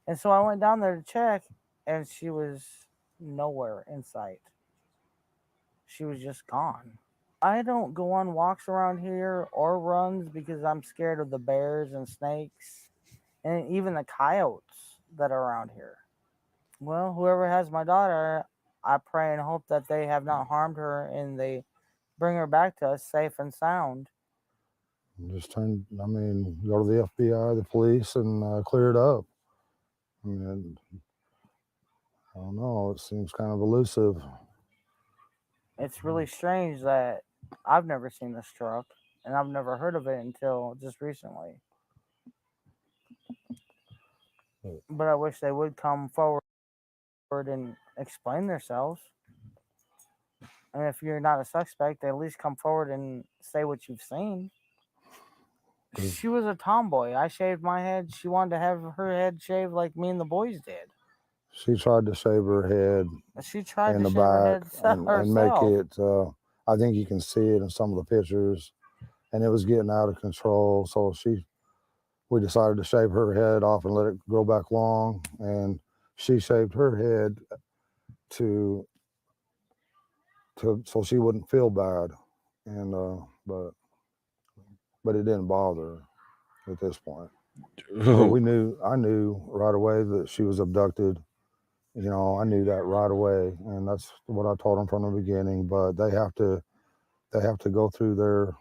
And so I went down there to check, and she was nowhere in sight. She was just gone. I don't go on walks around here or runs because I'm scared of the bears and snakes and even the coyotes that are around here. Well, whoever has my daughter, I pray and hope that they have not harmed her and they bring her back to us safe and sound. Just go to the FBI, the police, and clear it up. I mean, I don't know. It seems kind of elusive. It's really strange that I've never seen this truck and I've never heard of it until just recently. But I wish they would come forward and explain themselves. And if you're not a suspect, at least come forward and say what you've seen. She was a tomboy. I shaved my head. She wanted to have her head shaved like me and the boys did. She tried to shave her head She tried in to the shave her head back and make herself. it. I think you can see it in some of the pictures, and it was getting out of control. So we decided to shave her head off and let it grow back long, and she shaved her head to so she wouldn't feel bad, and but it didn't bother her at this point. But I knew right away that she was abducted. I knew that right away, and that's what I told them from the beginning. But they have to go through their,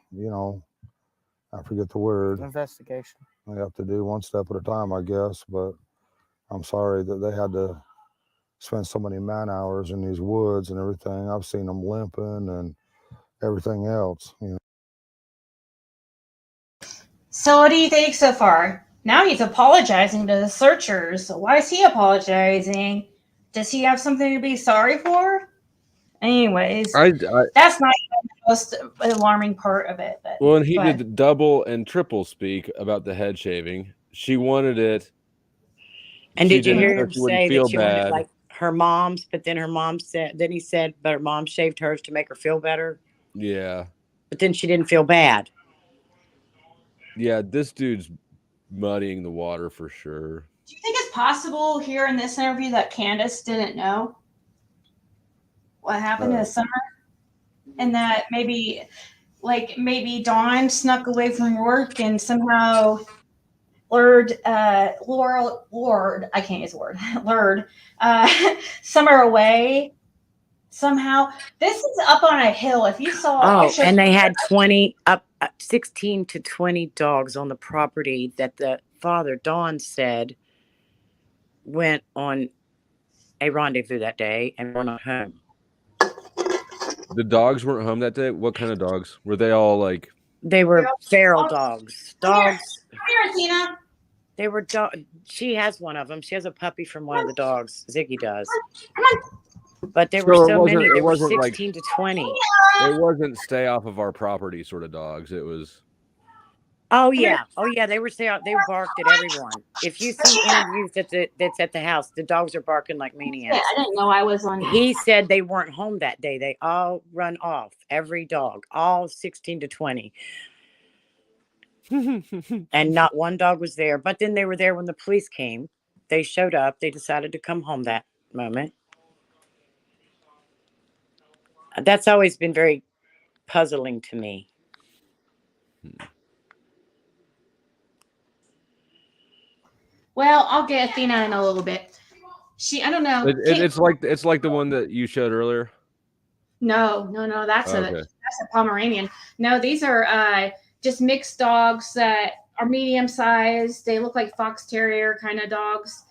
I forget the word. Investigation. They have to do one step at a time, I guess. But I'm sorry that they had to spend so many man hours in these woods and everything. I've seen them limping and everything else. So what do you think so far? Now he's apologizing to the searchers. So why is he apologizing? Does he have something to be sorry for? Anyways, that's not even the most alarming part of it. But Well, and he go did ahead. the double and triple speak about the head shaving. She wanted it. And She did you did it hear so him she wouldn't say that feel she wanted bad. like her mom's, but then her mom said, then he said, but her mom shaved hers to make her feel better. Yeah. But then she didn't feel bad. Yeah, this dude's muddying the water for sure. Do you think it's possible here in this interview that Candace didn't know what happened in the summer? And that maybe Dawn snuck away from work and somehow lured I can't use the word, lured Summer away somehow. This is up on a hill. If you saw, Oh, and they had 16 to 20 dogs on the property that the father, Don, said went on a rendezvous that day and were not home. The dogs weren't home that day? What kind of dogs? Were they all like... They were feral dogs. Come here, Tina. They were she has one of them. She has a puppy from one of the dogs. Ziggy does. Come on. But there were so many. There were wasn't 16 to 20. It wasn't stay off of our property sort of dogs. It was... Oh yeah, they were they barked at everyone. If you see interviews that's at the house, the dogs are barking like maniacs. Yeah, I didn't know I was on. He said they weren't home that day. They all run off. Every dog, all 16 to 20, and not one dog was there. But then they were there when the police came. They showed up. They decided to come home that moment. That's always been very puzzling to me. Well, I'll get Athena in a little bit. I don't know. It's like the one that you showed earlier. No. That's a Pomeranian. No, these are just mixed dogs that are medium sized. They look like fox terrier kind of dogs.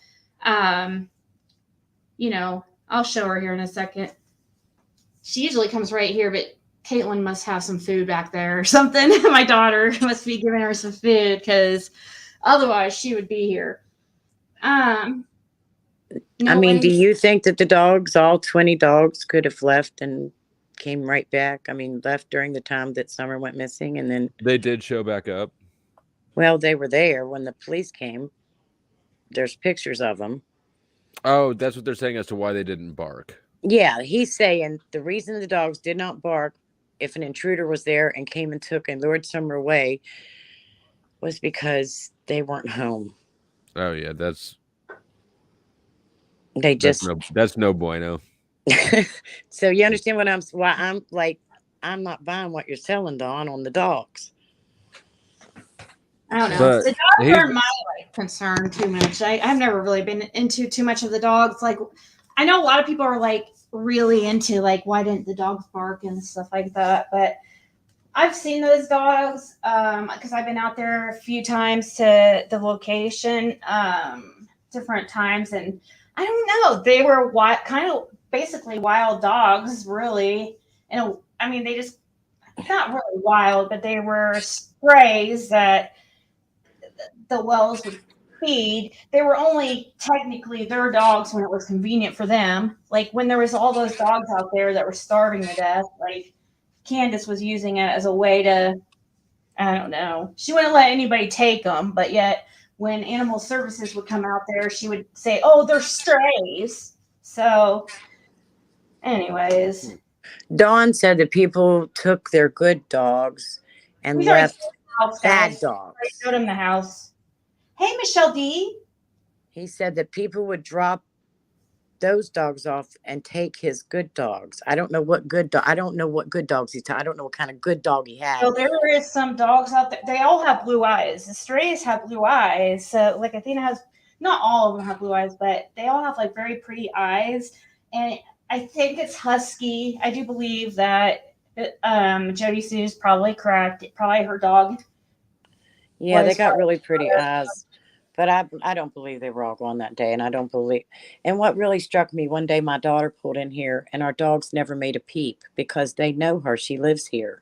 I'll show her here in a second. She usually comes right here, but Caitlin must have some food back there or something. My daughter must be giving her some food because otherwise she would be here. I mean, do you think that the dogs, all 20 dogs, could have left and came right back? I mean, left during the time that Summer went missing, and then they did show back up. Well, they were there when the police came. There's pictures of them. Oh, that's what they're saying as to why they didn't bark. Yeah, he's saying the reason the dogs did not bark if an intruder was there and came and took and lured Summer away was because they weren't home. Oh yeah, that's no bueno. So you understand why I'm not buying what you're selling, Dawn, on the dogs. I don't know. The dogs aren't my concern too much. I've never really been into too much of the dogs. Like, I know a lot of people are like really into like why didn't the dogs bark and stuff like that, but I've seen those dogs because I've been out there a few times to the location, different times, and I don't know. They were kind of basically wild dogs, really. And I mean, they just not really wild, but they were strays that the Wells would feed. They were only technically their dogs when it was convenient for them. Like when there was all those dogs out there that were starving to death, like Candace was using it as a way to, I don't know. She wouldn't let anybody take them, but yet when animal services would come out there, she would say, "Oh, they're strays." So, anyways, Dawn said that people took their good dogs and left bad dogs. I showed him the house. Hey, Michelle D. He said that people would drop those dogs off and take his good dogs. I don't know what good dogs he's talking. I don't know what kind of good dog he had. So there is some dogs out there. They all have blue eyes. The strays have blue eyes. So like Athena has, not all of them have blue eyes, but they all have like very pretty eyes. And I think it's husky. I do believe that Jody Sue's probably correct. Probably her dog. Yeah, they got really pretty eyes. But I don't believe they were all gone that day. And what really struck me, one day my daughter pulled in here and our dogs never made a peep because they know her. She lives here.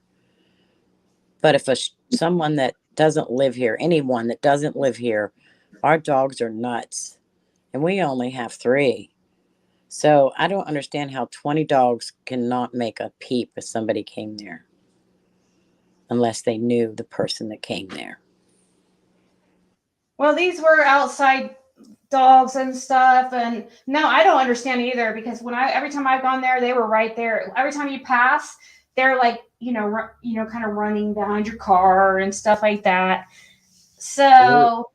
But if someone that doesn't live here, anyone that doesn't live here, our dogs are nuts. And we only have 3. So I don't understand how 20 dogs cannot make a peep if somebody came there. Unless they knew the person that came there. Well, these were outside dogs and stuff, and no, I don't understand either, because every time I've gone there, they were right there. Every time you pass, they're like, kind of running behind your car and stuff like that. So,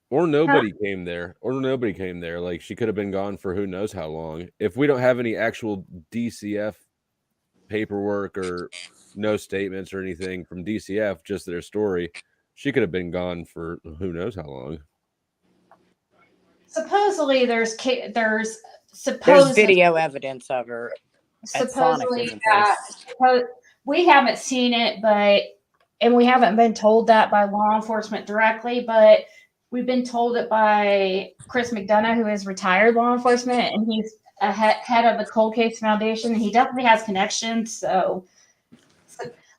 or nobody came there, Like, she could have been gone for who knows how long. If we don't have any actual DCF paperwork or no statements or anything from DCF, just their story, she could have been gone for who knows how long. supposedly there's video evidence of her at Sonic, supposedly isn't there? we haven't seen it, and we haven't been told that by law enforcement directly, but we've been told it by Chris McDonough, who is retired law enforcement, and he's a head of the Cold Case Foundation. He definitely has connections. So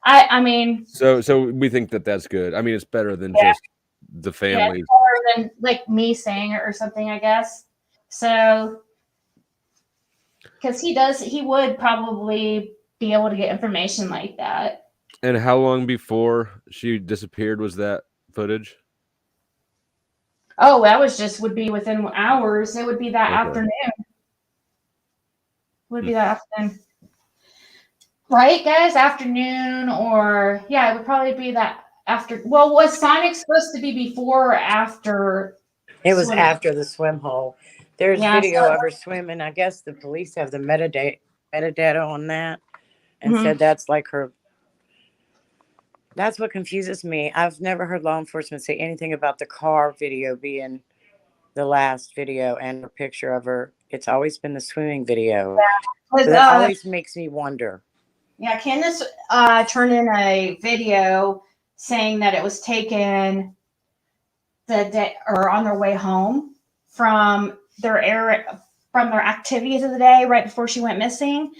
I mean, so we think that that's good. I mean, it's better than just the family. it's better than like me saying it or something, I guess. So, because he would probably be able to get information like that. And how long before she disappeared was that footage? Oh, that would be within hours. It would be that afternoon. Would be that afternoon. Right, guys? Afternoon, or it would probably be that after. Well, was Sonic supposed to be before or after? It was after the swim hole. There's video of her swimming. I guess the police have the metadata on that, and said that's like her. That's what confuses me. I've never heard law enforcement say anything about the car video being the last video and a picture of her. It's always been the swimming video. So that always makes me wonder. Yeah, Candace turned in a video saying that it was taken the day or on their way home from their activities of the day right before she went missing.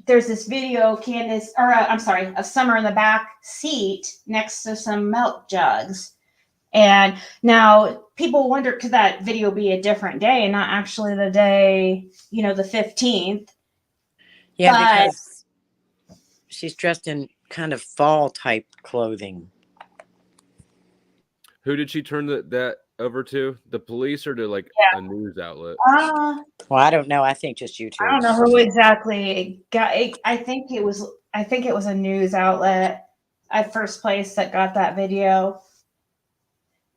There's this video, of Summer in the back seat next to some milk jugs. And now people wonder, could that video be a different day and not actually the day, the 15th? Yeah, because she's dressed in kind of fall type clothing. Who did she turn that over to? The police or to like a news outlet? Well, I don't know. I think just YouTube. I don't know who exactly got it. I think it was a news outlet at first place that got that video.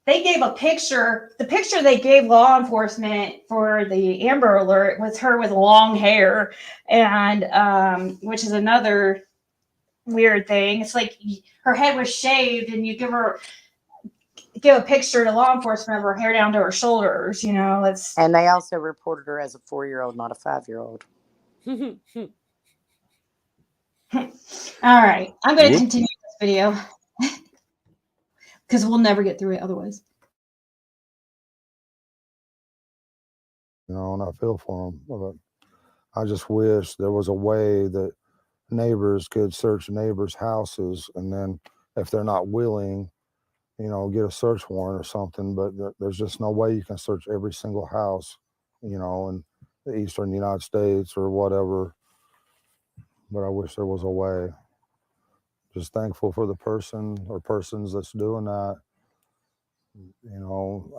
They gave a picture. The picture they gave law enforcement for the Amber Alert was her with long hair, and which is another weird thing. It's like her head was shaved, and you give a picture to law enforcement of her hair down to her shoulders. And they also reported her as a 4-year-old, not a 5-year-old. All right, I'm going to continue this video. Because we'll never get through it otherwise. And I feel for them. But I just wish there was a way that neighbors could search neighbors' houses, and then if they're not willing, get a search warrant or something. But there's just no way you can search every single house, in the eastern United States or whatever. But I wish there was a way. Just thankful for the person or persons that's doing that,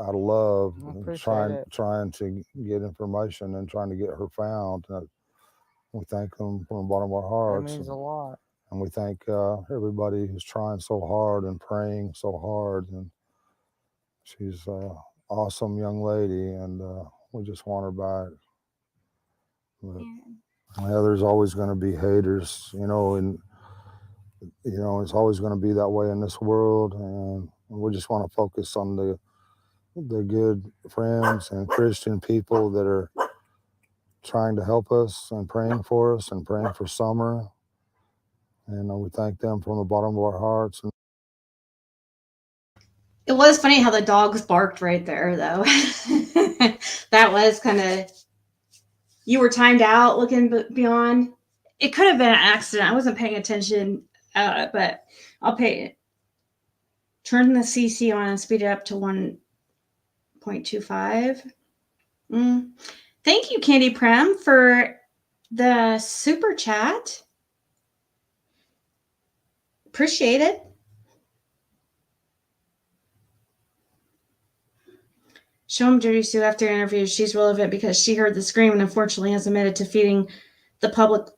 out of love, trying to get information and trying to get her found. We thank them from the bottom of our hearts. That means a lot. And we thank everybody who's trying so hard and praying so hard. And she's an awesome young lady, and we just want her back. But, there's always going to be haters, and it's always going to be that way in this world. And we just want to focus on the good friends and Christian people that are trying to help us and praying for us and praying for Summer. And we thank them from the bottom of our hearts. It was funny how the dogs barked right there, though. That was kind of, you were timed out looking beyond. It could have been an accident. I wasn't paying attention, but I'll pay it. Turn the CC on and speed it up to 1.25. Thank you, Candy Prem, for the super chat. Appreciate it. Show him Judy Sue after interview. She's relevant because she heard the scream and unfortunately has admitted to feeding the public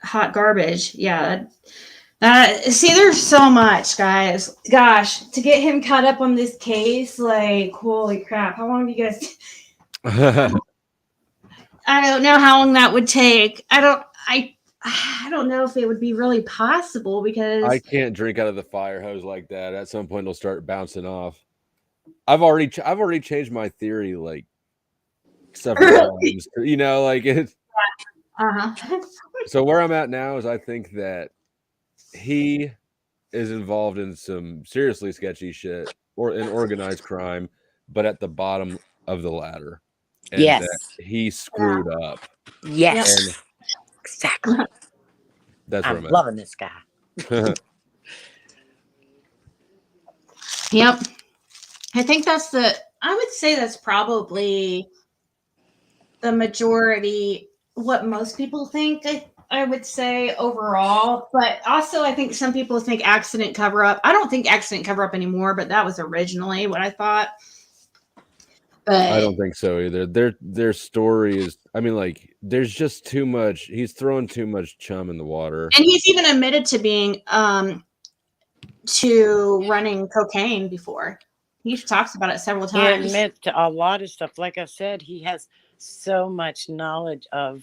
hot garbage. Yeah. See, there's so much, guys. Gosh, to get him caught up on this case, like, holy crap. How long do you guys... I don't know how long that would take. I don't know if it would be really possible because I can't drink out of the fire hose like that. At some point, it'll start bouncing off. I've already changed my theory like several times. You know, like it's. So where I'm at now is I think that he is involved in some seriously sketchy shit or in organized crime, but at the bottom of the ladder, and that he screwed up. Yes, and exactly. That's I'm where I'm loving this guy. Yep. I think I would say that's probably the majority, what most people think, I would say overall. But also, I think some people think accident cover up. I don't think accident cover up anymore, but that was originally what I thought. But I don't think so either. Their story is, I mean, like, there's just too much. He's throwing too much chum in the water. And he's even admitted to being to running cocaine before. He talks about it several times. He admits to a lot of stuff. Like I said, he has so much knowledge of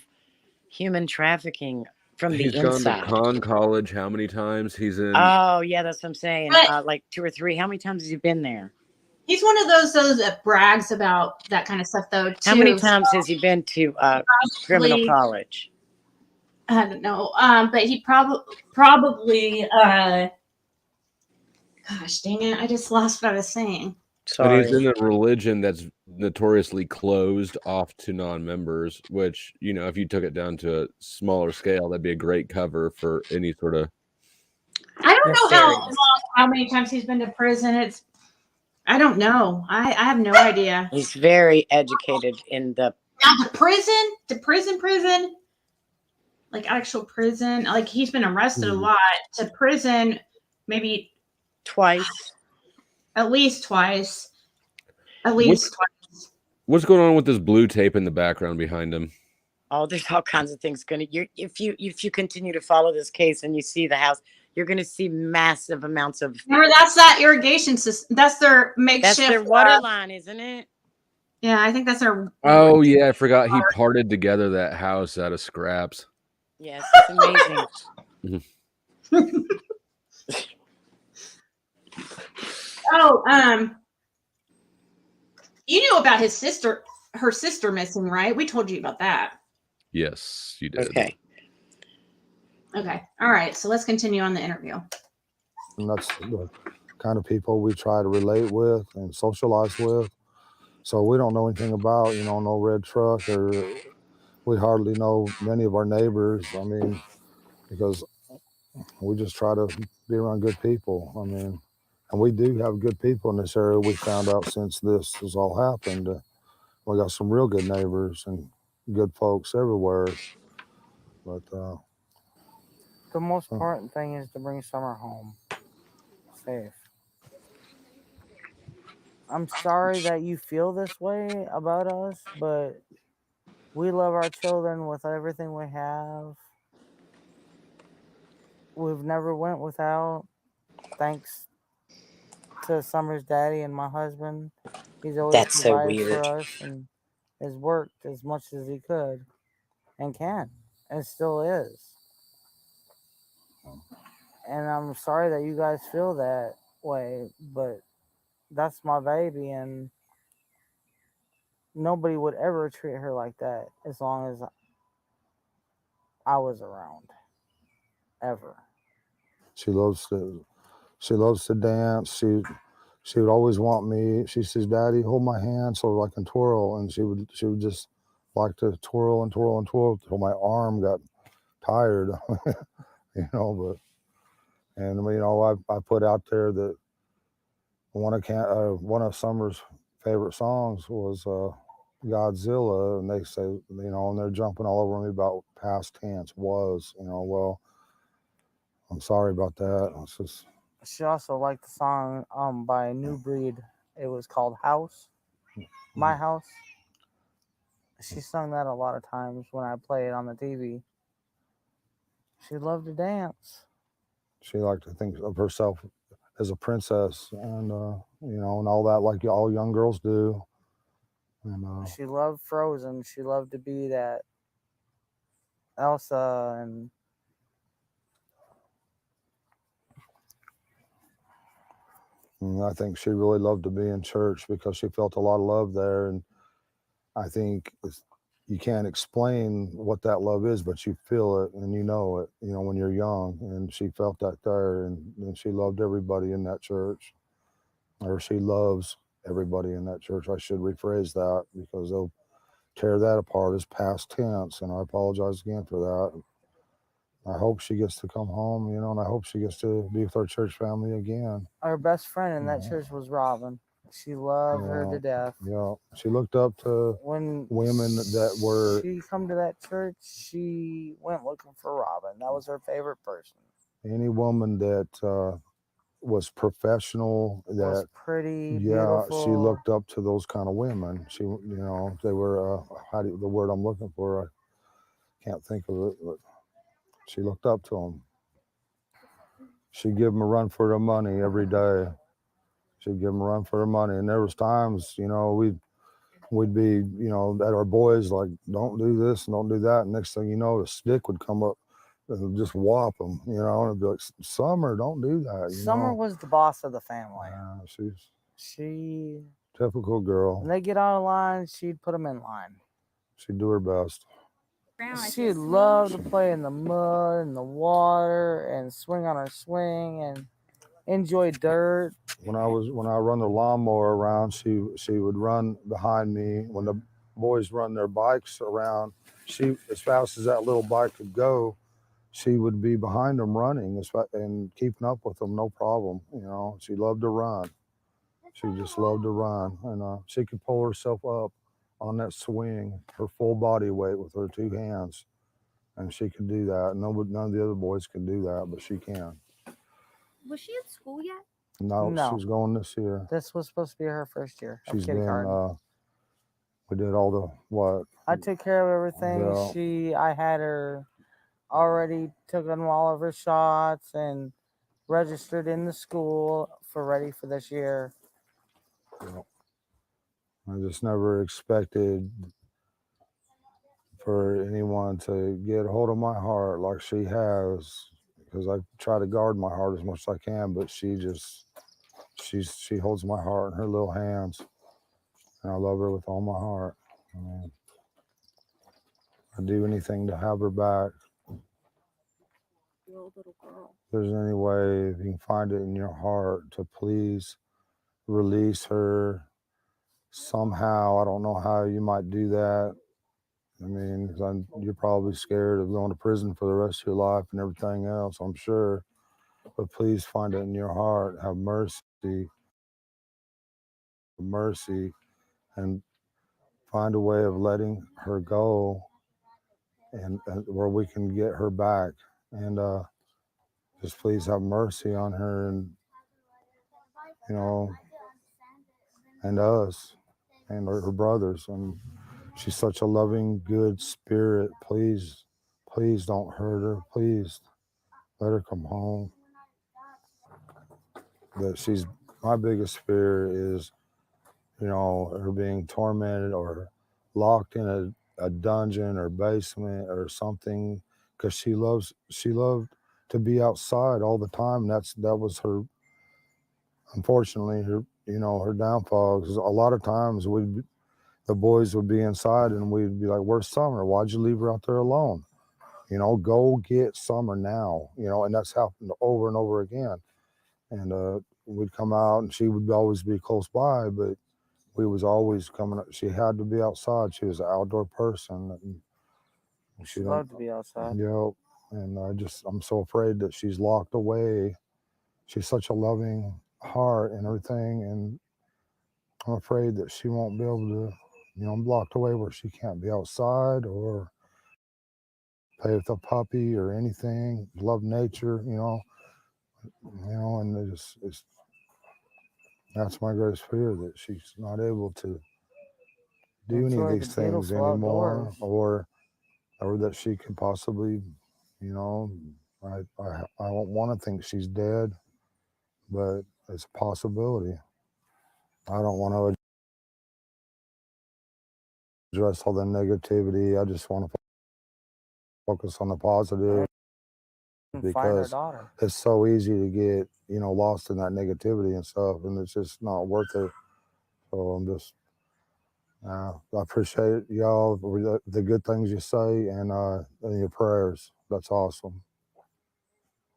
human trafficking from the inside. He's gone to Con College. How many times he's in? Oh yeah, that's what I'm saying. Like 2 or 3. How many times has he been there? He's one of those that brags about that kind of stuff, though. Too. How many times has he been to criminal college? I don't know, but he probably. Gosh dang it! I just lost what I was saying. Sorry. And he's in a religion that's notoriously closed off to non-members, which, you know, if you took it down to a smaller scale, that'd be a great cover for any sort of. I don't know how many times he's been to prison. I don't know. I have no idea. He's very educated in the prison, like actual prison. Like he's been arrested a lot. To prison, maybe twice. At least twice. What's going on with this blue tape in the background behind him? Oh, there's all kinds of things if you continue to follow this case and you see the house, you're going to see massive amounts of. Remember, that's that irrigation system. That's their makeshift. That's their water line, isn't it? Yeah, I think that's their. Oh yeah, I forgot he parted together that house out of scraps. Yes, it's amazing. You knew about her sister missing, right? We told you about that. Yes, you did. Okay. All right. So let's continue on the interview. And that's the kind of people we try to relate with and socialize with. So we don't know anything about, no red truck, or we hardly know many of our neighbors. I mean, because we just try to be around good people. I mean, and we do have good people in this area. We found out since this has all happened. We got some real good neighbors and good folks everywhere. But the most important thing is to bring Summer home safe. I'm sorry that you feel this way about us, but we love our children with everything we have. We've never went without, thanks to Summer's daddy and my husband. He's always provided for us and has worked as much as he could and can and still is. And I'm sorry that you guys feel that way, but that's my baby, and nobody would ever treat her like that as long as I was around, ever. She loves to dance. She would always want me. She says, "Daddy, hold my hand so I can twirl." And she would just like to twirl and twirl and twirl until my arm got tired, But I put out there that one of Summer's favorite songs was Godzilla, and they say, and they're jumping all over me about past tense was, well, I'm sorry about that. It's just, She also liked the song by New Breed. It was called House, My House. She sung that a lot of times when I play it on the TV. She loved to dance. she liked to think of herself as a princess, and and all that, like all young girls do. And She loved Frozen. She loved to be that Elsa, and I think she really loved to be in church because she felt a lot of love there. And I think you can't explain what that love is, but you feel it and you know it, when you're young. And she felt that there, and she loved everybody in that church, or she loves everybody in that church. I should rephrase that because they'll tear that apart as past tense, and I apologize again for that. I hope she gets to come home, and I hope she gets to be with our church family again. our best friend in that church was Robin. She loved her to death. Yeah, she looked up to When women that were. she come to that church, she went looking for Robin. That was her favorite person. Any woman that was professional, that was pretty, yeah, beautiful. she looked up to those kind of women. She, they were the word I'm looking for, I can't think of it, but she looked up to them. She'd give them a run for their money every day. She'd give them a run for their money, and there was times, we'd be, at our boys like, don't do this and don't do that. And next thing you know, the stick would come up and just whop them, and it'd be like, Summer, don't do that. Summer was the boss of the family. She typical girl. When they get out of line, she'd put them in line. She'd do her best. She loved to play in the mud and the water and swing on her swing and enjoy dirt. When I run the lawnmower around, she would run behind me. When the boys run their bikes around, she, as fast as that little bike could go, she would be behind them running and keeping up with them, no problem. She loved to run. She just loved to run, and she could pull herself up on that swing, her full body weight with her two hands, and she could do that. None of the other boys can do that, but she can. Was she in school yet? No, she's going this year. This was supposed to be her first year. She's been. We did all the what? I took care of everything. Yeah. I had her already taken all of her shots and registered in the school ready for this year. I just never expected for anyone to get a hold of my heart like she has, because I try to guard my heart as much as I can, but she holds my heart in her little hands, and I love her with all my heart. I'd do anything to have her back. Your little girl. If there's any way, if you can find it in your heart to please release her somehow. I don't know how you might do that. I mean, 'cause you're probably scared of going to prison for the rest of your life and everything else, I'm sure. But please find it in your heart. Have mercy, and find a way of letting her go, and where we can get her back. And just please have mercy on her, and and us, and her brothers. And she's such a loving, good spirit. Please don't hurt her. Please let her come home. That my biggest fear is, her being tormented or locked in a dungeon or basement or something, because she loved to be outside all the time. That was her, unfortunately, her downfall. Because a lot of times the boys would be inside and we'd be like, "Where's Summer? Why'd you leave her out there alone? Go get Summer now." And that's happened over and over again. And we'd come out and she would always be close by, but we was always coming up. She had to be outside. She was an outdoor person. And she loved to be outside. And I'm so afraid that she's locked away. She's such a loving, heart and everything, and I'm afraid that she won't be able to, you know, I'm blocked away where she can't be outside or play with a puppy or anything, love nature, and it's that's my greatest fear, that she's not able to do any of Enjoy the these things beautiful anymore, outdoors. or that she could possibly, you know, I don't want to think she's dead, but it's a possibility. I don't want to address all the negativity. I just want to focus on the positive, And find our because daughter. it's so easy to get, lost in that negativity and stuff, and it's just not worth it. So I'm just, I appreciate y'all, the good things you say, and your prayers. That's awesome.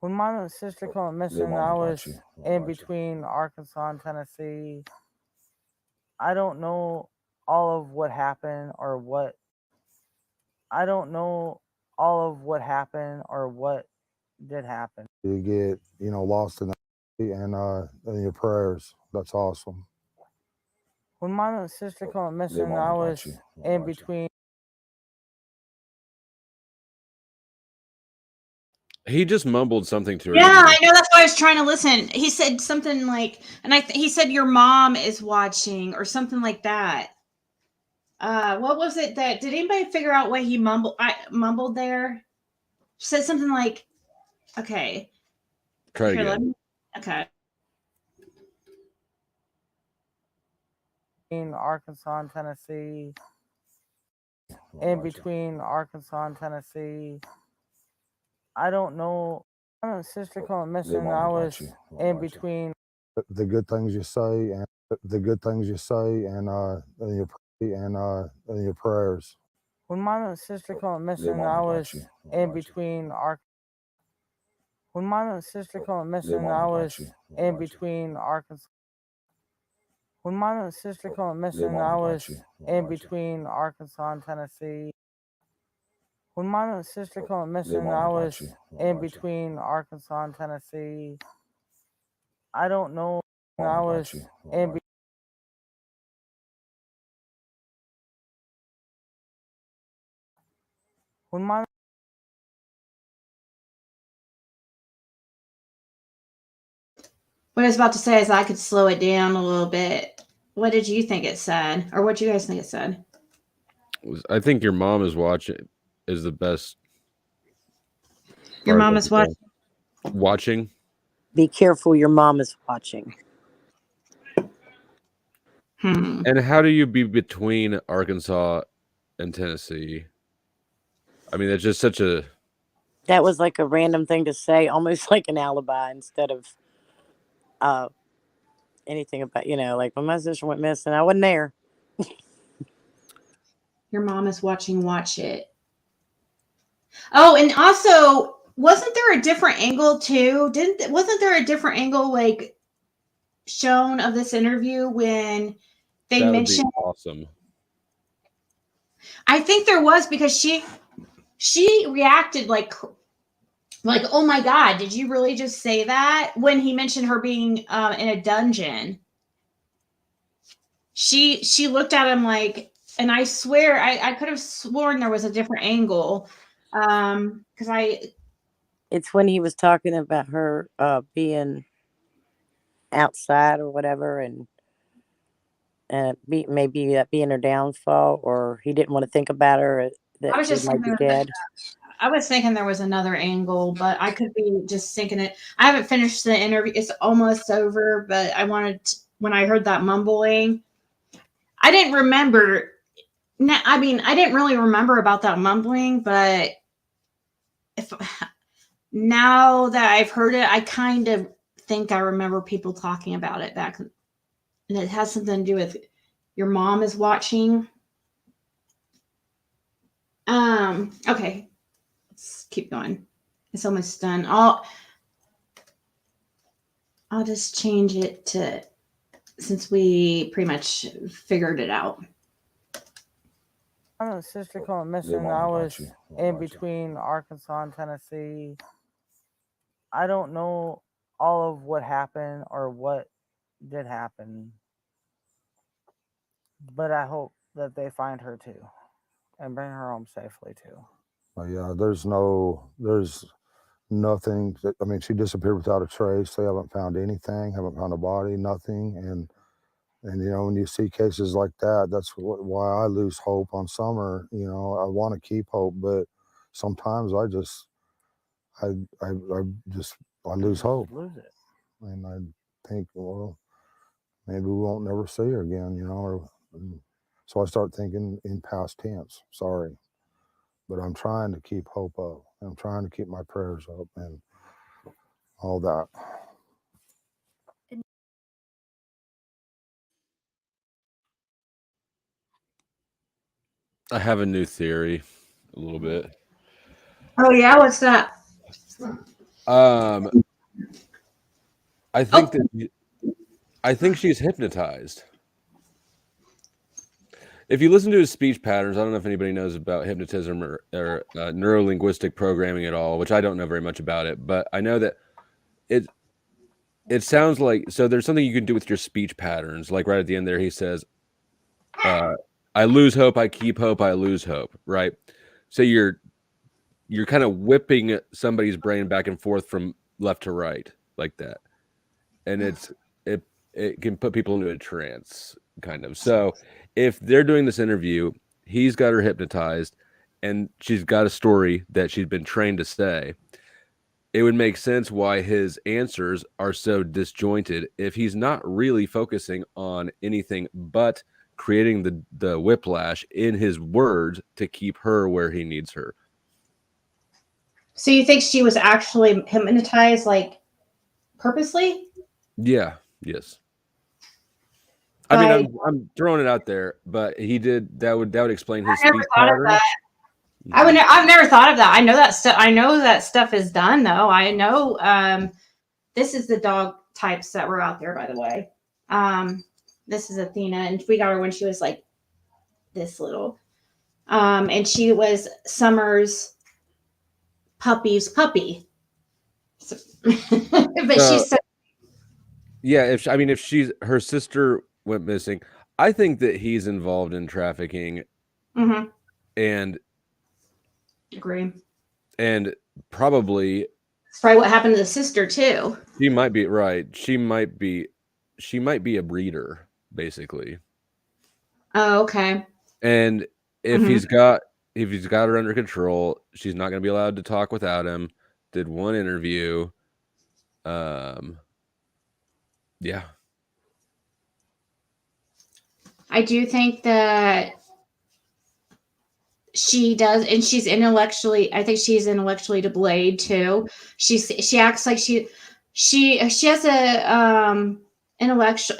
When my little sister came missing, I was in between Arkansas and Tennessee. I don't know all of what happened or what. I don't know all of what happened or what did happen. You get, lost in that, and your prayers. That's awesome. When my little sister came missing, I was in between. He just mumbled something to her. Yeah, didn't he? I know. That's why I was trying to listen. He said something like, and he said your mom is watching or something like that. What was it that did anybody figure out what he mumbled? I mumbled there. Said something like, okay, Try here, let again. me. Okay. In Arkansas and Tennessee. In between Arkansas and Tennessee. I don't know. My little sister came missing, I was in between. The good things you say, and your prayers. When my little sister came missing, I was in between When my little sister came missing, I was in between Arkansas. When my little sister came missing, I was in between Arkansas and Tennessee. When my little sister came missing, I was in between Arkansas and Tennessee. I don't know. I was in between. When my What I was about to say is I could slow it down a little bit. What did you think it said, or what do you guys think it said? I think your mom is watching. Is the best. Your part mom of is the watching. watching. Be careful, your mom is watching. And how do you be between Arkansas and Tennessee? I mean, that's just such a. That was like a random thing to say, almost like an alibi instead of anything about, like when my sister went missing, I wasn't there. Your mom is watching. Watch it. Oh, and also, wasn't there a different angle too? Wasn't there a different angle like shown of this interview when they That would be mentioned? awesome. I think there was, because she reacted like, oh my god, did you really just say that? When he mentioned her being in a dungeon, she looked at him like, and I swear I could have sworn there was a different angle, because It's when he was talking about her being outside or whatever, and maybe that being her downfall, or he didn't want to think about her, I that was she just might be thinking dead. I was thinking there was another angle, but I could be just thinking it. I haven't finished the interview. It's almost over, but when I heard that mumbling, I didn't remember. I mean, I didn't really remember about that mumbling, but if now that I've heard it, I kind of think I remember people talking about it back, and it has something to do with your mom is watching. Okay, let's keep going. It's almost done. I'll just change it to, since we pretty much figured it out. My little sister came missing, I was in between Arkansas and Tennessee. I don't know all of what happened or what did happen. But I hope that they find her too and bring her home safely too. Yeah, there's nothing. I mean, she disappeared without a trace. They haven't found anything, haven't found a body, nothing. And you know, when you see cases like that, that's why I lose hope on Summer. You know, I want to keep hope, but sometimes I lose hope. Lose it. And I think, well, maybe we won't never see her again, you know. So I start thinking in past tense. Sorry, but I'm trying to keep hope up. I'm trying to keep my prayers up and all that. I have a new theory, a little bit. Oh yeah, what's that? I think she's hypnotized. If you listen to his speech patterns, I don't know if anybody knows about hypnotism or neuro-linguistic programming at all, which I don't know very much about it, but I know that it sounds like, so there's something you can do with your speech patterns. Like right at the end there, he says, I lose hope, I keep hope, I lose hope, right? So you're kind of whipping somebody's brain back and forth from left to right like that. And it can put people into a trance, kind of. So if they're doing this interview, he's got her hypnotized and she's got a story that she's been trained to say. It would make sense why his answers are so disjointed if he's not really focusing on anything but creating the whiplash in his words to keep her where he needs her. So you think she was actually hypnotized, like purposely? Yeah. Yes. I mean, I'm throwing it out there, but he did that would explain his speech pattern. I've never thought of that. I know that stuff. I know that stuff is done though. I know. This is the dog types that were out there, by the way. This is Athena, and we got her when she was like this little. And she was Summer's puppy's puppy. So, but she's so. Yeah, if she's her sister went missing, I think that he's involved in trafficking. Mm-hmm. And agree. And probably that's probably what happened to the sister too. She might be right. She might be a breeder, basically. Oh, okay. And if he's got her under control, she's not going to be allowed to talk without him. Did one interview. Yeah. I do think that she does, and she's intellectually. I think she's intellectually delayed too. She acts like she has a intellectual.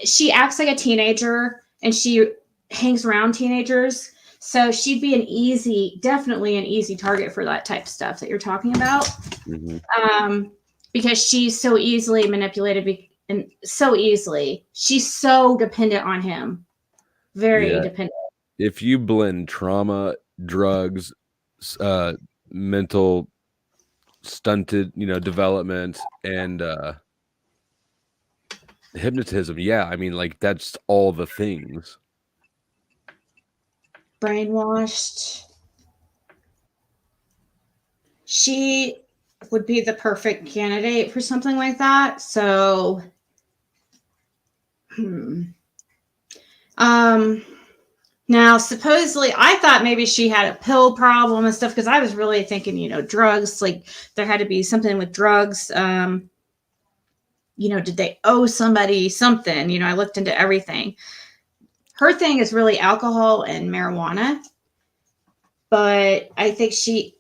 She acts like a teenager, and she hangs around teenagers. So she'd be definitely an easy target for that type of stuff that you're talking about. Mm-hmm. Because she's so easily manipulated, and so easily. She's so dependent on him. Very dependent. If you blend trauma, drugs, mental stunted, development, and hypnotism, I mean, like, that's all the things. Brainwashed. She would be the perfect candidate for something like that. So, now, supposedly, I thought maybe she had a pill problem and stuff because I was really thinking, drugs, like there had to be something with drugs. Did they owe somebody something? I looked into everything. Her thing is really alcohol and marijuana. But I think she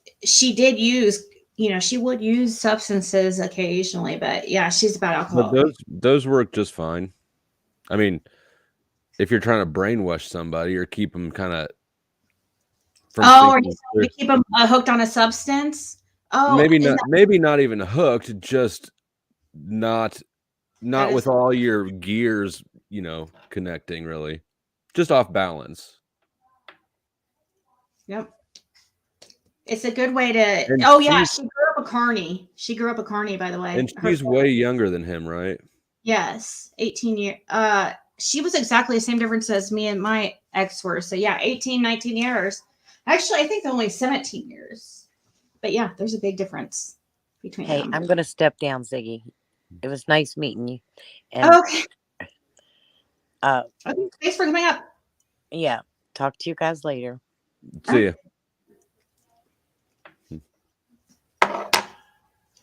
did use, she would use substances occasionally. But yeah, she's about alcohol. But those work just fine. I mean, if you're trying to brainwash somebody or keep them kind of or you keep them hooked on a substance. Oh, maybe not even hooked, just not with all your gears, connecting, really, just off balance. Yep, it's a good way to. She grew up a carny. She grew up a carny, by the way. And she's way younger than him, right? Yes, 18 years. She was exactly the same difference as me and my ex were. So yeah, 18, 19 years. Actually, I think only 17 years. But yeah, there's a big difference between Hey, them. I'm going to step down, Ziggy. It was nice meeting you. And Okay. uh, Okay. Thanks for coming up. yeah, talk to you guys later. See ya.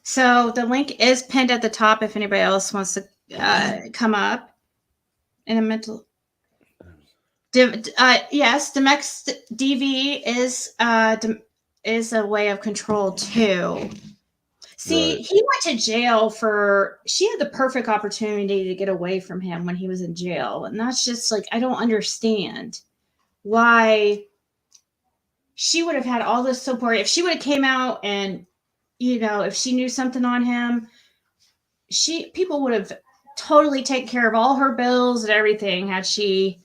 So the link is pinned at the top if anybody else wants to come up in a mental. Yes, Demex DV is a way of control too. See, Right. he went to jail for. She had the perfect opportunity to get away from him when he was in jail, and that's just like I don't understand why she would have had all this support if she would have came out and if she knew something on him, people would have totally taken care of all her bills and everything had she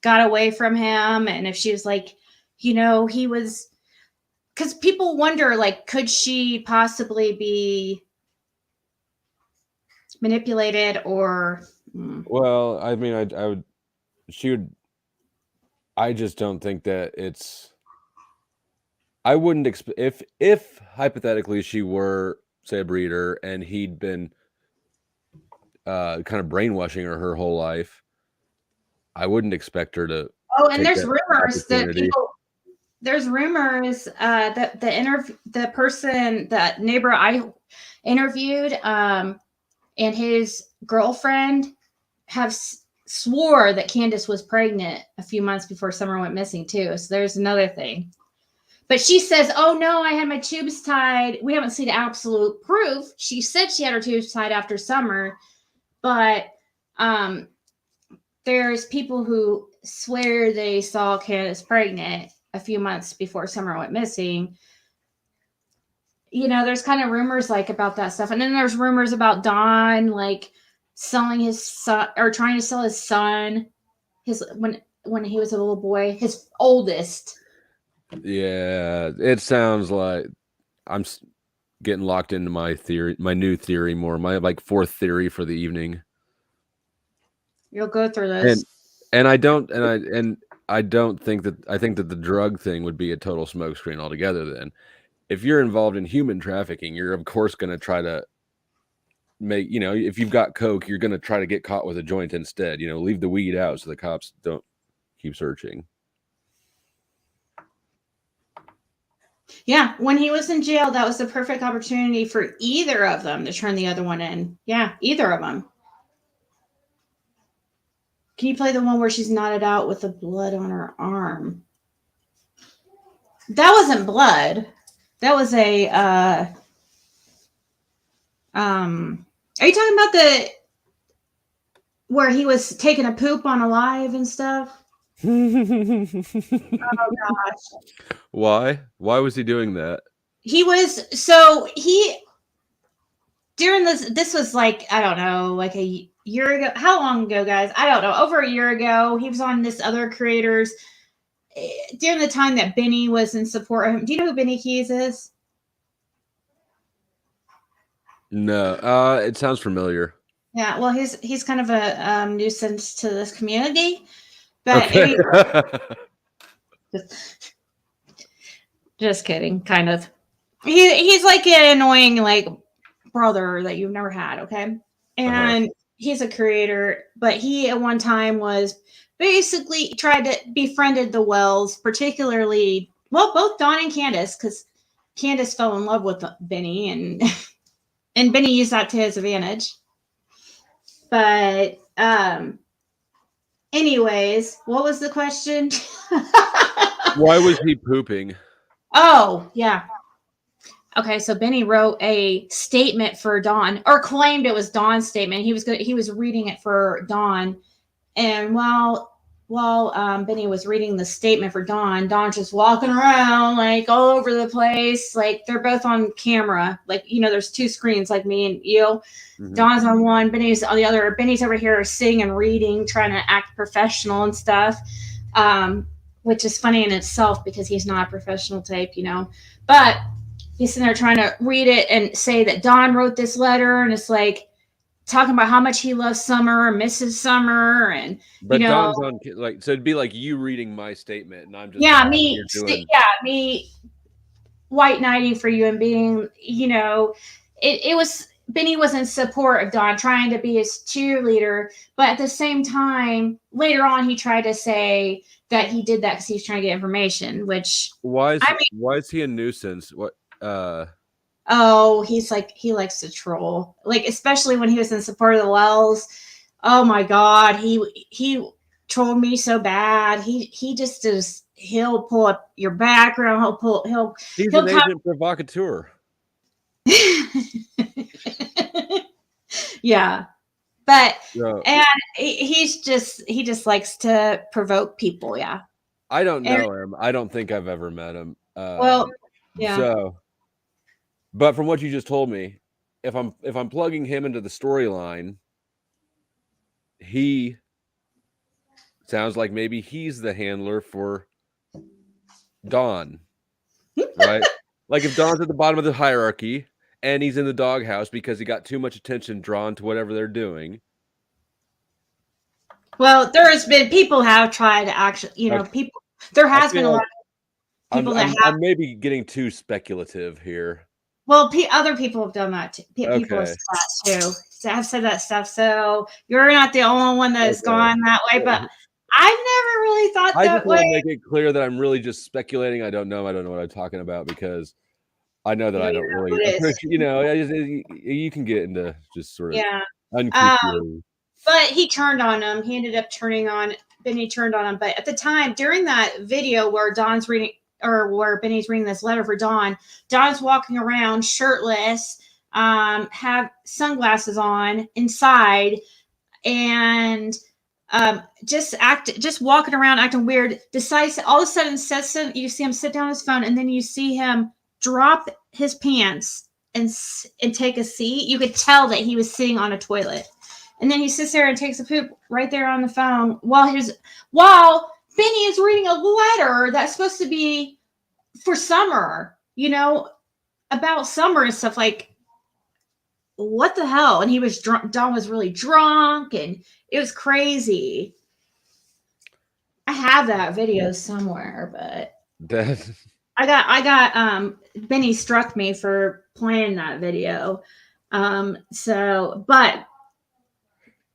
got away from him. And if she was like, he was, because people wonder, like, could she possibly be manipulated or? Well, I mean, I would. She would. I just don't think that it's. I wouldn't expect if hypothetically she were, say, a breeder and he'd been kind of brainwashing her whole life. I wouldn't expect her to. Oh, and take there's that rumors that opportunity. there's rumors that the person, that neighbor I interviewed, and his girlfriend have swore that Candace was pregnant a few months before Summer went missing too. So there's another thing. But she says, "Oh no, I had my tubes tied." We haven't seen absolute proof. She said she had her tubes tied after Summer, but there's people who swear they saw Candace pregnant a few months before Summer went missing. There's kind of rumors like about that stuff. And then there's rumors about Don like selling his son, or trying to sell his son, when he was a little boy, his oldest. Yeah, it sounds like I'm getting locked into my new theory more, my like fourth theory for the evening. You'll go through this. And I don't think that, I think that the drug thing would be a total smokescreen altogether. Then if you're involved in human trafficking, you're of course going to try to make, if you've got coke, you're going to try to get caught with a joint instead. Leave the weed out so the cops don't keep searching. Yeah, when he was in jail, that was the perfect opportunity for either of them to turn the other one in. Yeah, either of them. Can you play the one where she's knotted out with the blood on her arm? That wasn't blood. That was a are you talking about where he was taking a poop on Alive and stuff? Oh gosh. Why was he doing that? During this was like, I don't know, like a year ago. How long ago, guys? I don't know. Over a year ago, he was on this other creators during the time that Benny was in support of him. Do you know who Benny Keys is? No, it sounds familiar. Yeah, well, he's kind of a nuisance to this community, but Okay. just kidding, kind of. He's like an annoying like brother that you've never had, okay? And he's a creator, but he at one time was basically tried to befriended the Wells, particularly both Dawn and Candace, because Candace fell in love with Benny, and and Benny used that to his advantage. But anyways, what was the question? Why was he pooping? Oh, yeah. Okay, so Benny wrote a statement for Dawn, or claimed it was Dawn's statement. He was reading it for Dawn, and while Benny was reading the statement for Dawn's just walking around like all over the place, like they're both on camera, like there's two screens, like me and you. Mm-hmm. Dawn's on one, Benny's on the other. Benny's over here sitting and reading, trying to act professional and stuff, which is funny in itself because he's not a professional type, but he's sitting there trying to read it and say that Dawn wrote this letter, and it's like, talking about how much he loves Summer, misses Summer, and But you know, Don's on like, so it'd be like you reading my statement, and I'm just yeah, out me, here doing. yeah, me white knighting for you and being, you know, it was Benny was in support of Don, trying to be his cheerleader, but at the same time, later on, he tried to say that he did that because he was trying to get information. Which Why I mean, is he a nuisance? What? oh, he's like he likes to troll, like especially when he was in support of the Wells. Oh my God, he trolled me so bad. He just is. He'll pull up your background. He's He'll an come. agent provocateur. Yeah, but So, and he just likes to provoke people. Yeah. I don't And know him. I don't think I've ever met him. well, yeah. So, but from what you just told me, if I'm plugging him into the storyline, he sounds like maybe he's the handler for Don, right? Like if Don's at the bottom of the hierarchy and he's in the doghouse because he got too much attention drawn to whatever they're doing. Well, there has been people have tried to actually, you know, Okay. people. There I has been a feel lot like of people that have. I'm maybe getting too speculative here. Well, other people have done that too. People have Okay. said that too. So I've said that stuff. So you're not the only one that has Okay. gone that way. But I've never really thought I that just want way. to make it clear that I'm really just speculating. I don't know what I'm talking about because I know that I don't really appreciate, you know, you can get into just sort of Yeah. uncouth. But he turned on him. He ended up turning on Benny. Turned on him. But at the time, during that video where Don's reading, or where Benny's reading this letter for Don, Don's walking around shirtless, have sunglasses on inside, and just walking around acting weird. Decides all of a sudden says something. You see him sit down on his phone, and then you see him drop his pants and take a seat. You could tell that he was sitting on a toilet. And then he sits there and takes a poop right there on the phone while Benny is reading a letter that's supposed to be for Summer, you know, about Summer and stuff. Like, what the hell? And he was drunk. Don was really drunk, and it was crazy. I have that video somewhere, but I got Benny struck me for playing that video. But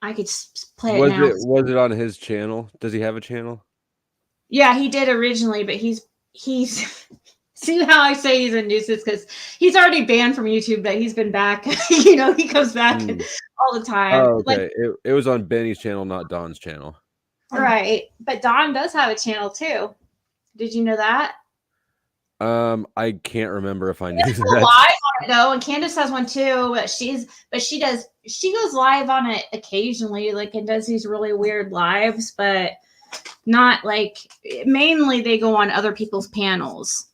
I could play it now. Was it on his channel? Does he have a channel? Yeah, he did originally, but he's see how I say he's a nuisance because he's already banned from YouTube, but he's been back. You know, he comes back all the time. Oh, okay. Like, It was on Benny's channel, not Don's channel. right. But Don does have a channel too. Did you know that? I can't remember if I knew Live that. on it though, and Candace has one too. But she goes live on it occasionally, like, and does these really weird lives, but not like, mainly they go on other people's panels.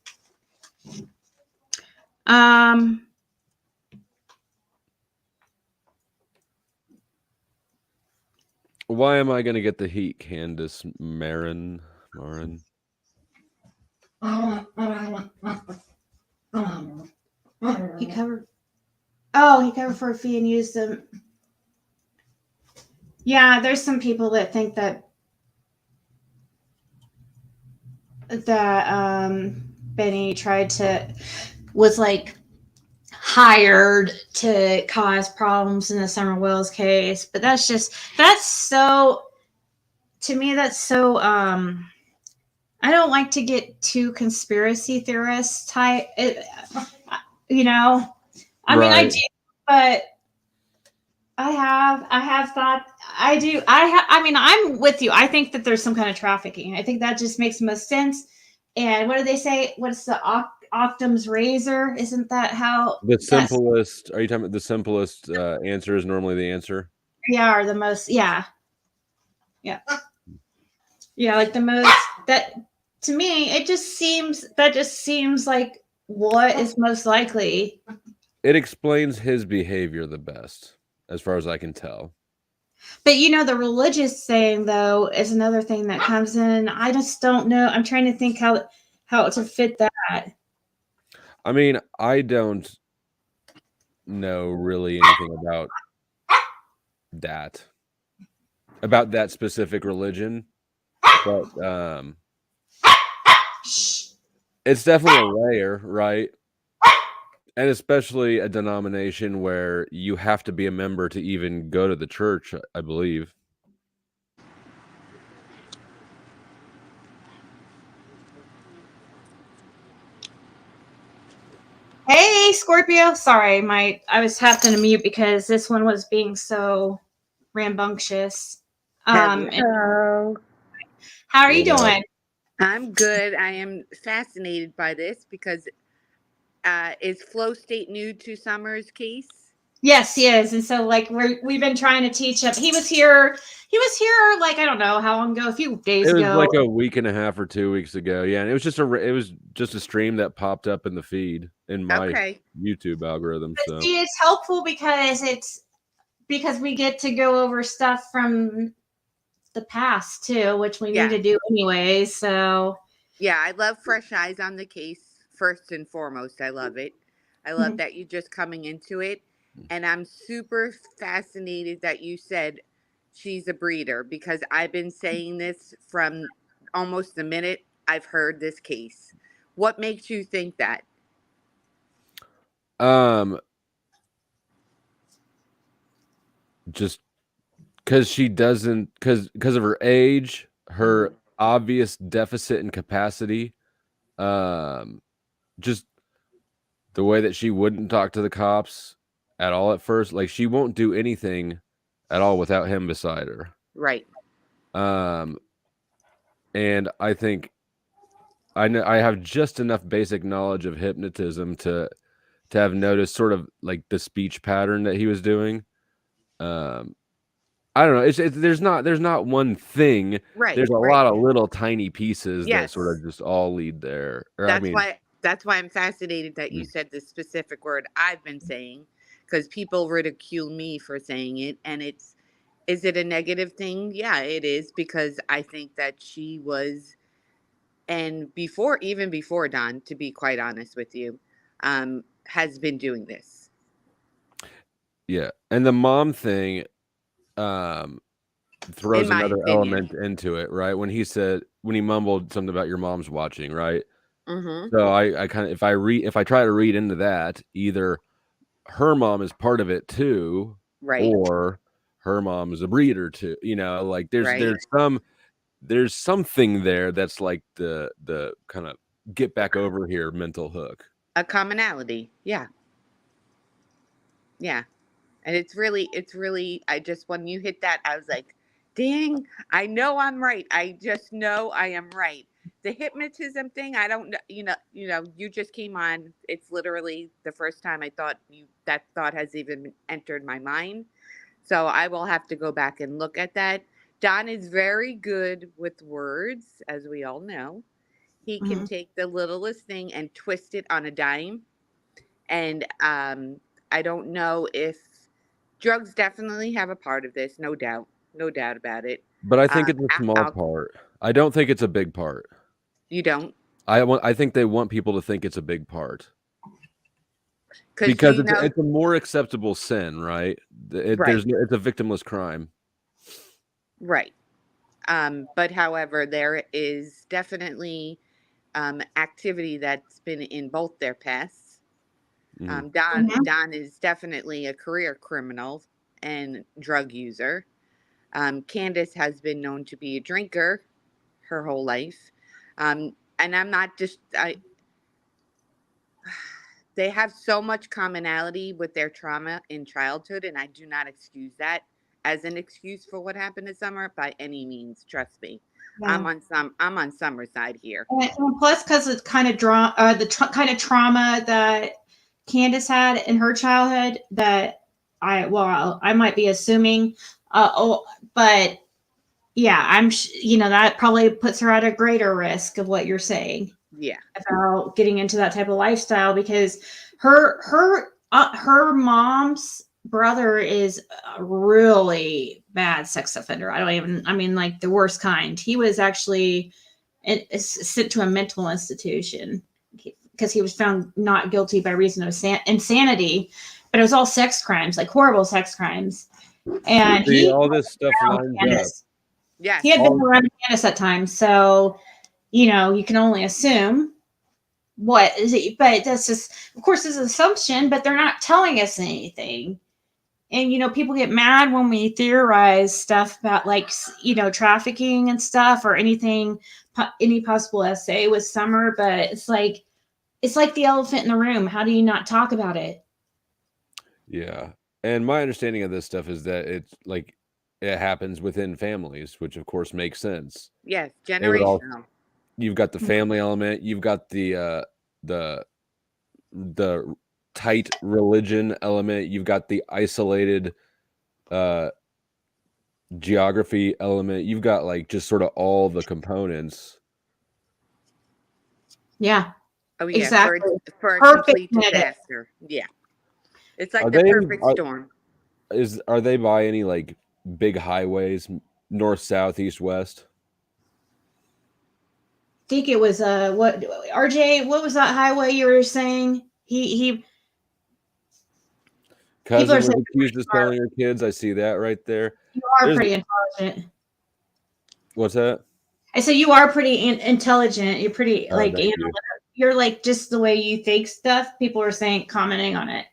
Why am I gonna get the heat, Candace Marin? He covered. Oh, he covered for a fee and used them. Yeah, there's some people that think that Benny was like hired to cause problems in the Summer Wells case, but that's so, to me, that's so, I don't like to get too conspiracy theorist type, you know, I mean, I do, but I have thought, I mean, I'm with you. I think that there's some kind of trafficking. I think that just makes the most sense. And what do they say? What's the Occam's razor? Isn't that how The simplest? Are you talking about the simplest answer is normally the answer? Yeah, or the most. Yeah, like the most. That, to me, it just seems like what is most likely. It explains his behavior the best, as far as I can tell. But you know, the religious thing though is another thing that comes in. I just don't know. I'm trying to think how to fit that. I mean, I don't know really anything about that about that specific religion, but it's definitely a layer, right? And especially a denomination where you have to be a member to even go to the church, I believe. Hey, Scorpio. Sorry, I was having to mute because this one was being so rambunctious. Hello. How are you What up? doing? I'm good. I am fascinated by this because is Flow State new to Summer's case? Yes, he is. And so like we've been trying to teach him. He was here like I don't know how long ago, a few days It was ago. like a week and a half or 2 weeks ago. Yeah, and it was just a stream that popped up in the feed in my YouTube algorithm. But So see, it's helpful because we get to go over stuff from the past too, which we need to do anyway. So Yeah, I love fresh eyes on the case first and foremost. I love it. I love that you're just coming into it. And I'm super fascinated that you said she's a breeder because I've been saying this from almost the minute I've heard this case. What makes you think that? just because she doesn't, because of her age, her obvious deficit in capacity, just the way that she wouldn't talk to the cops at all at first. Like, she won't do anything at all without him beside her. Right. And I think I know I have just enough basic knowledge of hypnotism to have noticed sort of like the speech pattern that he was doing. I don't know. It's there's not one thing. Right, There's a right. lot of little tiny pieces that Yes. sort of just all lead there. Or I That's mean, why I'm fascinated that you said the specific word I've been saying because people ridicule me for saying it and is it a negative thing? Yeah, it is because I think that she was and even before Don, to be quite honest with you, has been doing this. yeah. And the mom thing throws In my another opinion. element into it, right? When he mumbled something about your mom's watching, right? Mm-hmm. So I kind of if I try to read into that, either her mom is part of it too, Right. or her mom is a breeder too. You know, like Right. there's something there that's like the kind of get back over here mental hook. A commonality. Yeah. Yeah. And it's really, I just, when you hit that, I was like, dang, I know I'm right. I just know I am right. The hypnotism thing, I don't know, you just came on. It's literally the first time I thought that thought has even entered my mind. So I will have to go back and look at that. Don is very good with words, as we all know. He can take the littlest thing and twist it on a dime. And I don't know if drugs definitely have a part of this, no doubt about it. But I think it's a small part. I don't think it's a big part. You don't? I think they want people to think it's a big part. Because it's a more acceptable sin, right? It's a victimless crime. Right. But however, there is definitely activity that's been in both their pasts. Don is definitely a career criminal and drug user. Candace has been known to be a drinker her whole life. And I'm not just they have so much commonality with their trauma in childhood, and I do not excuse that as an excuse for what happened to Summer by any means. Trust me, Yeah. I'm on Summer's side here. And plus, because it's kind of kind of trauma that Candace had in her childhood, that I might be assuming. But yeah, that probably puts her at a greater risk of what you're saying. Yeah, about getting into that type of lifestyle because her mom's brother is a really bad sex offender. Like the worst kind. He was actually sent to a mental institution because he was found not guilty by reason of insanity, but it was all sex crimes, like horrible sex crimes. And See, he all this stuff around lines up. Candace. Yes. He had been All- around Candace at times, so you can only assume what is it. But that's just, of course, it's an assumption. But they're not telling us anything. And people get mad when we theorize stuff about trafficking and stuff or anything, any possible essay with Summer. But it's like the elephant in the room. How do you not talk about it? Yeah. And my understanding of this stuff is that it's like it happens within families, which of course makes sense. Yes. It would all Generational. You've got the family element, you've got the tight religion element, you've got the isolated geography element, you've got like just sort of all the components. Yeah. Oh yeah. Exactly. For a Perfect complete candidate. disaster. Yeah. It's like Are the they perfect storm. are they by any like big highways, north, south, east, west? I think it was what RJ, what was that highway you were saying? He people Cousin are was saying accused of selling her kids. I see that right there. you are There's pretty intelligent. What's that? I said you are pretty intelligent. You're pretty Oh, like thank you. analytical. You're like just the way you think stuff. People are saying commenting on it.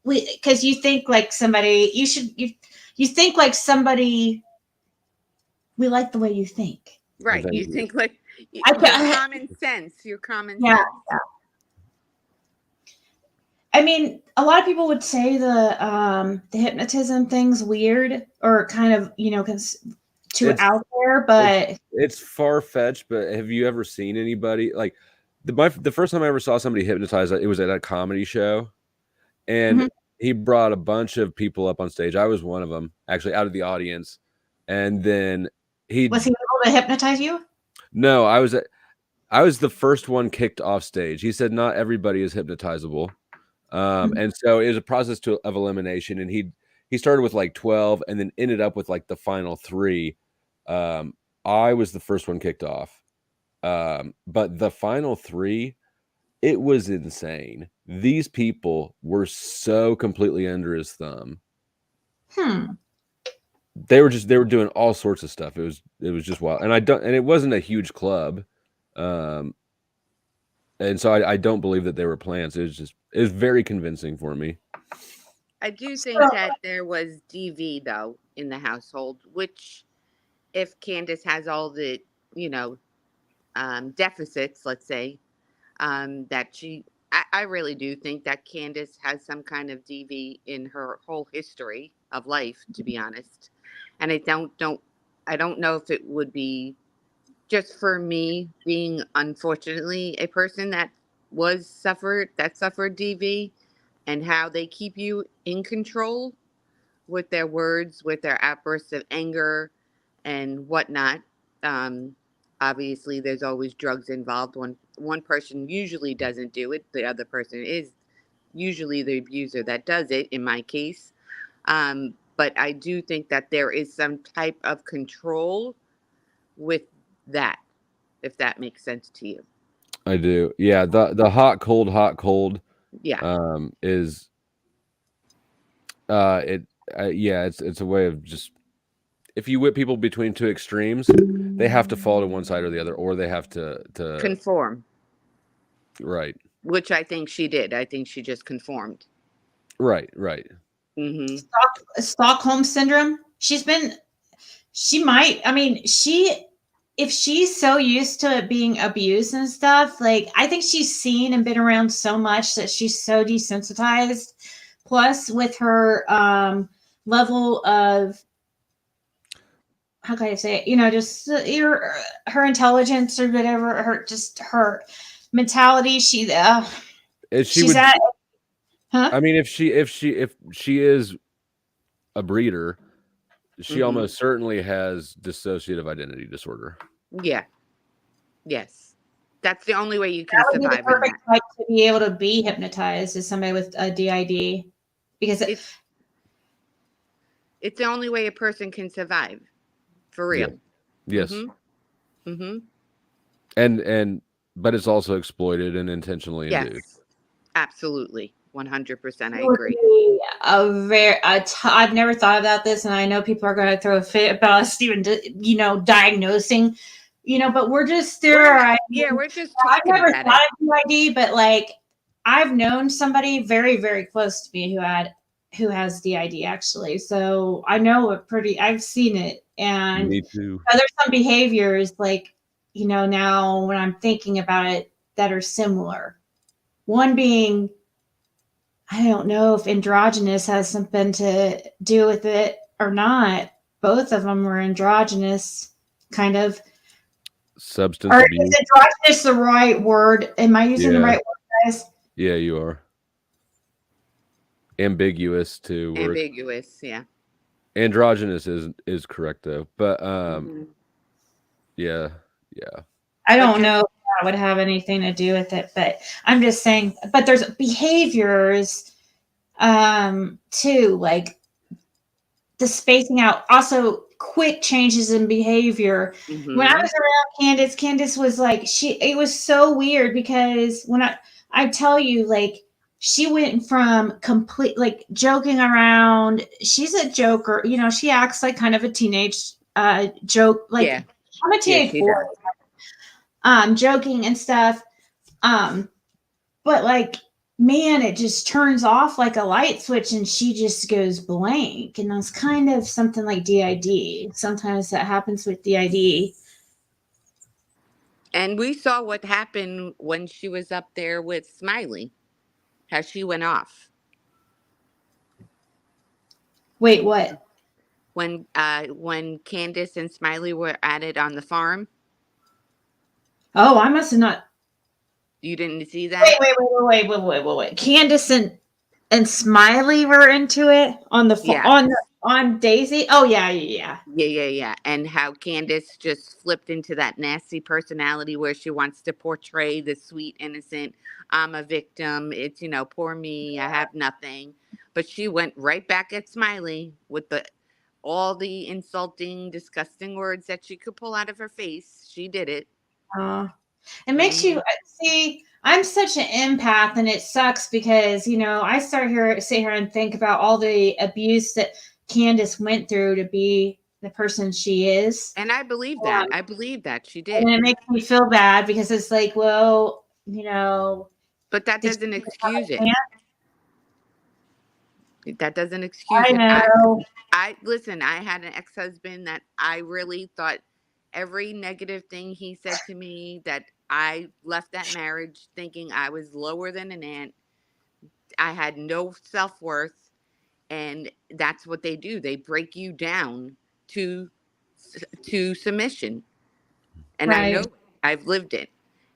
Because you think like somebody. You think like somebody. We like the way you think. Right. Thank You you. think like your common sense. Your common Yeah. sense. Yeah. I mean, a lot of people would say the hypnotism thing's weird or kind of too It's- out there, but It's far fetched. But have you ever seen anybody like the first time I ever saw somebody hypnotized? It was at a comedy show, and Mhm. he brought a bunch of people up on stage. I was one of them, actually, out of the audience. And then was he able to hypnotize you? No, I was the first one kicked off stage. He said not everybody is hypnotizable. And so it was a process of elimination, and he started with like 12 and then ended up with like the final 3. I was the first one kicked off. But the final 3, it was insane. These people were so completely under his thumb. They were doing all sorts of stuff. It was just wild. And it wasn't a huge club. And so I don't believe that they were plants. It was very convincing for me. I do think that there was DV though in the household, which if Candace has all the, deficits, let's say, that I really do think that Candace has some kind of DV in her whole history of life, to be honest. And I don't know if it would be just for me being unfortunately a person that suffered DV and how they keep you in control with their words, with their outbursts of anger and whatnot. Obviously, there's always drugs involved. One person usually doesn't do it, the other person is usually the abuser that does it, in my case. But I do think that there is some type of control with that, if that makes sense to you. I do. Yeah, the hot cold Yeah. Is it's a way of just, if you whip people between 2 extremes, they have to fall to one side or the other, or they have to Conform. Right. Which I think she did. I think she just conformed. Right. Mm-hmm. Stockholm syndrome. If she's so used to it being abused and stuff, like I think she's seen and been around so much that she's so desensitized. Plus, with her level of, how can I say it? Just her intelligence or whatever, her mentality. She's at. Huh? I mean, if she is a breeder, she almost certainly has dissociative identity disorder. Yeah. Yes. That's the only way you can That would be the survive in perfect that. type to be able to be hypnotized is somebody with a DID, because it's the only way a person can survive, for real. Yeah. Yes. Mm-hmm. But it's also exploited and intentionally induced. Yes. Absolutely. 100%. I agree. I've never thought about this, and I know people are going to throw a fit about us even, diagnosing, but we're just there. We're just I've talking never about thought it. of DID, but like I've known somebody very, very close to me who has DID actually. So I know I've seen it, and Me too. there's some behaviors like, now when I'm thinking about it that are similar. One being, I don't know if androgynous has something to do with it or not. Both of them were androgynous, kind of. Substance Or abuse. is androgynous the right word? Am I using the Yeah. right word, guys? Yeah, you are. Ambiguous to work. Ambiguous, yeah. Androgynous is correct though, but yeah. I don't know if that would have anything to do with it, but I'm just saying. But there's behaviors, too, like the spacing out. Also, quick changes in behavior. When I was around Candace was like it was so weird because when I tell you, like, she went from complete like joking around. She's a joker, she acts like kind of a teenage joke, like I'm a teenage boy. Joking and stuff. But like, man, it just turns off like a light switch and she just goes blank. And that's kind of something like DID. Sometimes that happens with DID. And we saw what happened when she was up there with Smiley, how she went off. Wait, what? When Candace and Smiley were at it on the farm. Oh, I must have not. You didn't see that? Wait. Candace and Smiley were into it on the on Daisy. Oh yeah. And how Candace just flipped into that nasty personality where she wants to portray the sweet innocent. I'm a victim. It's poor me. I have nothing. But she went right back at Smiley with all the insulting, disgusting words that she could pull out of her face. She did it. It makes you see. I'm such an empath, and it sucks because I sit here and think about all the abuse that Candace went through to be the person she is. And I believe that. I believe that she did. And it makes me feel bad because it's like, well, But that doesn't excuse it. That doesn't excuse it. I know. Listen, I had an ex-husband that I really thought every negative thing he said to me, that I left that marriage thinking I was lower than an ant. I had no self-worth, and that's what they do. They break you down to submission. And I know I've lived it.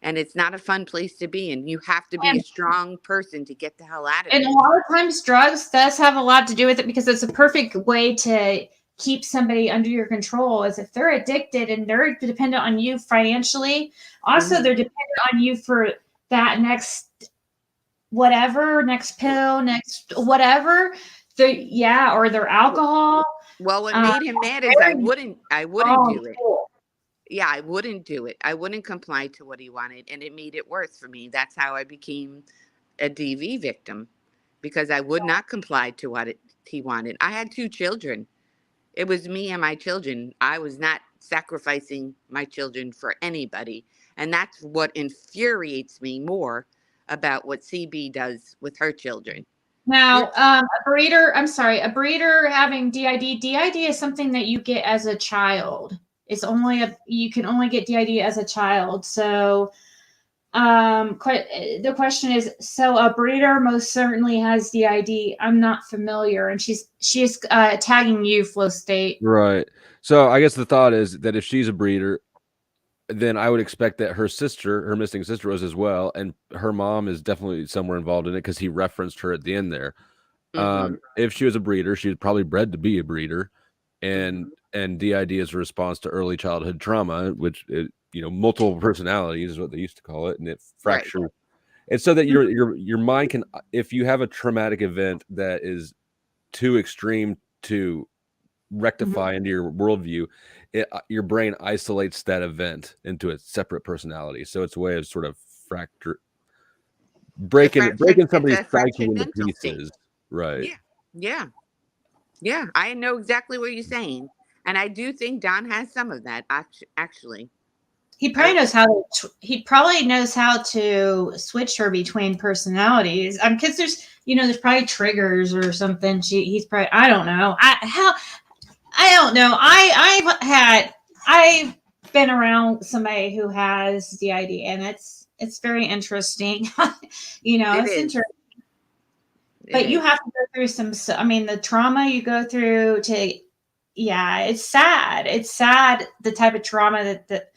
And it's not a fun place to be in. You have to be a strong person to get the hell out of it. And a lot of times drugs does have a lot to do with it because it's a perfect way to keep somebody under your control. Is if they're addicted and they're dependent on you financially, also they're dependent on you for that next pill, next whatever. Or their alcohol. Well, what made him mad is I wouldn't do it. Yeah, I wouldn't do it. I wouldn't comply to what he wanted, and it made it worse for me. That's how I became a DV victim, because I would not comply to what he wanted. I had 2 children. It was me and my children. I was not sacrificing my children for anybody, and that's what infuriates me more about what CB does with her children. Now, a breeder having DID. DID is something that you get as a child. It's you can only get DID as a child. So, the question is, so a breeder most certainly has DID. I'm not familiar, and she's tagging you, Flow State. Right. So I guess the thought is that if she's a breeder, then I would expect that her missing sister, was as well, and her mom is definitely somewhere involved in it because he referenced her at the end there. If she was a breeder, she was probably bred to be a breeder, and DID is a response to early childhood trauma, which multiple personalities is what they used to call it, and it fractures. It's so that your mind can, if you have a traumatic event that is too extreme to rectify into your worldview, your brain isolates that event into a separate personality. So it's a way of sort of breaking it's somebody's a fresh psyche and into mental state. pieces. Right. Yeah. I know exactly what you're saying, and I do think Don has some of that. Actually, He probably knows how to. He probably knows how to switch her between personalities. Because there's probably triggers or something. He's probably. I don't know. I don't know. I've been around somebody who has DID, and it's very interesting. It's interesting. But you have to go through the trauma you go through it's sad. It's sad, the type of trauma that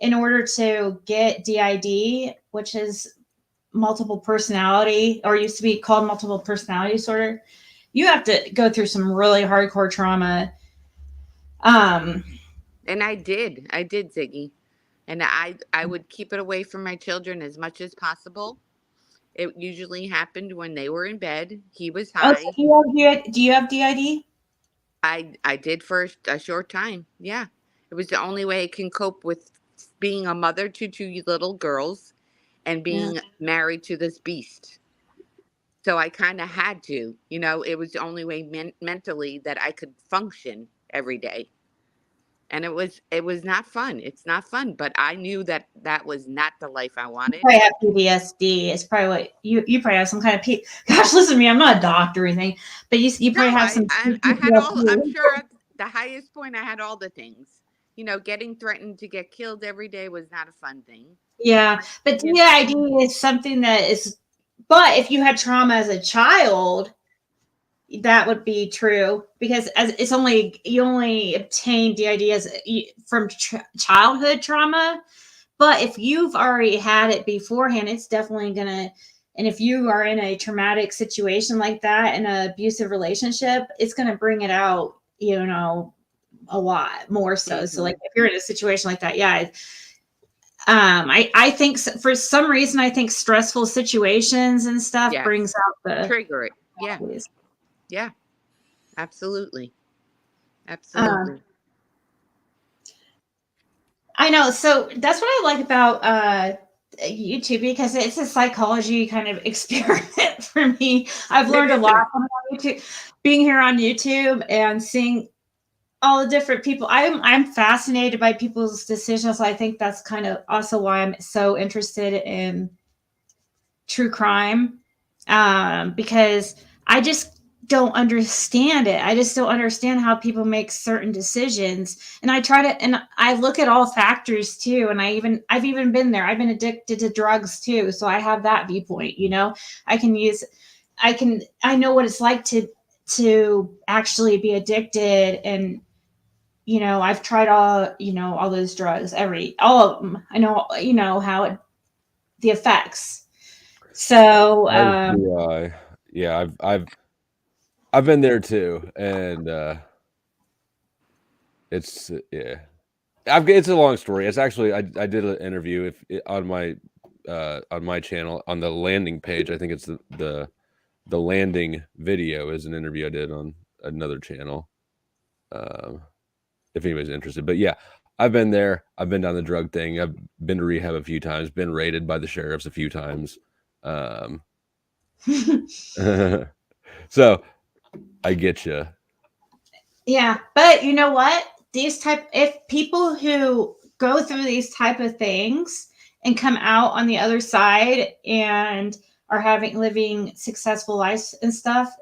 in order to get DID, which is multiple personality, or used to be called multiple personality disorder, you have to go through some really hardcore trauma. And I did, Ziggy, and I would keep it away from my children as much as possible. It usually happened when they were in bed. He was high. So do you have DID? I did for a short time. Yeah. It was the only way I can cope with being a mother to two little girls and being married to this beast. So I kind of had to, it was the only way mentally that I could function every day. And it was not fun. It's not fun, but I knew that was not the life I wanted. I have PTSD. It's probably what you probably have some kind of Gosh, listen to me. I'm not a doctor or anything, but you probably have some. I had all. I'm sure at the highest point I had all the things. Getting threatened to get killed every day was not a fun thing. Yeah, but DID is something that is. But if you had trauma as a child, that would be true, because you only obtain DID from childhood trauma. But if you've already had it beforehand, it's definitely gonna. And if you are in a traumatic situation like that, in an abusive relationship, it's gonna bring it out, a lot more so. So, like, if you're in a situation like that, I think for some reason, I think stressful situations and stuff brings out the trigger it. Yeah. Yeah. Absolutely. Absolutely. I know. So that's what I like about YouTube, because it's a psychology kind of experiment for me. I've learned a lot from YouTube, being here on YouTube and seeing all the different people. I'm fascinated by people's decisions. I think that's kind of also why I'm so interested in true crime, because I just don't understand it. I just don't understand how people make certain decisions. And I look at all factors too. And I've even been there. I've been addicted to drugs too. So I have that viewpoint, I know what it's like to actually be addicted. And, I've tried all those drugs, all of them. I know, how the effects. So, yeah, I've been there too, and it's it's a long story. It's actually I did an interview on my channel on the landing page. I think it's the landing video is an interview I did on another channel. If anybody's interested, but yeah, I've been there. I've been down the drug thing. I've been to rehab a few times. Been raided by the sheriffs a few times. So I get you. Yeah, but you know what? If people who go through these type of things and come out on the other side and are living successful lives and stuff,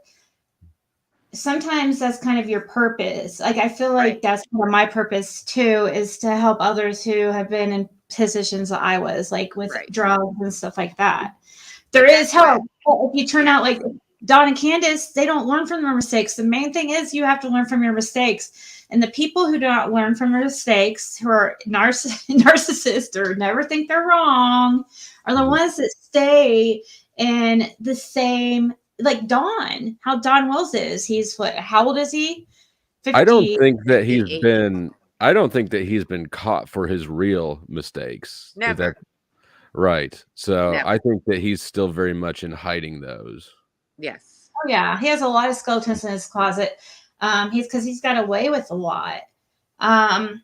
sometimes that's kind of your purpose. Like, I feel like that's one of my purpose too, is to help others who have been in positions that I was, like with drugs and stuff like that. There is help. If you turn out like Don and Candace, they don't learn from their mistakes. The main thing is you have to learn from your mistakes. And the people who do not learn from their mistakes, who are narcissists or never think they're wrong, are the ones that stay in the same, like Don, how Don Wells is. He's how old is he? 50. I don't think that he's been caught for his real mistakes. Never. Right. So Never. I think that he's still very much in hiding those. Yes. Oh yeah, he has a lot of skeletons in his closet. He's got away with a lot. I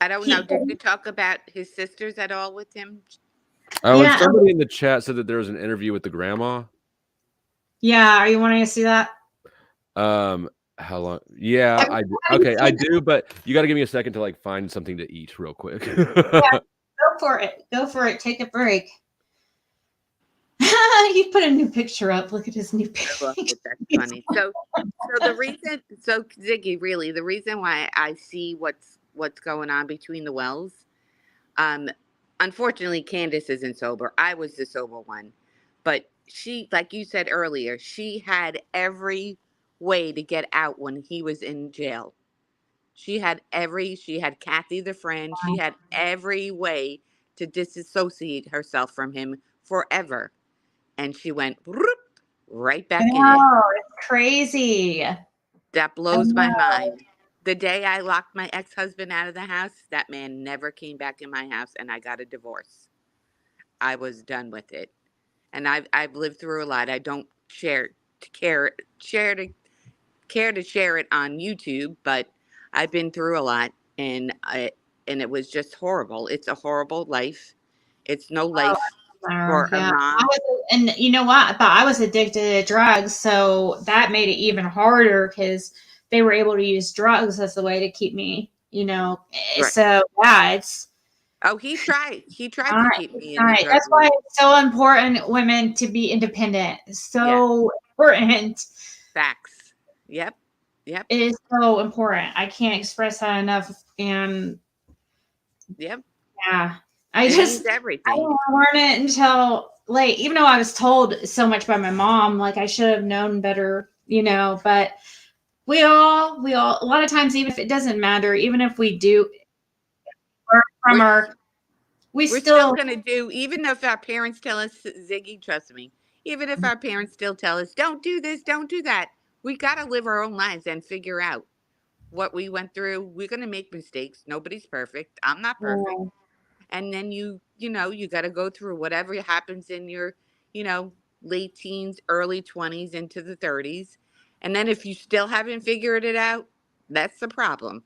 don't know. Did you talk about his sisters at all with him? Oh, and Yeah. somebody in the chat said that there was an interview with the grandma. Yeah. Are you wanting to see that? How long? Yeah, I do. Okay, I do, but you got to give me a second to like find something to eat real quick. Yeah, go for it. Go for it. Take a break. You put a new picture up. Look at his new picture. That's funny. So the reason, so Ziggy, really, the reason why I see what's going on between the Wells, unfortunately, Candace isn't sober. I was the sober one, but she, like you said earlier, she had every way to get out when he was in jail. She had Kathy the friend. She had every way to disassociate herself from him forever. And she went right back in it. It's crazy. That blows my mind. The day I locked my ex-husband out of the house, that man never came back in my house, and I got a divorce. I was done with it. And I've lived through a lot. I don't care to share it on YouTube, but I've been through a lot, and it was just horrible. It's a horrible life. It's no life for a mom. And you know what? But I was addicted to drugs, so that made it even harder because they were able to use drugs as a way to keep me, Right. So yeah, it's. Oh, he tried to keep me in the drug. That's why it's so important, women, to be independent. So important. Facts. Yep. It is so important. I can't express that enough. And yep. Yeah. It means everything. I didn't learn it until late, even though I was told so much by my mom, like I should have known better, but we all, a lot of times, even if it doesn't matter, even if we do we're still going to do, even if our parents tell us, Ziggy, trust me, even if our parents still tell us, don't do this, don't do that, we got to live our own lives and figure out what we went through. We're going to make mistakes. Nobody's perfect. I'm not perfect. Yeah. And then you got to go through whatever happens in your, late teens, early 20s into the 30s. And then if you still haven't figured it out, that's the problem.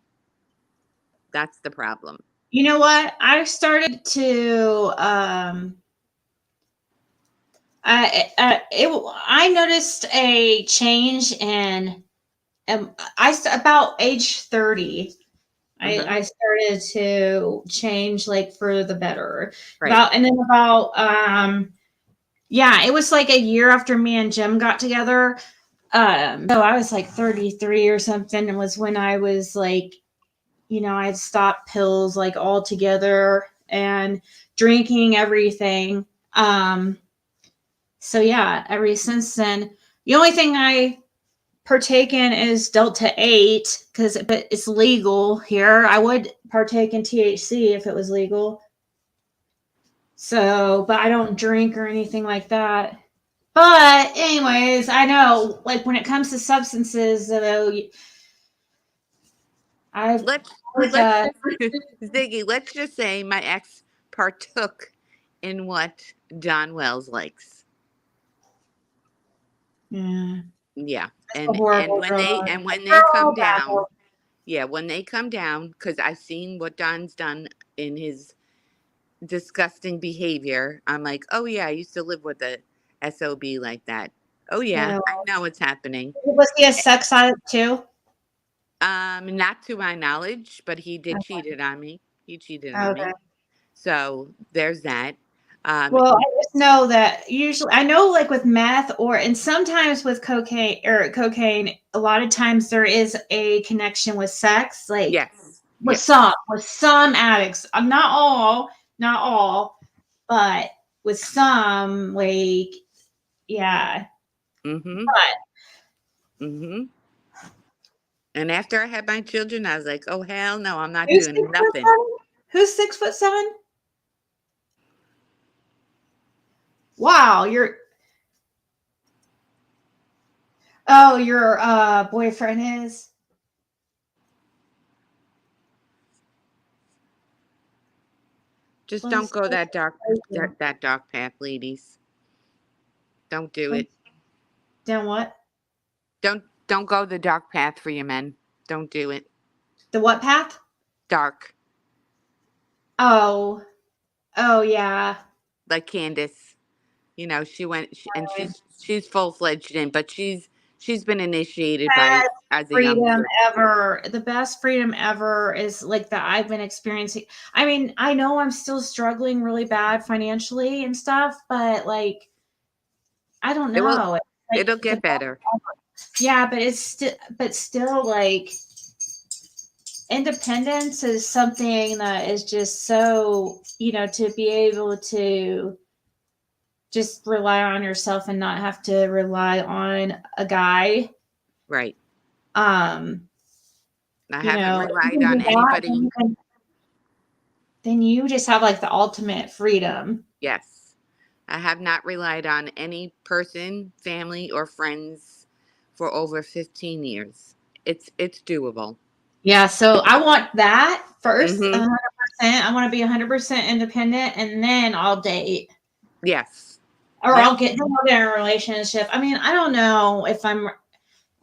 That's the problem. You know what? I started to I noticed a change in about age 30. I started to change like for the better. Right. And then it was like a year after me and Jim got together. So I was like 33 or something. It was when I was like, I had stopped pills like altogether and drinking everything. So yeah, ever since then, the only thing I partake in is Delta 8 but it's legal here. I would partake in THC if it was legal. So, but I don't drink or anything like that. But anyways, I know like when it comes to substances, though, Ziggy, let's just say my ex partook in what Don Wells likes. Yeah. Yeah. And when they come down, when they come down, because I've seen what Don's done in his disgusting behavior, I'm like, oh yeah, I used to live with a SOB like that. Oh yeah, I know what's happening. Was he a sex addict too? Not to my knowledge, but he did cheated on me. He cheated on me. So there's that. Well, I just know that usually I know like with meth and sometimes with cocaine, a lot of times there is a connection with sex, like with some addicts. Not all, but with some, like, yeah. And after I had my children, I was like, oh hell no, I'm not doing nothing. Who's 6'7"? Wow, your boyfriend is? Just don't go that dark path, ladies. Don't do it. Don't what? Don't go the dark path for your men. Don't do it. The what path? Dark. Oh yeah. like Candace. You know, she went and she's full-fledged in, but she's been initiated by Best as a young freedom kid. ever. The best freedom ever is like that I've been experiencing. I mean, I know I'm still struggling really bad financially and stuff, but like, I don't It will. know. It's like It'll the get best better. ever. Yeah, but still like independence is something that is just so, to be able to just rely on yourself and not have to rely on a guy. Right. I haven't relied on anybody. Then you just have like the ultimate freedom. Yes. I have not relied on any person, family, or friends for over 15 years. It's doable. Yeah, so I want that first, Mhm. 100%. I want to be 100% independent, and then I'll date. Yes. Or Yep. I'll get in a relationship. I mean, I don't know if I'm.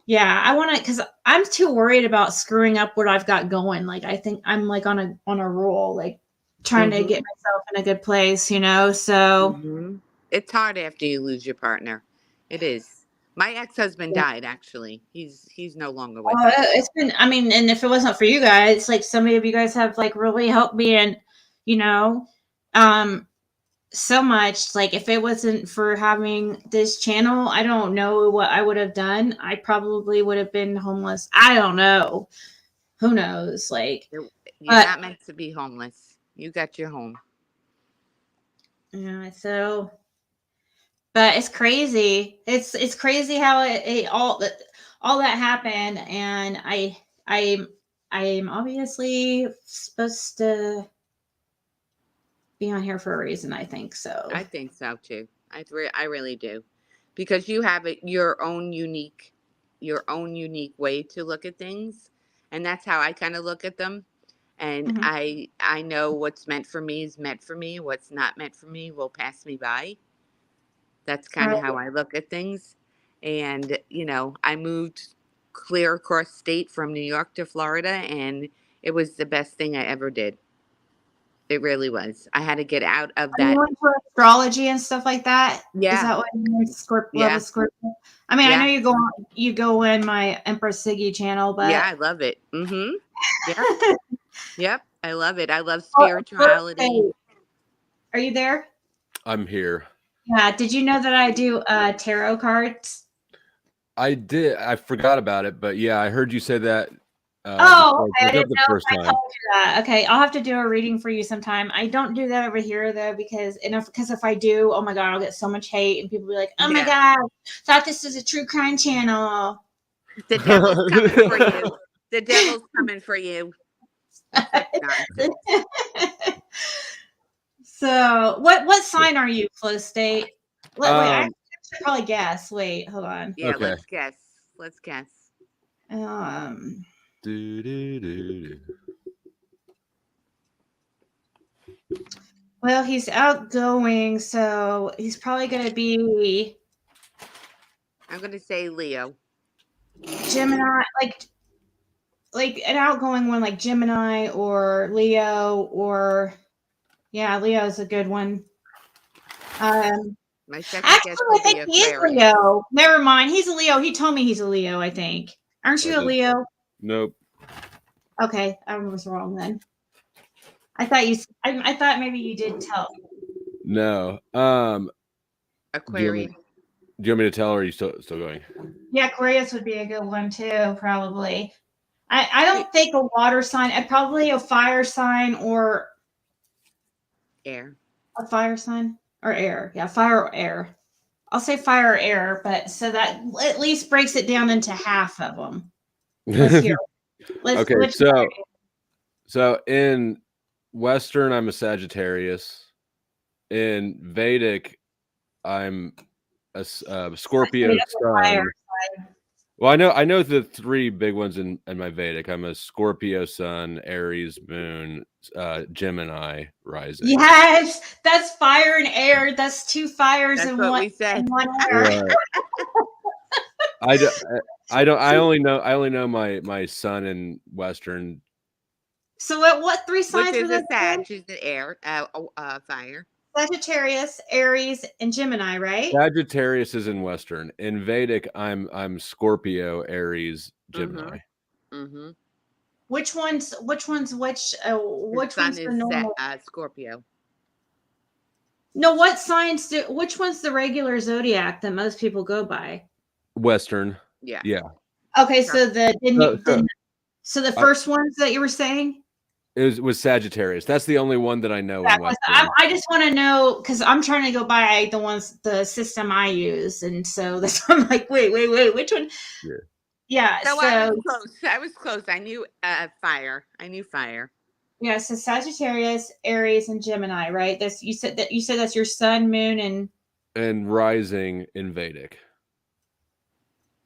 Yeah, I want to, because I'm too worried about screwing up what I've got going. Like, I think I'm like on a roll, like trying to get myself in a good place, So Mhm. It's hard after you lose your partner. It is. My ex-husband died. Actually, he's no longer with us. it's been. I mean, and if it wasn't for you guys, like so many of you guys have like really helped me, and so much. Like if it wasn't for having this channel, I don't know what I would have done. I probably would have been homeless. I don't know. Who knows? Like, You're but not meant to be homeless. You got your home. yeah, but it's crazy. It's crazy how it all that happened, and I'm obviously supposed to be on here for a reason. I think so. I think so too. I really do, because you have your own unique way to look at things, and that's how I kind of look at them. And I know what's meant for me is meant for me. What's not meant for me will pass me by. That's kind of how I look at things. And I moved clear across state from New York to Florida, and it was the best thing I ever did. It really was. I had to get out of Are that. you into astrology and stuff like that? Yeah. Is that what you mean? Yeah. Scorpio? I mean, I know Yeah. you go in my Empress Siggy channel, but Yeah, I love it. Yep. Yep. I love it. I love spirituality. Are you there? I'm here. Yeah. Did you know that I do tarot cards? I did. I forgot about it, but yeah, I heard you say that. Oh, okay. I The didn't know first if I time. told you that. Okay, I'll have to do a reading for you sometime. I don't do that over here though, because if I do, oh my god, I'll get so much hate, and people will be like, "Oh my god, thought this was a true crime channel." The devil's coming for you. The devil's coming for you. Nonsense. So, what sign are you, Flow State? Wait, I Um, should probably guess. Wait, hold on. Yeah, Okay. let's guess. Let's guess. Well, he's outgoing, so he's probably going to be I'm going to say Leo. Gemini, like an outgoing one, like Gemini or Leo, or yeah, Leo's a good one. My second Actually, guess I will be think he is Aquarius. Leo. Never mind, he's a Leo. He told me he's a Leo. I think. Aren't you a Leo? Nope. Okay, I was wrong then. I thought maybe you did tell. No. Aquarius. Do you want me to tell, or are you still going? Yeah, Aquarius would be a good one too, probably. I don't think a water sign. Probably a fire sign or Air. a fire sign or air. Yeah, fire or air. I'll say fire or air, but so that at least breaks it down into half of them. Let's hear. Okay, so in Western, I'm a Sagittarius. In Vedic, I'm a Scorpio sun. Well, I know the three big ones in my Vedic. I'm a Scorpio sun, Aries moon, Gemini rising. Yes, that's fire and air. That's two fires That's in what one. we said. In one air. Right. I only know my sun in Western. So what three signs Which is were a those? Sag, is the air, fire. Sagittarius, Aries, and Gemini, right? Sagittarius is in Western. In Vedic, I'm Scorpio, Aries, Gemini. Mm-hmm. Which one's which? Which Sun one's the is normal? Scorpio. No, what signs do? Which one's the regular zodiac that most people go by? Western. Yeah. Yeah. Okay, so the I- first ones that you were saying. It was Sagittarius. That's the only one that I know in Western. I just want to know because I'm trying to go by the system I use, and so that's I'm like, wait, which one? Yeah. Yeah. So I was close. I knew fire. Yeah, so Sagittarius, Aries, and Gemini, right? You said that's your sun, moon, and rising in Vedic.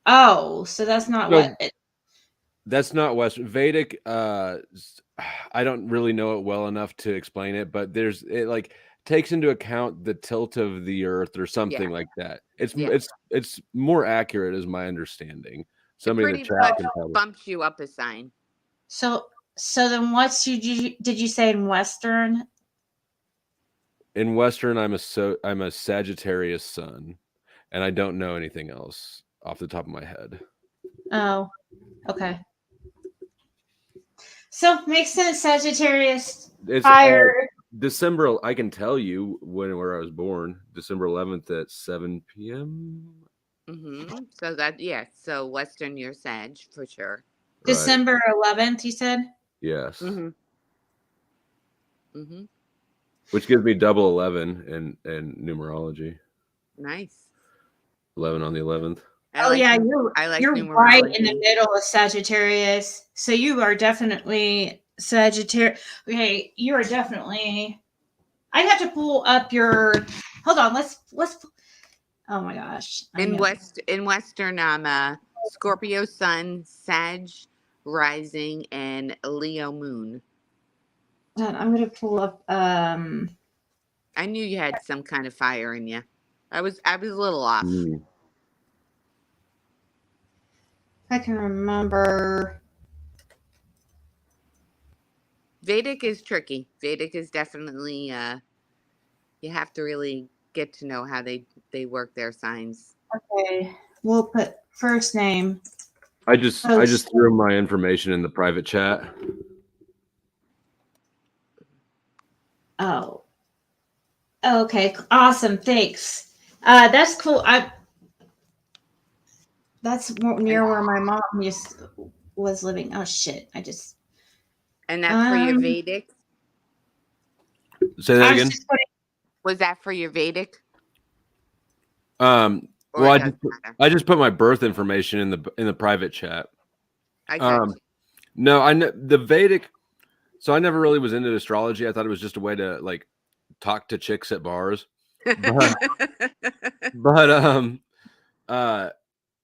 Oh, so that's not That's not Western. Vedic, I don't really know it well enough to explain it, but it like takes into account the tilt of the earth or something like that. It's more accurate, is my understanding. Somebody in the chat can probably bumps you up a sign. So then did you say in Western? In Western, I'm a Sagittarius sun, and I don't know anything else off the top of my head. Oh, okay. So makes sense. Sagittarius, fire. December. I can tell you where I was born. December 11th at 7 p.m. Mm-hmm. So so Western, you're Sag for sure. December 11th, you said? Yes. Mm-hmm. Mm-hmm. Which gives me double 11 in numerology. Nice. 11 on the 11th. You're right in the middle of Sagittarius. So you are definitely Sagittarius. Okay, you are definitely. I'd have to pull up your. Hold on. Let's. Oh my gosh. In Western, I'm a Scorpio sun, Sag rising, and Leo moon. I'm gonna pull up. I knew you had some kind of fire in you. I was a little off. Mm. I can remember. Vedic is tricky. Vedic is definitely you have to really get to know how they work their signs. Okay, we'll put first name. I just threw my information in the private chat. Oh. Okay, awesome. Thanks. That's cool. That's near where my mom was living. Oh shit! And that's for your Vedic. Say that again. Was that for your Vedic? Well, I just put my birth information in the private chat. I got you. No, I know the Vedic. So I never really was into astrology. I thought it was just a way to like talk to chicks at bars. But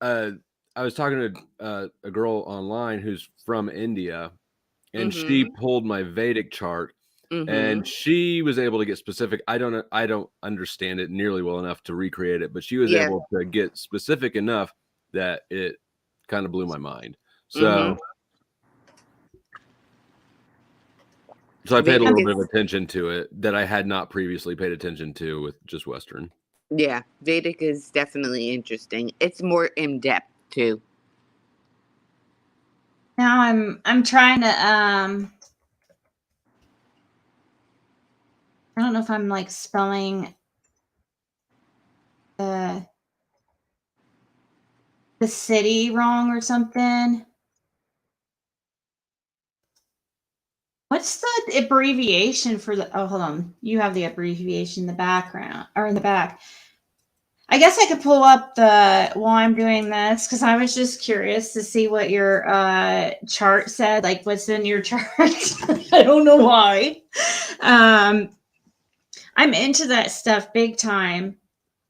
I was talking to a girl online who's from India, and she pulled my Vedic chart, and she was able to get specific. I don't understand it nearly well enough to recreate it, but she was able to get specific enough that it kind of blew my mind. So. So I paid a little bit of attention to it that I had not previously paid attention to with just Western. Yeah, Vedic is definitely interesting. It's more in depth too. Now I'm trying to I don't know if I'm like spelling the city wrong or something. What's the abbreviation for the? Oh, hold on. You have the abbreviation in the background or in the back. I guess I could pull up while I'm doing this because I was just curious to see what your chart said, like what's in your chart. I don't know why. I'm into that stuff big time.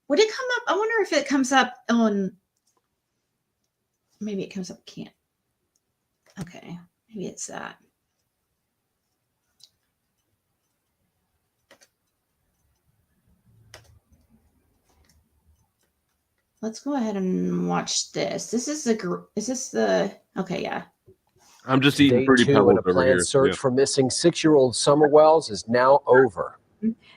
Would it come up? I wonder if it comes up on. Maybe it comes up. Can't. Okay, maybe it's that. Let's go ahead and watch this. Is this the? Okay, yeah. I'm just eating Fruity Pebbles over here. Search for missing 6-year-old Summer Wells is now over.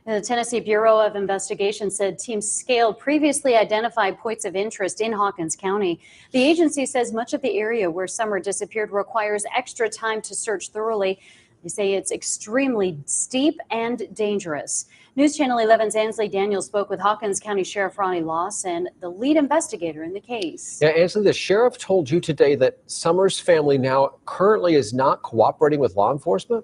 The Tennessee Bureau of Investigation said teams scaled previously identified points of interest in Hawkins County. The agency says much of the area where Summer disappeared requires extra time to search thoroughly. They say it's extremely steep and dangerous. News Channel 11's Ansley Daniels spoke with Hawkins County Sheriff Ronnie Lawson, the lead investigator in the case. Yeah, Ansley, the sheriff told you today that Summer's family now currently is not cooperating with law enforcement?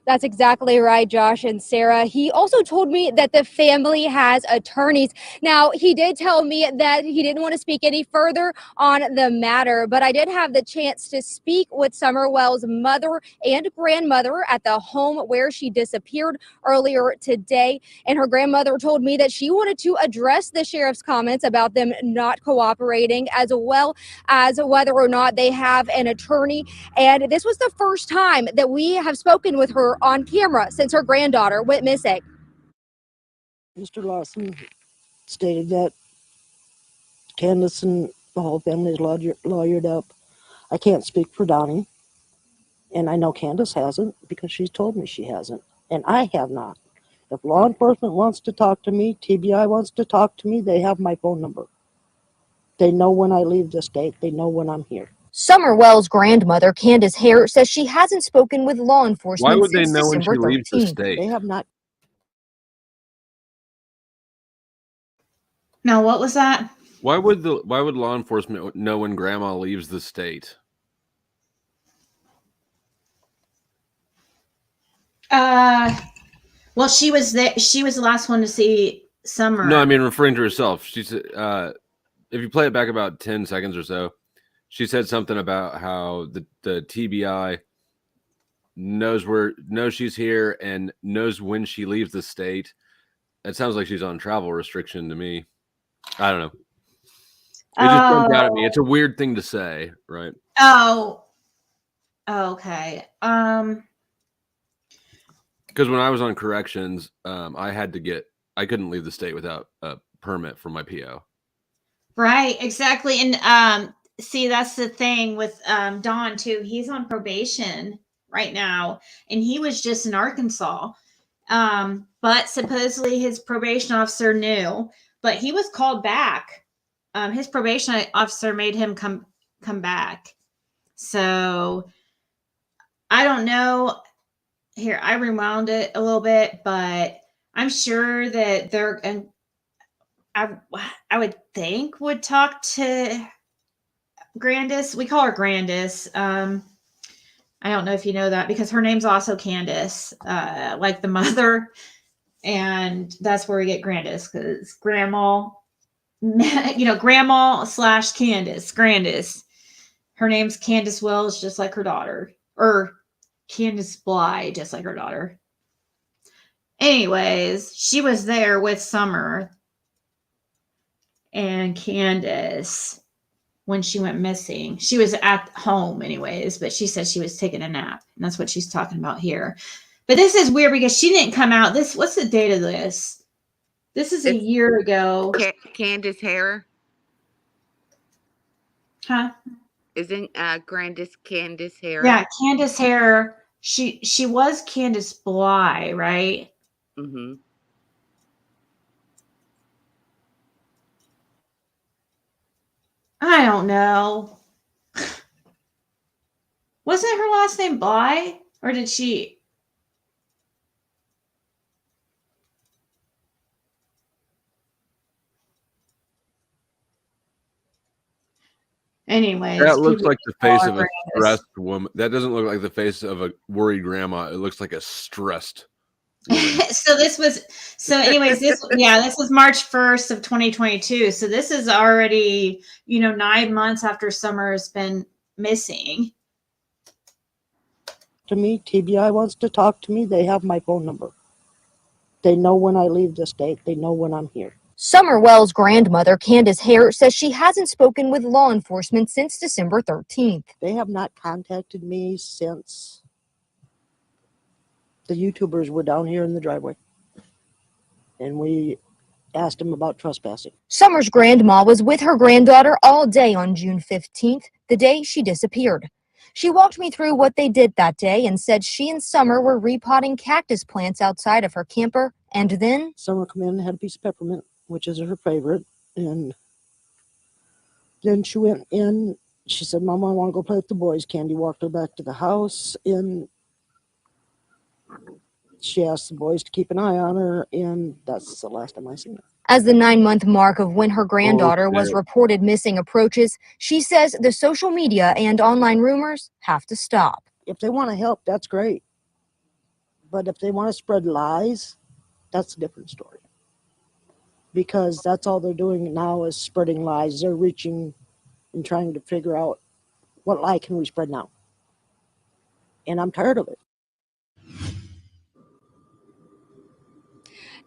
That's exactly right, Josh and Sarah. He also told me that the family has attorneys. Now, he did tell me that he didn't want to speak any further on the matter, but I did have the chance to speak with Summer Wells' mother and grandmother at the home where she disappeared earlier today. And her grandmother told me that she wanted to address the sheriff's comments about them not cooperating, as well as whether or not they have an attorney. And this was the first time that we have spoken with her on camera since her granddaughter went missing. Mr. Lawson stated that Candace and the whole family is lawyered up. I can't speak for Donnie, and I know Candace hasn't because she's told me she hasn't, and I have not. If law enforcement wants to talk to me, TBI wants to talk to me, they have my phone number. They know when I leave the state. They know when I'm here. Summer Wells' grandmother, Candace Hare, says she hasn't spoken with law enforcement Why would they since know when she December leaves the 13th. state? They have not. Now, what was that? Why would law enforcement know when grandma leaves the state? Well, she was there. She was the last one to see Summer. No, I mean referring to herself. She said, if you play it back about 10 seconds or so, she said something about how the TBI knows she's here and knows when she leaves the state. It sounds like she's on travel restriction to me. I don't know. It just jumped out at me. It's a weird thing to say, right? Oh, okay. Because when I was on corrections, I couldn't leave the state without a permit from my PO. Right, exactly. And see, that's the thing with Don too. He's on probation right now, and he was just in Arkansas. But supposedly his probation officer knew, but he was called back. His probation officer made him come back. So I don't know. Here, I rewound it a little bit, but I'm sure that they're, and I would think would talk to Grandis. We call her Grandis. I don't know if you know that because her name's also Candace, like the mother. And that's where we get Grandis, because grandma, grandma / Candace, Grandis. Her name's Candace Wells, just like her daughter, or Candace Bly, just like her daughter. Anyways, she was there with Summer and Candace when she went missing. She was at home anyways, but she said she was taking a nap, and that's what she's talking about here. But this is weird because she didn't come out. What's the date of this? This is a year ago. Candace Hare. Huh? Isn't Candace Hare? Yeah, Candace Hare. She was Candace Bly, right? Mm-hmm. I don't know. Wasn't her last name Bly? Or did she? Anyways, that looks like the face of a Grandis. stressed woman. That doesn't look like the face of a worried grandma. It looks like a stressed woman. Anyways, this was March 1st of 2022. So this is already, 9 months after Summer has been missing. To me, TBI wants to talk to me, they have my phone number. They know when I leave the state. They know when I'm here. Summer Wells' grandmother, Candace Hare, says she hasn't spoken with law enforcement since December 13th. They have not contacted me since the YouTubers were down here in the driveway. And we asked them about trespassing. Summer's grandma was with her granddaughter all day on June 15th, the day she disappeared. She walked me through what they did that day and said she and Summer were repotting cactus plants outside of her camper, and then Summer come in and had a piece of peppermint, which is her favorite, and then she went in. She said, "Mama, I want to go play with the boys." Candy walked her back to the house, and she asked the boys to keep an eye on her, and that's the last time I seen her. As the 9-month mark of when her granddaughter was reported missing approaches, she says the social media and online rumors have to stop. If they want to help, that's great. But if they want to spread lies, that's a different story. Because that's all they're doing now is spreading lies. They're reaching and trying to figure out what lie can we spread now. And I'm tired of it.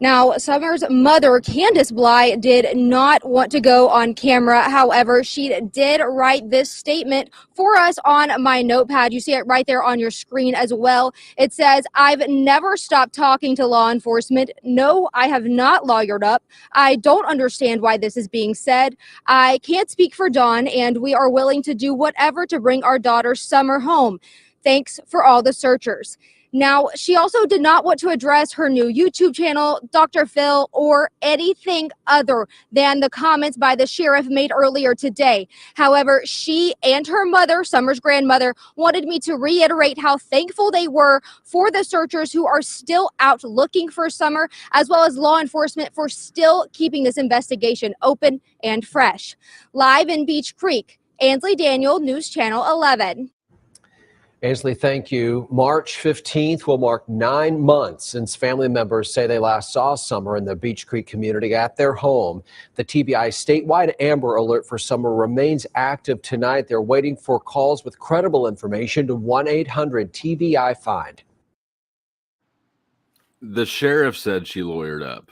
Now, Summer's mother, Candace Bly, did not want to go on camera. However, she did write this statement for us on my notepad. You see it right there on your screen as well. It says, "I've never stopped talking to law enforcement. No, I have not lawyered up. I don't understand why this is being said. I can't speak for Dawn, and we are willing to do whatever to bring our daughter Summer home. Thanks for all the searchers." Now, she also did not want to address her new YouTube channel, Dr. Phil, or anything other than the comments by the sheriff made earlier today. However, she and her mother, Summer's grandmother, wanted me to reiterate how thankful they were for the searchers who are still out looking for Summer, as well as law enforcement for still keeping this investigation open and fresh. Live in Beach Creek, Ansley Daniel, News Channel 11. Ansley, thank you. March 15th will mark 9 months since family members say they last saw Summer in the Beach Creek community at their home. The TBI statewide Amber Alert for Summer remains active tonight. They're waiting for calls with credible information to 1-800-TBI-FIND. The sheriff said she lawyered up.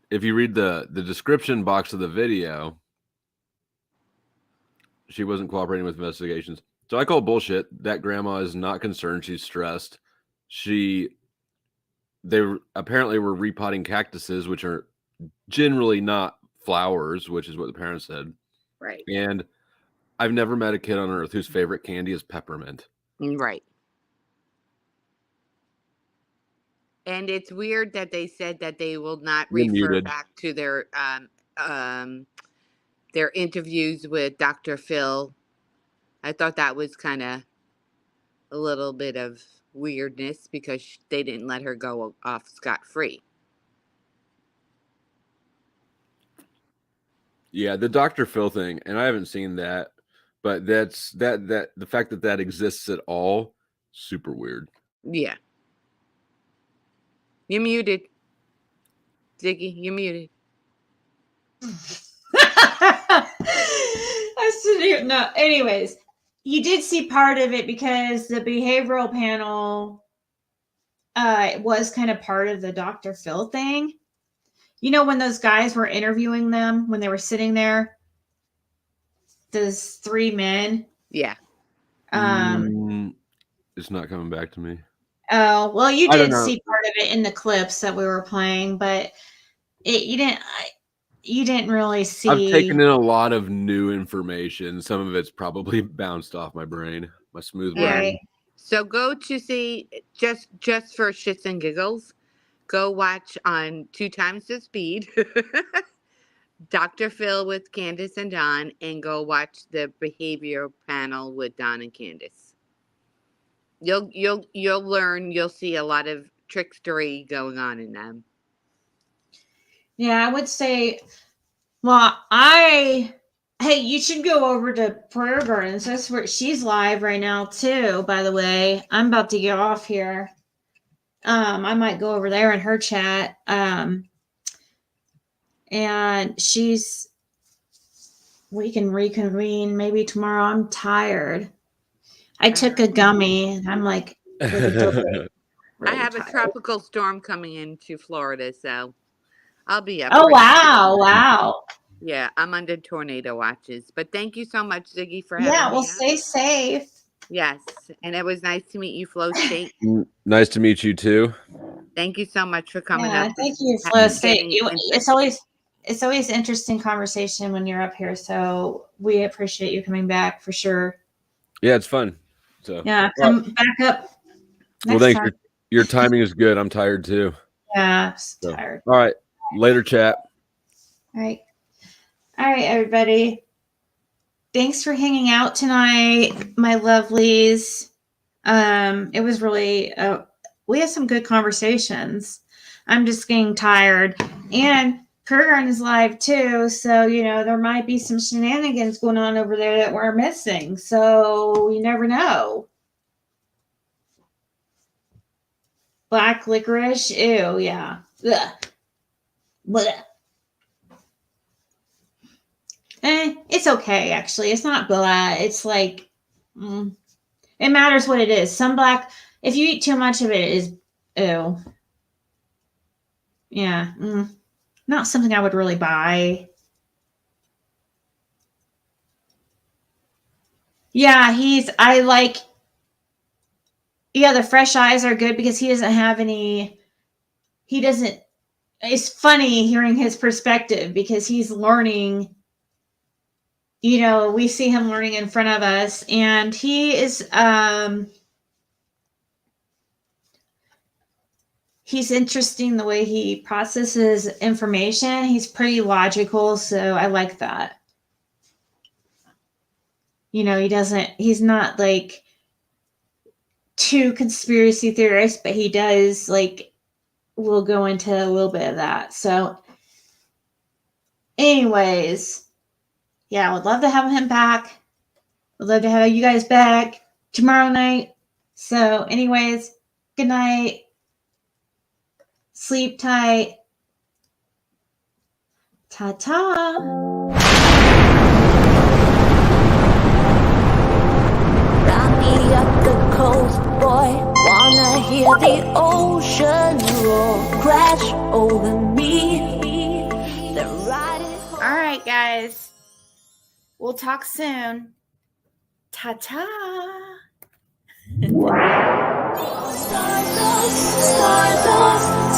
If you read the description box of the video, she wasn't cooperating with investigations. So I call bullshit. That grandma is not concerned. She's stressed. They apparently were repotting cactuses, which are generally not flowers, which is what the parents said. Right. And I've never met a kid on earth whose favorite candy is peppermint. Right. And it's weird that they said that they will not You're refer muted. back to their interviews with Dr. Phil. I thought that was kind of a little bit of weirdness because they didn't let her go off scot-free. Yeah, the Dr. Phil thing, and I haven't seen that, but that's the fact that exists at all, super weird. Yeah. You're muted. Ziggy, you're muted. I still don't know. Anyways, you did see part of it because the behavioral panel was kind of part of the Dr. Phil thing. You know, when those guys were interviewing them, when they were sitting there, those 3 men. Yeah. It's not coming back to me. Oh, well, you did see part of it in the clips that we were playing, but you didn't really see. I've taken in a lot of new information. Some of it's probably bounced off my brain, my smooth brain. Right. So go to see, just for shits and giggles, go watch on 2 times the speed Dr. Phil with Candace and Don, and go watch the behavior panel with Don and Candace. You'll learn. You'll see a lot of trickstery going on in them. Yeah, I would say. Well, hey, you should go over to Prayer Gardens. That's where she's live right now too. By the way, I'm about to get off here. I might go over there in her chat. And we can reconvene maybe tomorrow. I'm tired. I took a gummy and I'm like, really I have tired. A tropical storm coming into Florida, so I'll be up. Oh, wow. Wow. Yeah, I'm under tornado watches. But thank you so much, Ziggy, for having me. Yeah, well, stay safe. Yes, and it was nice to meet you, Flo State. Nice to meet you, too. Thank you so much for coming up. Thank you, Flo State. It's always... it's always interesting conversation when you're up here. So we appreciate you coming back for sure. Yeah, it's fun. So yeah, come back up. Well, Next thanks. time. Your timing is good. I'm tired too. Yeah, So, tired. All right. Later, chat. All right. All right, everybody. Thanks for hanging out tonight, my lovelies. It was really, we had some good conversations. I'm just getting tired. And Kurgan is live too. So, you know, there might be some shenanigans going on over there that we're missing. So you never know. Black licorice. Ew, yeah. Ugh. Blech. It's okay, actually. It's not blah. It's like, it matters what it is. Some black, if you eat too much of it, is ew. Yeah. Not something I would really buy. Yeah, the fresh eyes are good because he doesn't have any, it's funny hearing his perspective because he's learning, you know, we see him learning in front of us, and he is, he's interesting the way he processes information. He's pretty logical, so I like that. You know, he's not like too conspiracy theorist, but he does we'll go into a little bit of that. So anyways, yeah, I would love to have him back. Would love to have you guys back tomorrow night. So anyways, good night. Sleep tight. Ta-ta. Round me up the coast, boy. Wanna hear the ocean roar crash over me. All right, guys. We'll talk soon. Ta-ta.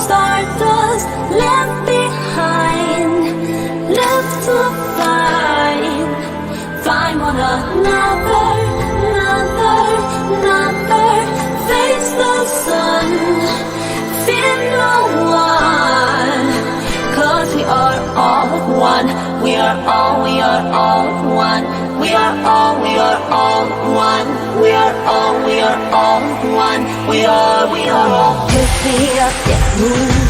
Stardust left behind, left to find one another, face the sun, fear no one, 'cause we are all one, we are all one. We are all one. We are all one. We are all. Lift me up, yeah, move.